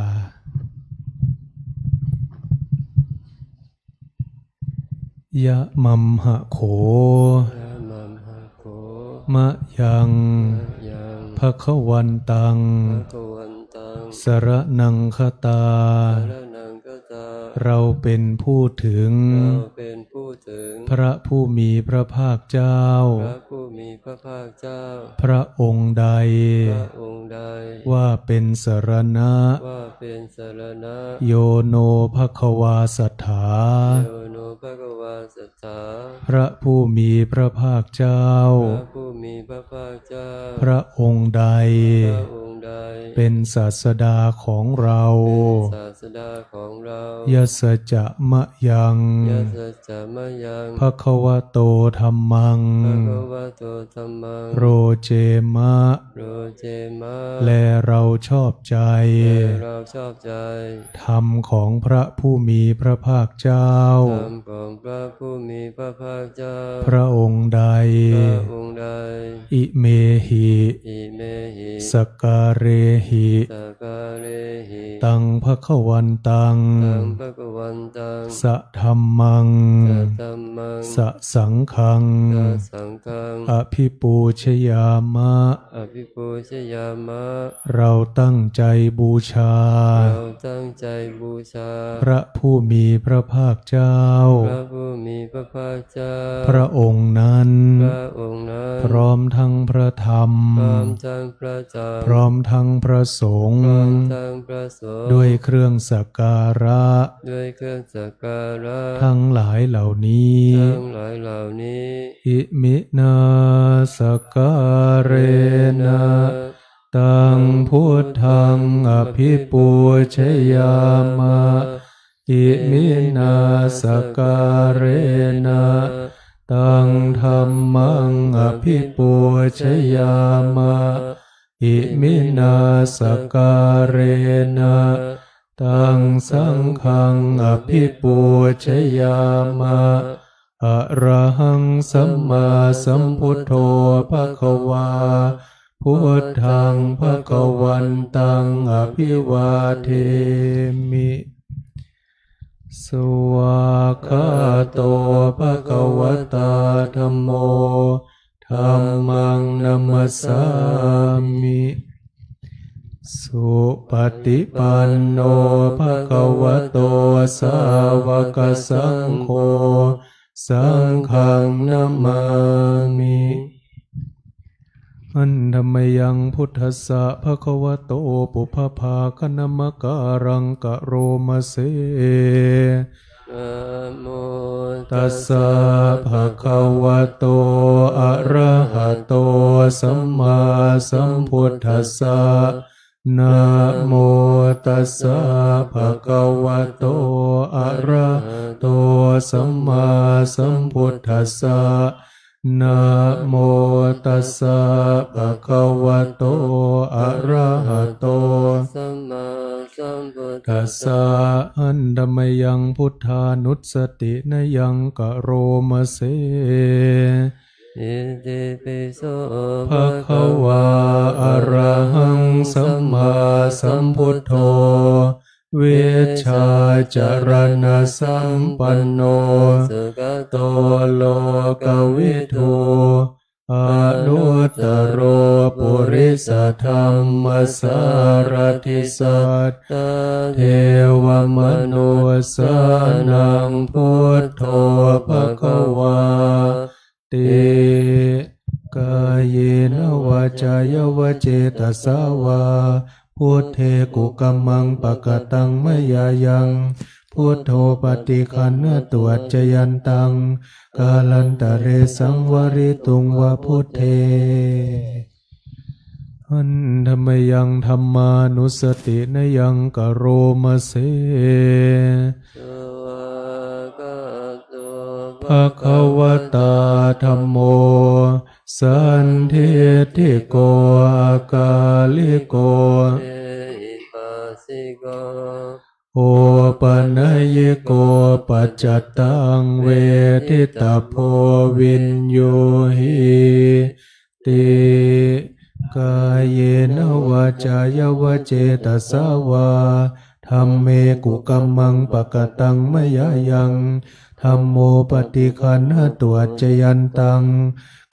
ยะมัมหะโขมะยังภคะวันตังสระนังคตาเราเป็นผู้ถึงพระผู้มีพระภาคเจ้าพระองค์ใดว่าเป็นสรณะโยโนภควาสัทธาพระผู้มีพระภาคเจ้าพระองค์ใดเป็นศาสดาของเรายัสจะมะยังภควโตธัมมังโรเจมะและเราชอบใจธรรมของพระผู้มีพระภาคเจ้าพระองค์ใดอิเมหิสการเรหิตังภควันตังสะธัมมังสะสังฆังอภิปูชยามะเราตั้งใจบูชาพระผู้มีพระภาคเจ้าพระองค์นั้นพร้อมทั้ง ทั้งพระธรรม พร้อมทั้งพระธรรม พร้อมทั้งพระสงฆ์ พร้อมทั้งพระสงฆ์ ด้วยเครื่องสักการะ ด้วยเครื่องสักการะ ทั้งหลายเหล่านี้ ทั้งหลายเหล่านี้ อิมินาสการเรนะตังพุทธังอภิปูชยามะอิมินาสการเรนะตังธัมมังอภิปูชยามะอิมินาสการเรนะตังสังฆังอภิปูชยามะอะระหังสัมมาสัมพุทโธภควาพุทธังภควันตังอภิวาเทมิสวากขาโตภควตาธัมโมธัมมังนัมมัสสามิสุปฏิปันโนภควโตสาวกสังโฆสังฆังนามามิอันธรรมยังพุทธัสสะภะคะวะโตปุพพภาคณมการังกะโรมเส นะโม ตัสสะภะคะวะโตอะระหะโตสัมมาสัมพุทธัสสะนะโมตัสสะภะคะวะโตอะระหะโตสัมมาสัมพุทธัสสะนะโมตัสสะภะคะวะโตอะระหะโต สัมมาสัมพุทธั ตั ส ส สะ สะอันธรรมยังพุทธานุสตินยังกะโรมเส อิติปิโส ภะคะวาอะระหังสัมมาสัมพุทโธเวชชาจารณะสัมปันโน สุข โตโลกวิทูอนุตตโรปุริสธรรมสารทิสัต ตา เทวมนุสานังพุทโธภควาติกายเนวาจายวเจตสาวาพุทเทกุกัมมังปะกตังมยายังพุทโธปฏิคันนตวัจจยันตังกาลันตะเรสังวริตุงวะพุทเทอันธรรมยังธรรมานุสตินยังกะโรมเส สวากขาโต ภะคะวะตาธัมโมสันทิติโกอาคาลิโก เอหิปัสสิโก โอปนัยโกปัจจตังเวทิตาโพวินโยหิติกายเยนวาจายวเจตสาวาธัมเมกุกัมมังปะกตังมยายังธัมโมปฏิคันหตวัจจยันตัง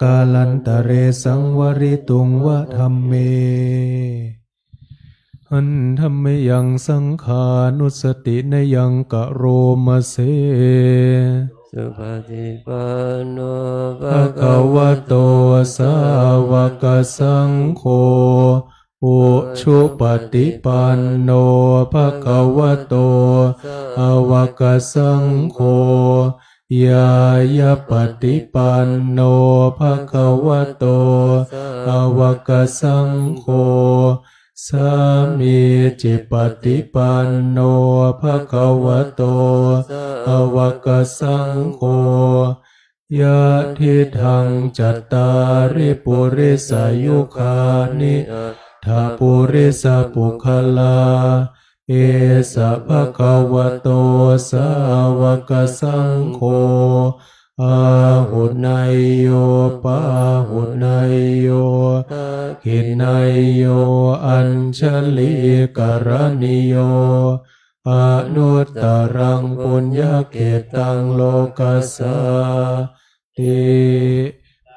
กาลันตะเรสังวริตุงวะธัมเมอันธรรมยังสังขานุสตินยังกะโรมเส สุปฏิปันโน ภะคะวะโตสาวกสังโฆอุชุปฏิปันโนภะคะวะโตอวกสังโฆยายาปฏิปันโนภะคะวะโตอวกสังโฆสามีจิปฏิปันโนภะคะวะโตอวกสังโฆยะทิทังจัตตาริปุริสายุคานิทาปุริสปุคลาเอสะภะคะวะโตสาวกสังโฆอาหุนายโยปาหุนายโยขินายโยอัญชลิกรณิโยอนุตตรังปุญญเกตังโลกัสสาติ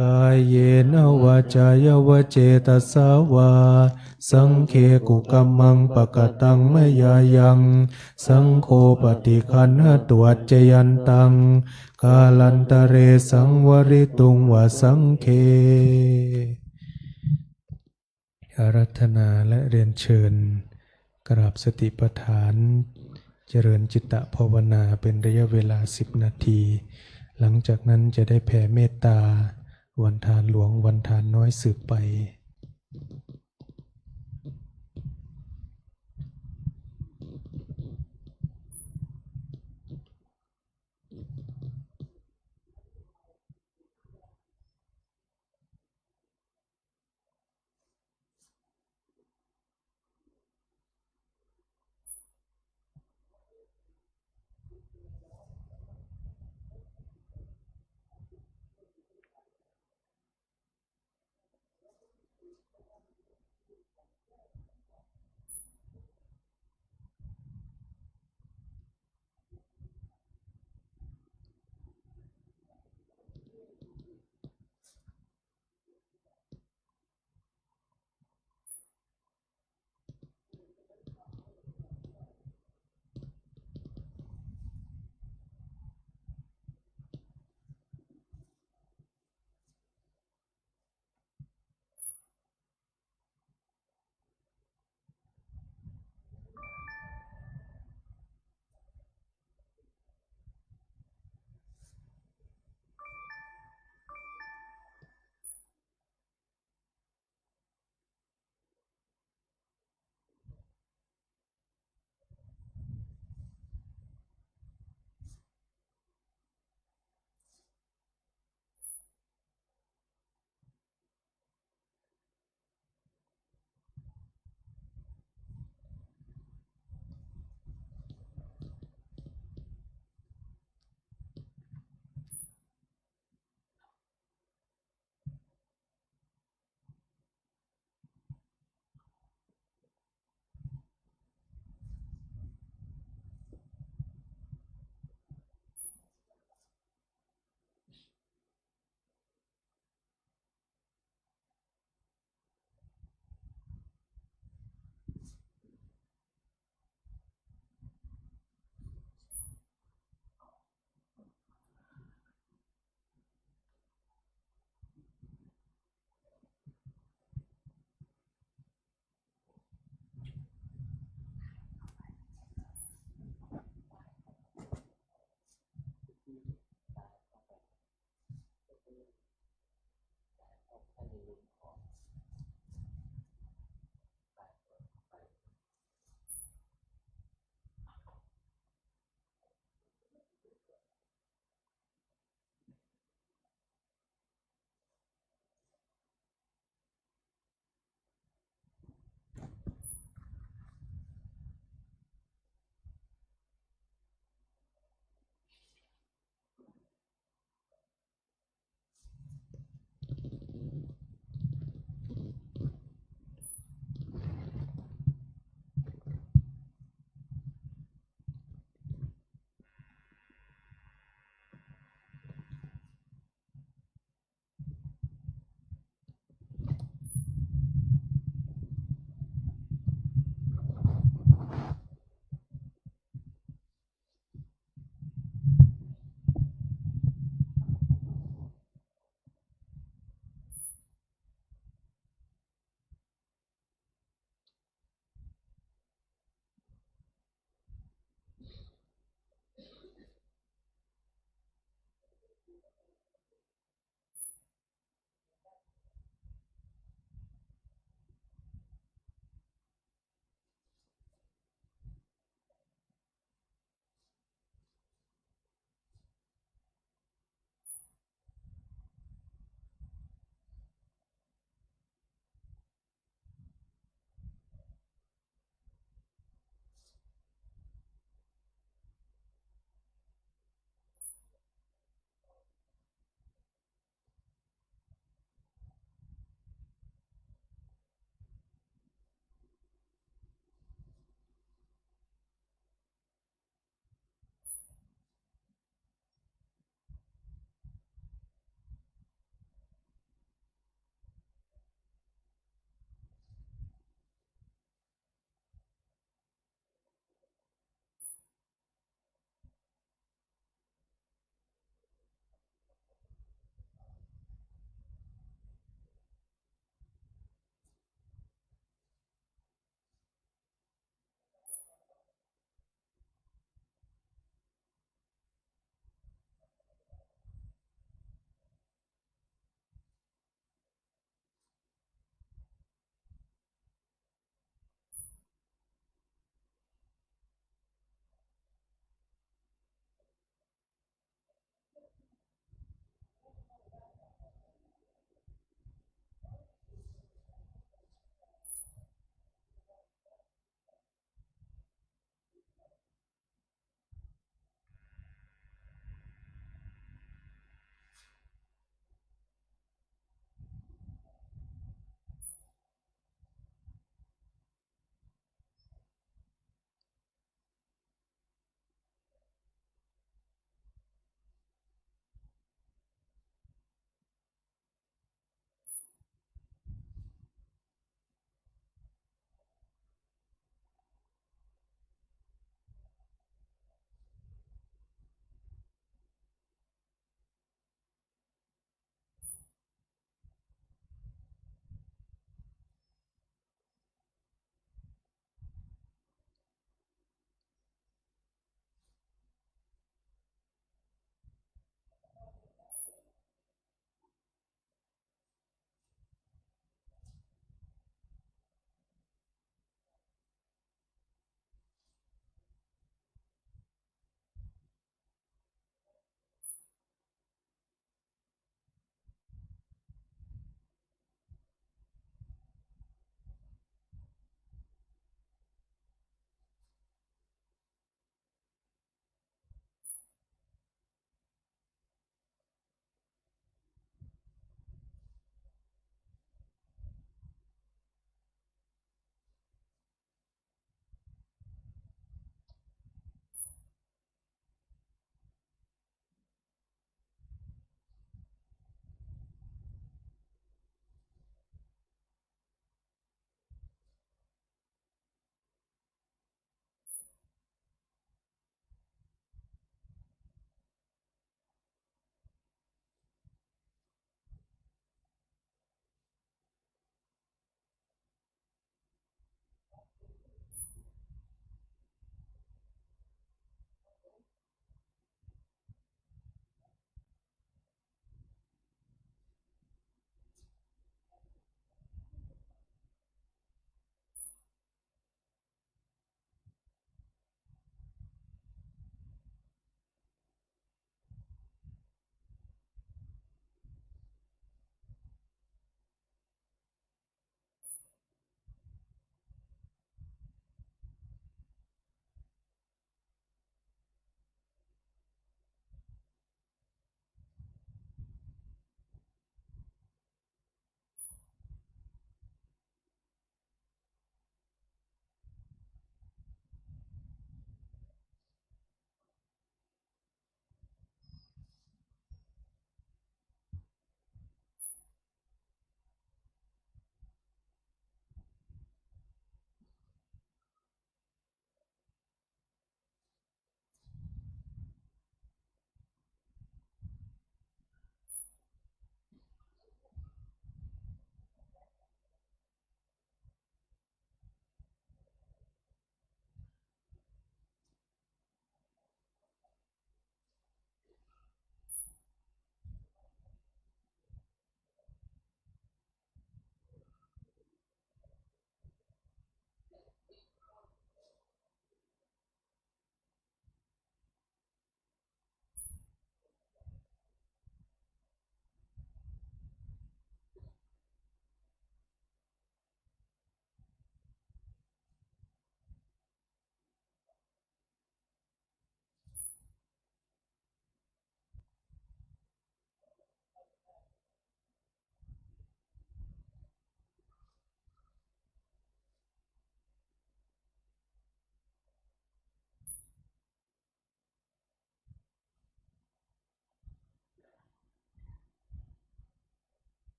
กายเยนวาจายวเจตสาวาสังเคกุกัมมังปะกตังมยายังสังโฆปฏิคันหตวัจจยันตังกาลันตะเรสังวริตุงวะสังเค อารัธนาและเรียนเชิญกราบสติปัฏฐานเจริญจิตตภาวนาเป็นระยะเวลา10 นาที หลังจากนั้นจะได้แผ่เมตตาวันทานหลวงวันทานน้อยสืบไป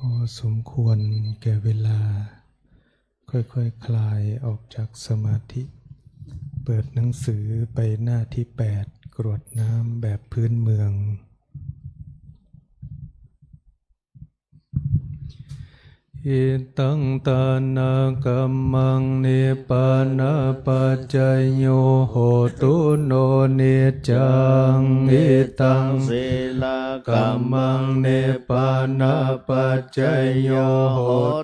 พอสมควรแก่เวลาค่อยๆคลายออกจากสมาธิเปิดหนังสือไปหน้าที่8กรวดน้ำแบบพื้นเมืองอิตังตานากรรมังนิปปานาปัจจยโยโหตุโนนิจจังอิตัง ศีล กัมมังเนปานาปัจจยโยโห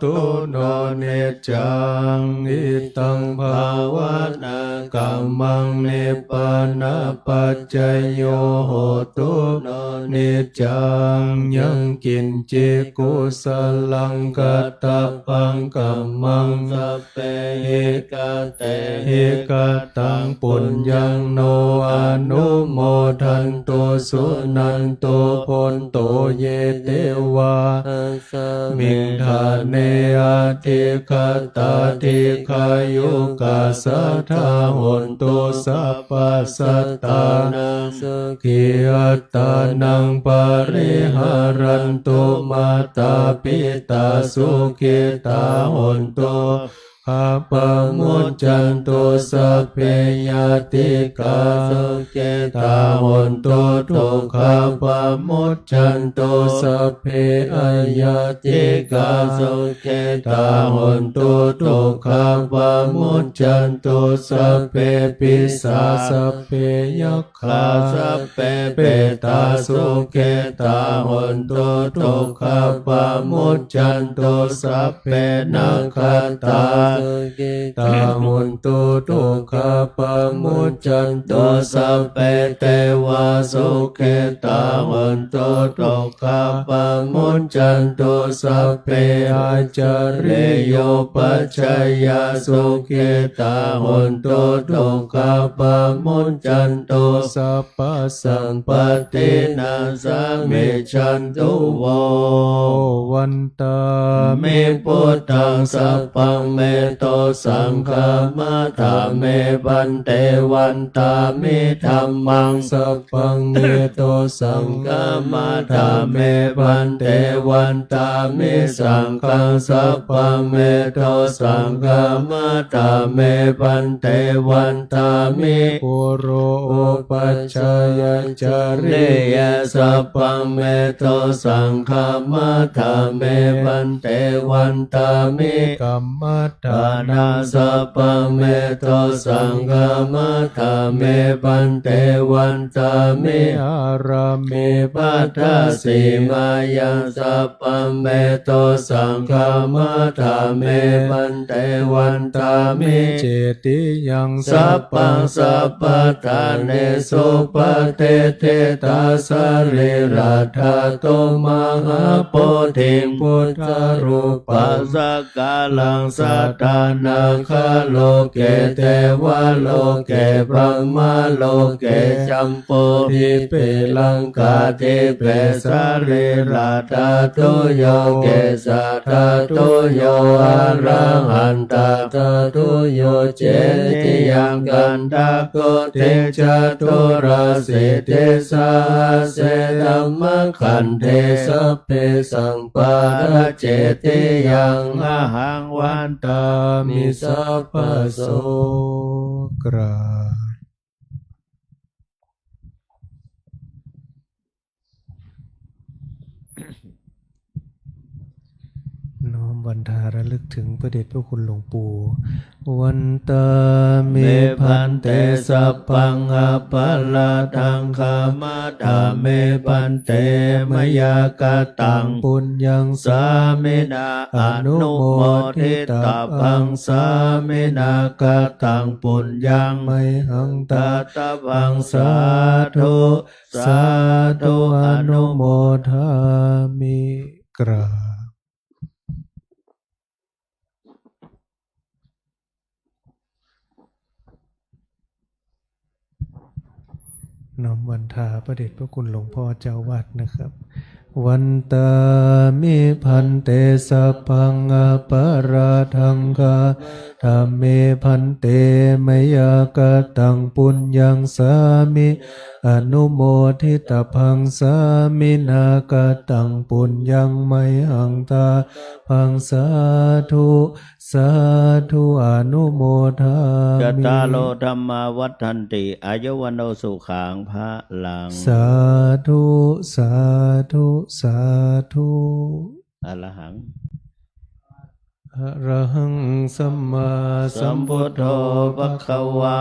ตุโนเนจังอิตังภาวนากัมมังเนปานาปัจจยโยโหตุโนเนจังยังกินจิกุสลังกัตตปังกัมมังสัพเพหิกเตหิกตังปุญญังโนอนุโมทันโตสุนันโตพนโตเยเตวามิงทาเนอาทิคตาทิคายุกาสัทธาหนโตสัพพสัตตานังสุขิอัตตานังปริหารันตุมาตาปิตาสุขิตาหนโตอาปะมุจจันโตสัพเพยติกาสุเกตาหนโตทุกขาปะมุจจันโตสัพเพอายติกาสุเกตาหนโตทุกขาปะมุจจันโตสัพเพปิสาสัพเพยัคขาสัพเพเปตาสุเกตาหนโตทุกขาปะมุจจันโตสัพเพนาคตาตาหุนตุทุกขาปะมุจจันโตสัพเพเทวาสุเขตาหุนตุทุกขาปะมุจจันโตสัพเพอาจาริโยปัจจยาสุเขตาหุนตุทุกขาปะมุจจันโตสัพพสัมปตินาสมิชันตุโววันตามิพุทธังสัพพังเมโตสังฆามาธาเมปันเตวันตามิธัมมังสัพพังเมโตสังฆามาธาเมปันเตวันตามิสังฆังสัพพังเมโตสังฆามาธาเมปันเตวันตามิปุโรโอปัจจยจาริยสัพพังเมโตสังฆามาธาเมปันเตวันตามิกัมมัฏฐานาสัพพะเมโตสังฆามาธาเมปันเตวันตามิอารามิปัฏฐาสีมายังสัพพะเมโตสังฆามาธาเมปันเตวันตามิเจติยังสัพพังสัพพะทานเนสุปเทเทตาสริราธาโตมหาโพธิพุทธรูปัสสกาลังสัทธานาคาโลเกเทวะโลเกพระมาโลเกจัมโปทิเปลังกาทิเปสริราธาตุโยเกสัทธาตุโยอะระหันตาธาตุโยเจติยังกันตะโกเทจตุราสิเทสาเสธัมมขันเทสัพเพสังปาระเจติยังอะหังวันตามิสัพพโสกราน้อมวันทาระลึกถึงพระเดชพระคุณหลวงปู่วันตาเมพันเตสัพพังอภลาทังคามาธาเมพันเตมยากตังปุญญังสามินาอนุโมทิตาพังสามินากตังปุญญังไมหังตาตาพังสาธุสาธุอนุโมทามิกราน้อมวันทาพระเดชพระคุณหลวงพ่อเจ้าวัดนะครับวันตามิพันเตสัพพังอปาราทังคาธรรมเมพันเตมยากตังปุญญังสามิ อนุโมทิตพังสามินากตังปุญญังไมหังตาพังสาธุสาธุอนุโมทา จ มิ ตารโลธรรมาวัฏันติอายุวันโนสุขังพระลัง สาธุสาธุสาธุ อรหัง อะระหังสัมมาสั สั ม ม พุ พุ ท ท โธ โธ ภ ภะคะวา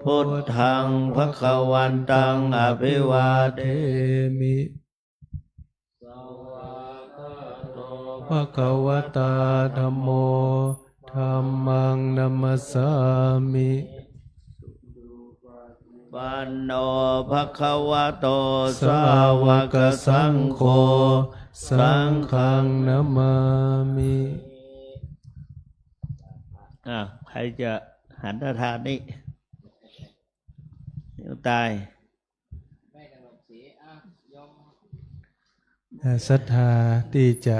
พุทธังภะคะวันตังอภิวาเท มิภะคะวตาธัมโมธัมมังนัมมัสสามิ ปันโนภะคะวะโตสาวกสังโฆ สังฆังนามามิ ใครจะหันทานนี่เดี๋ยวตาย ศรัทธาที่จะ